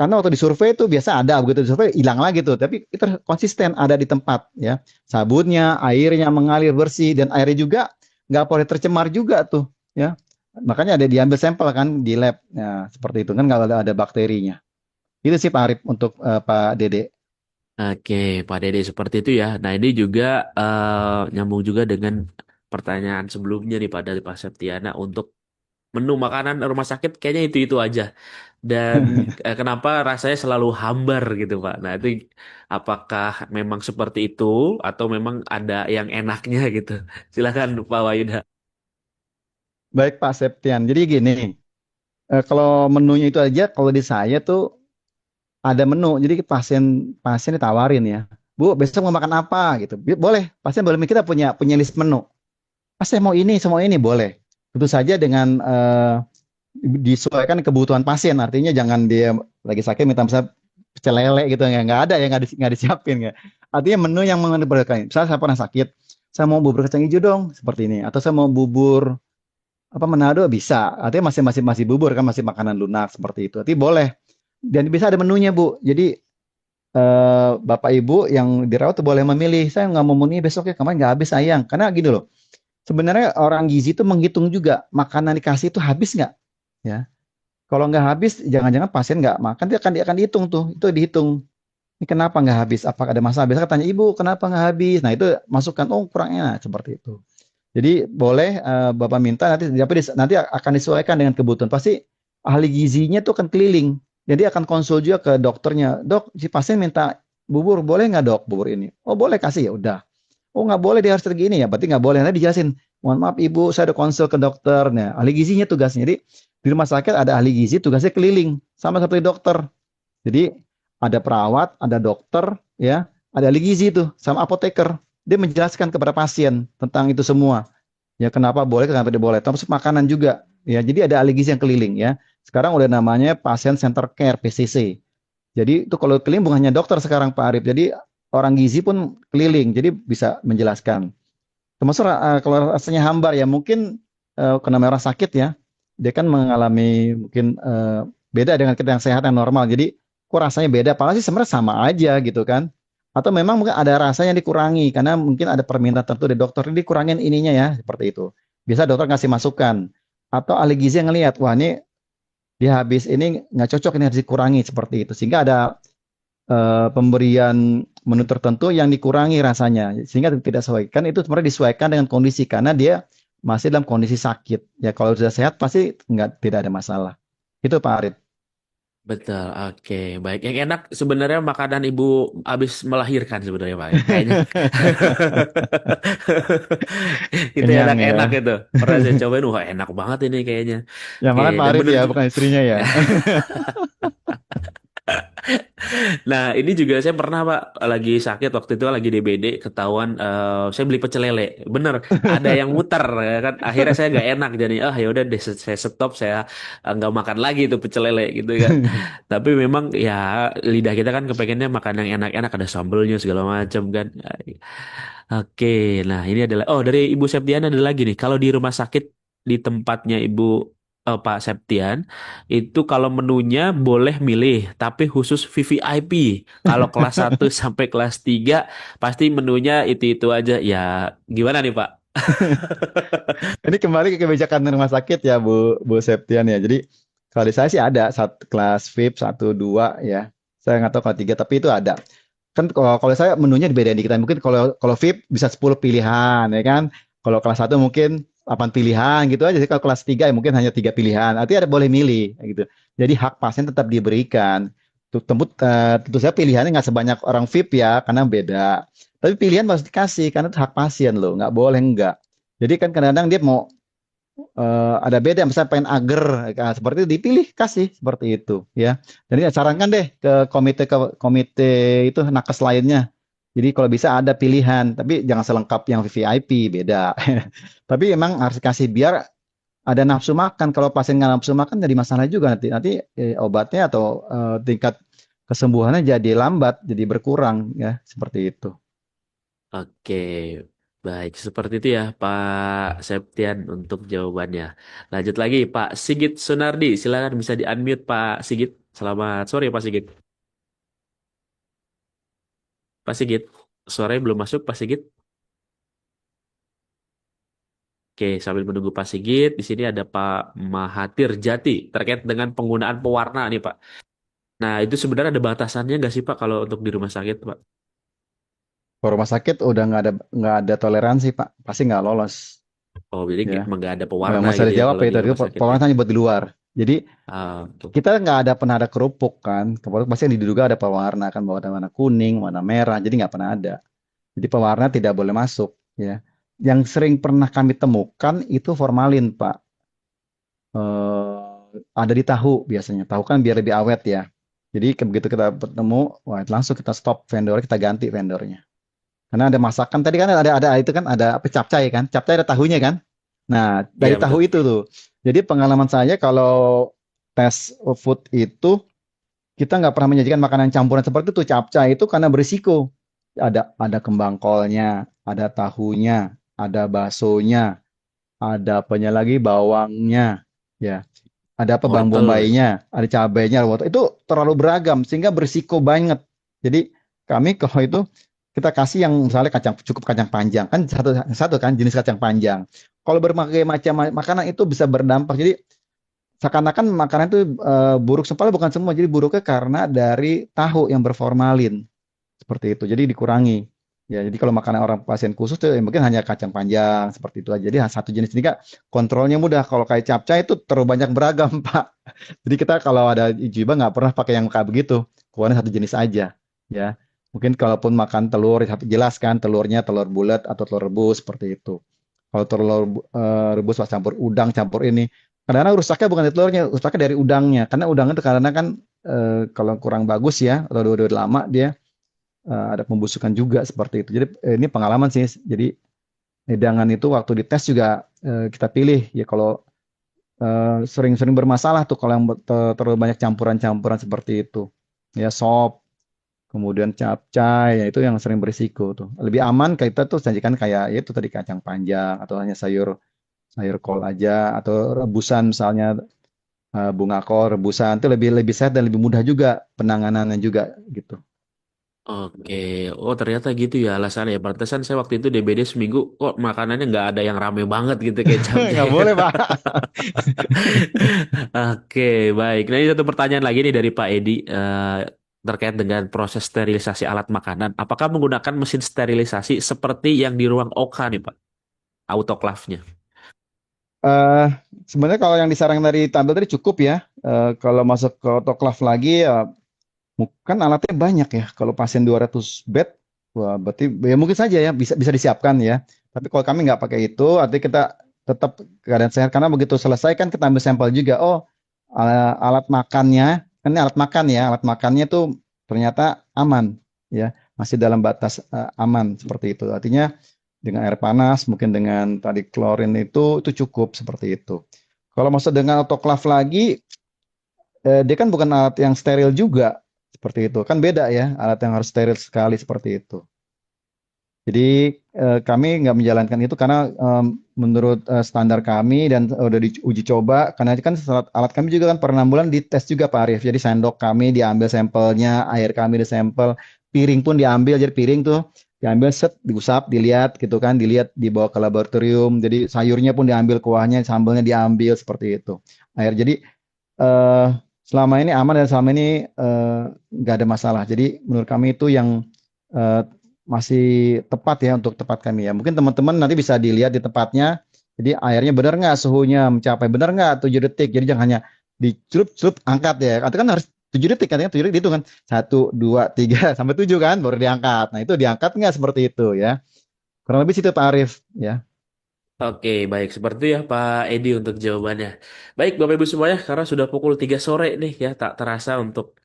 karena waktu disurvei itu biasa ada, begitu disurvei hilang lagi tuh, tapi itu konsisten ada di tempat ya. Sabunnya, airnya mengalir bersih dan airnya juga nggak boleh tercemar juga tuh ya. Makanya ada diambil sampel kan di lab. Ya, seperti itu kan kalau ada bakterinya. Itu sih Pak Arif untuk Pak Dede. Oke, Pak Dede seperti itu ya. Nah, ini juga nyambung juga dengan pertanyaan sebelumnya nih Pak dari Pak Septiana untuk menu makanan rumah sakit kayaknya itu-itu aja. Dan kenapa rasanya selalu hambar gitu Pak. Nah, itu apakah memang seperti itu atau memang ada yang enaknya gitu. Silakan Pak Wayuda. Baik Pak Septian. Jadi gini, kalau menunya itu aja, kalau di saya tuh ada menu. Jadi pasien pasien ditawarin ya, Bu, besok mau makan apa gitu. Boleh, pasien boleh, kita punya list menu. Ah, saya mau ini boleh. Tentu saja dengan disesuaikan kebutuhan pasien. Artinya jangan dia lagi sakit minta misalnya pecel lele gitu, nggak ada ya, nggak disiapin ya. Artinya menu yang mengedepankan. Misalnya saya pernah sakit, saya mau bubur kacang hijau dong seperti ini, atau saya mau bubur apa Manado bisa. Artinya masih bubur kan, masih makanan lunak seperti itu. Artinya boleh. Dan bisa ada menunya Bu. Jadi Bapak Ibu yang dirawat tuh boleh memilih. Saya nggak mau menu ini besok ya, kemarin nggak habis sayang. Karena gini loh. Sebenarnya orang gizi itu menghitung juga makanan dikasih itu habis nggak, ya. Kalau nggak habis, jangan-jangan pasien nggak makan, dia akan dihitung tuh, itu dihitung. Ini kenapa nggak habis? Apakah ada masalah? Biasanya tanya ibu, kenapa nggak habis? Nah itu masukkan, oh kurang enak seperti itu. Jadi boleh Bapak minta nanti akan disesuaikan dengan kebutuhan. Pasti ahli gizinya tuh akan keliling. Jadi akan konsul juga ke dokternya. Dok, si pasien minta bubur, boleh nggak dok bubur ini? Oh boleh, kasih ya udah. Oh nggak boleh, dia harus segini ya. Berarti nggak boleh. Nanti dijelasin. Mohon maaf ibu, saya ada konsul ke dokter. Nah, ahli gizinya tugasnya. Jadi di rumah sakit ada ahli gizi, tugasnya keliling sama seperti dokter. Jadi ada perawat, ada dokter, ya, ada ahli gizi tuh, sama apoteker. Dia menjelaskan kepada pasien tentang itu semua. Ya kenapa boleh, kenapa tidak boleh. Termasuk makanan juga. Ya, jadi ada ahli gizi yang keliling ya. Sekarang udah namanya Patient Center Care (PCC). Jadi itu kalau keliling bukan hanya dokter sekarang Pak Arif. Jadi orang gizi pun keliling, jadi bisa menjelaskan. Termasuk kalau rasanya hambar ya mungkin karena orang sakit ya, dia kan mengalami mungkin beda dengan kita yang sehat yang normal. Jadi kok rasanya beda? Padahal sih sebenarnya sama aja gitu kan. Atau memang mungkin ada rasa yang dikurangi karena mungkin ada permintaan tertentu dari dokter, ini dikurangin ininya ya, seperti itu. Bisa dokter ngasih masukan. Atau ahli gizi yang ngelihat, wah ini dia habis ini nggak cocok, ini harus dikurangi seperti itu. Sehingga ada pemberian menu tertentu yang dikurangi rasanya sehingga tidak sesuaikan, itu sebenarnya disesuaikan dengan kondisi karena dia masih dalam kondisi sakit ya. Kalau sudah sehat pasti tidak ada masalah. Itu Pak Arif. Betul, oke, baik. Yang enak sebenarnya makanan ibu habis melahirkan sebenarnya Pak. Kayaknya itu Kenyang ya. enak-enak itu. Pernah saya cobain, wah enak banget ini kayaknya. Ya Oke, makan Pak dan Arif bener ya, juga. bukan istrinya ya. Nah, ini juga saya pernah Pak lagi sakit waktu itu lagi DBD ketahuan saya beli pecel lele. Bener, ada yang muter ya kan. Akhirnya saya nggak enak jadi ya udah deh saya stop, saya nggak makan lagi itu pecel lele gitu kan. Tapi memang ya lidah kita kan kepengennya makan yang enak-enak, ada sambelnya segala macam kan. Oke, nah ini adalah dari Ibu Septian ada lagi nih. Kalau di rumah sakit di tempatnya Ibu Pak Septian itu kalau menunya boleh milih, tapi khusus VVIP. Kalau kelas 1 sampai kelas 3 pasti menunya itu-itu aja. Ya, gimana nih, Pak? Ini kembali ke kebijakan rumah sakit ya Bu Septian ya. Jadi kalau di saya sih ada kelas VIP 1, 2 ya. Saya nggak tahu kalau 3 tapi itu ada. Kan kalau saya menunya dibedain dikit. Mungkin kalau VIP bisa 10 pilihan ya kan. Kalau kelas 1 mungkin 8 pilihan gitu aja sih. Kalau kelas 3 ya mungkin hanya 3 pilihan. Artinya ada boleh milih gitu. Jadi hak pasien tetap diberikan. Tentu saja pilihannya nggak sebanyak orang VIP ya, karena beda. Tapi pilihan harus dikasih karena itu hak pasien loh, nggak boleh enggak. Jadi kan kadang-kadang dia mau ada beda, misalnya pengen agar seperti itu dipilih kasih seperti itu ya. Jadi ya sarankan deh ke komite itu nakes lainnya. Jadi kalau bisa ada pilihan, tapi jangan selengkap yang VIP beda. Tapi emang harus kasih biar ada nafsu makan. Kalau pasien nggak nafsu makan jadi masalah juga nanti nanti obatnya atau tingkat kesembuhannya jadi lambat, jadi berkurang ya seperti itu. Oke, baik. Seperti itu ya Pak Septian untuk jawabannya. Lanjut lagi Pak Sigit Sunardi. Silakan bisa di-unmute Pak Sigit. Selamat sore Pak Sigit. Pak Sigit, suaranya belum masuk Pak Sigit. Oke, sambil menunggu Pak Sigit, di sini ada Pak Mahathir Jati terkait dengan penggunaan pewarna nih Pak. Nah, itu sebenarnya ada batasannya nggak sih Pak kalau untuk di rumah sakit Pak? Kalau rumah sakit udah nggak ada toleransi Pak, pasti nggak lolos Oh, jadi ya. emang nggak ada pewarna Masih gitu ada ya jawab kalau ya di tadi rumah sakit ya? pewarna hanya buat di luar. Jadi Ah, oke. kita nggak ada pernah ada kerupuk kan, kerupuk pasti yang diduga ada pewarna kan, bahwa ada warna kuning, warna merah, jadi nggak pernah ada. Jadi pewarna tidak boleh masuk ya. Yang sering pernah kami temukan itu formalin Pak. Ada di tahu biasanya. Tahu kan biar lebih awet ya. Jadi begitu kita bertemu, wah langsung kita stop vendor, kita ganti vendornya. Karena ada masakan tadi kan ada itu kan ada apa capcay kan? Capcay ada tahunya kan? Nah, dari Iya tahu betul. itu tuh. Jadi pengalaman saya kalau tes food itu kita nggak pernah menyajikan makanan campuran seperti itu. Capcay itu karena berisiko. Ada kembang kolnya, ada tahunya, ada baksonya, ada apanya lagi bawangnya, ya. Ada apa bawang Wortel. bombaynya, ada cabainya, wortel. Itu terlalu beragam sehingga berisiko banget. Jadi kami kalau itu kita kasih yang misalnya cukup kacang panjang kan satu satu kan jenis kacang panjang. Kalau berbagai macam makanan itu bisa berdampak. Jadi seakan-akan makanan itu buruk sebenarnya bukan semua. Jadi buruknya karena dari tahu yang berformalin seperti itu. Jadi dikurangi. Ya, jadi kalau makanan orang pasien khusus tuh ya mungkin hanya kacang panjang seperti itu aja. Jadi satu jenis ini Kak, kontrolnya mudah. Kalau kayak capcay itu terlalu banyak beragam, Pak. Jadi kita kalau ada ijiba nggak pernah pakai yang kayak begitu. Keluarnya satu jenis aja. Ya, mungkin kalaupun makan telur, jelas kan telurnya telur bulat atau telur rebus seperti itu. Kalau telur rebus pas campur udang, campur ini. Kadang-kadang rusaknya bukan dari telurnya, rusaknya dari udangnya. Karena udangnya itu karena kan kalau kurang bagus ya, atau udah lama dia ada pembusukan juga seperti itu. Jadi ini pengalaman sih. Jadi hidangan itu waktu dites juga kita pilih ya kalau sering-sering bermasalah tuh kalau yang terlalu banyak campuran-campuran seperti itu. Ya sop, kemudian capcay, ya itu yang sering berisiko tuh. Lebih aman kita tuh sajikan kayak ya itu tadi kacang panjang atau hanya sayur sayur kol aja atau rebusan misalnya bunga kol rebusan itu lebih lebih sehat dan lebih mudah juga penanganannya juga gitu. Oke, oh ternyata gitu ya alasannya. Pantesan saya waktu itu DBD seminggu kok makanannya nggak ada yang rame banget gitu kayak capcay. Nggak boleh Pak. Oke, baik. Nah ini satu pertanyaan lagi nih dari Pak Edi terkait dengan proses sterilisasi alat makanan. Apakah menggunakan mesin sterilisasi seperti yang di ruang OK nih Pak? Autoclave-nya. Eh, Sebenarnya kalau yang disarankan dari tampil tadi cukup ya. Kalau masuk ke autoclave lagi ya kan alatnya banyak ya. Kalau pasien 200 bed, wah berarti ya mungkin saja ya bisa bisa disiapkan ya. Tapi kalau kami nggak pakai itu, artinya kita tetap keadaan sehat karena begitu selesai kan kita ambil sampel juga. Oh, alat makannya, kan ini alat makan ya, alat makannya tuh ternyata aman ya, masih dalam batas aman seperti itu. Artinya dengan air panas, mungkin dengan tadi klorin itu cukup seperti itu. Kalau masuk dengan autoclave lagi, dia kan bukan alat yang steril juga seperti itu. Kan beda ya, alat yang harus steril sekali seperti itu. Jadi kami nggak menjalankan itu karena menurut standar kami dan udah diuji coba, karena kan alat kami juga kan per 6 bulan dites juga Pak Arief. Jadi sendok kami diambil sampelnya, air kami disampel, piring pun diambil, jadi piring tuh diambil set, diusap, dilihat gitu kan, dilihat dibawa ke laboratorium. Jadi sayurnya pun diambil, kuahnya, sambelnya diambil seperti itu. Air jadi eh, selama ini aman dan selama ini nggak ada masalah. Jadi menurut kami itu yang eh, masih tepat ya untuk tempat kami ya. Mungkin teman-teman nanti bisa dilihat di tempatnya Jadi airnya benar nggak suhunya mencapai benar nggak 7 detik. Jadi jangan hanya dicelup-celup angkat ya. Itu kan harus 7 detik katanya 7 detik itu kan 1, 2, 3 sampai 7 kan baru diangkat. Nah itu diangkat nggak seperti itu ya. Kurang lebih situ Pak Arif ya. Oke, baik. Seperti itu ya Pak Edi untuk jawabannya. Baik, Bapak Ibu semuanya, karena sudah pukul 3 sore nih ya, tak terasa untuk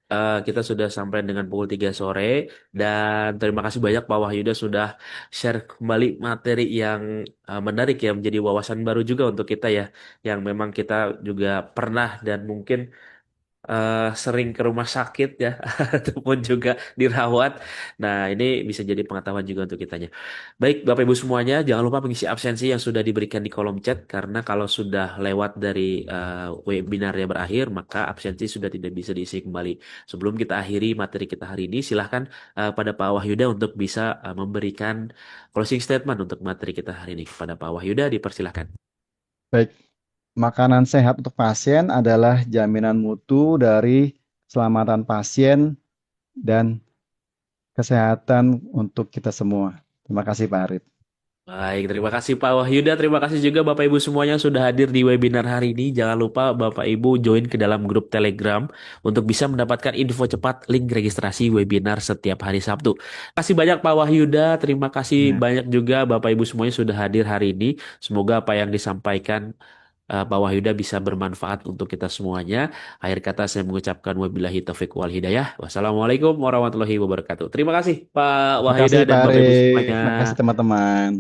kita sudah sampai dengan pukul 3 sore. Dan terima kasih banyak Pak Wahyuda sudah share kembali materi yang menarik ya, menjadi wawasan baru juga untuk kita ya, yang memang kita juga pernah dan mungkin sering ke rumah sakit ya, ataupun juga dirawat. Nah, ini bisa jadi pengetahuan juga untuk kitanya. Baik, Bapak Ibu semuanya, jangan lupa mengisi absensi yang sudah diberikan di kolom chat, karena kalau sudah lewat dari webinarnya berakhir, maka absensi sudah tidak bisa diisi kembali. Sebelum kita akhiri materi kita hari ini, silahkan pada Pak Wahyuda untuk bisa memberikan closing statement untuk materi kita hari ini. Kepada Pak Wahyuda, dipersilahkan. Baik, makanan sehat untuk pasien adalah jaminan mutu dari keselamatan pasien dan kesehatan untuk kita semua. Terima kasih Pak Arif. Baik, terima kasih Pak Wahyuda. Terima kasih juga Bapak Ibu semuanya sudah hadir di webinar hari ini. Jangan lupa Bapak Ibu join ke dalam grup Telegram untuk bisa mendapatkan info cepat link registrasi webinar setiap hari Sabtu. Terima kasih banyak Pak Wahyuda. Terima kasih Ya. banyak juga Bapak Ibu semuanya sudah hadir hari ini. Semoga apa yang disampaikan Pak Wahyuda bisa bermanfaat untuk kita semuanya. Akhir kata saya mengucapkan wabillahi taufiq wal hidayah. Wassalamualaikum warahmatullahi wabarakatuh. Terima kasih Pak Terima kasih Wahyuda dan Pak Bapak Ibu Arif. semuanya. Terima kasih teman-teman.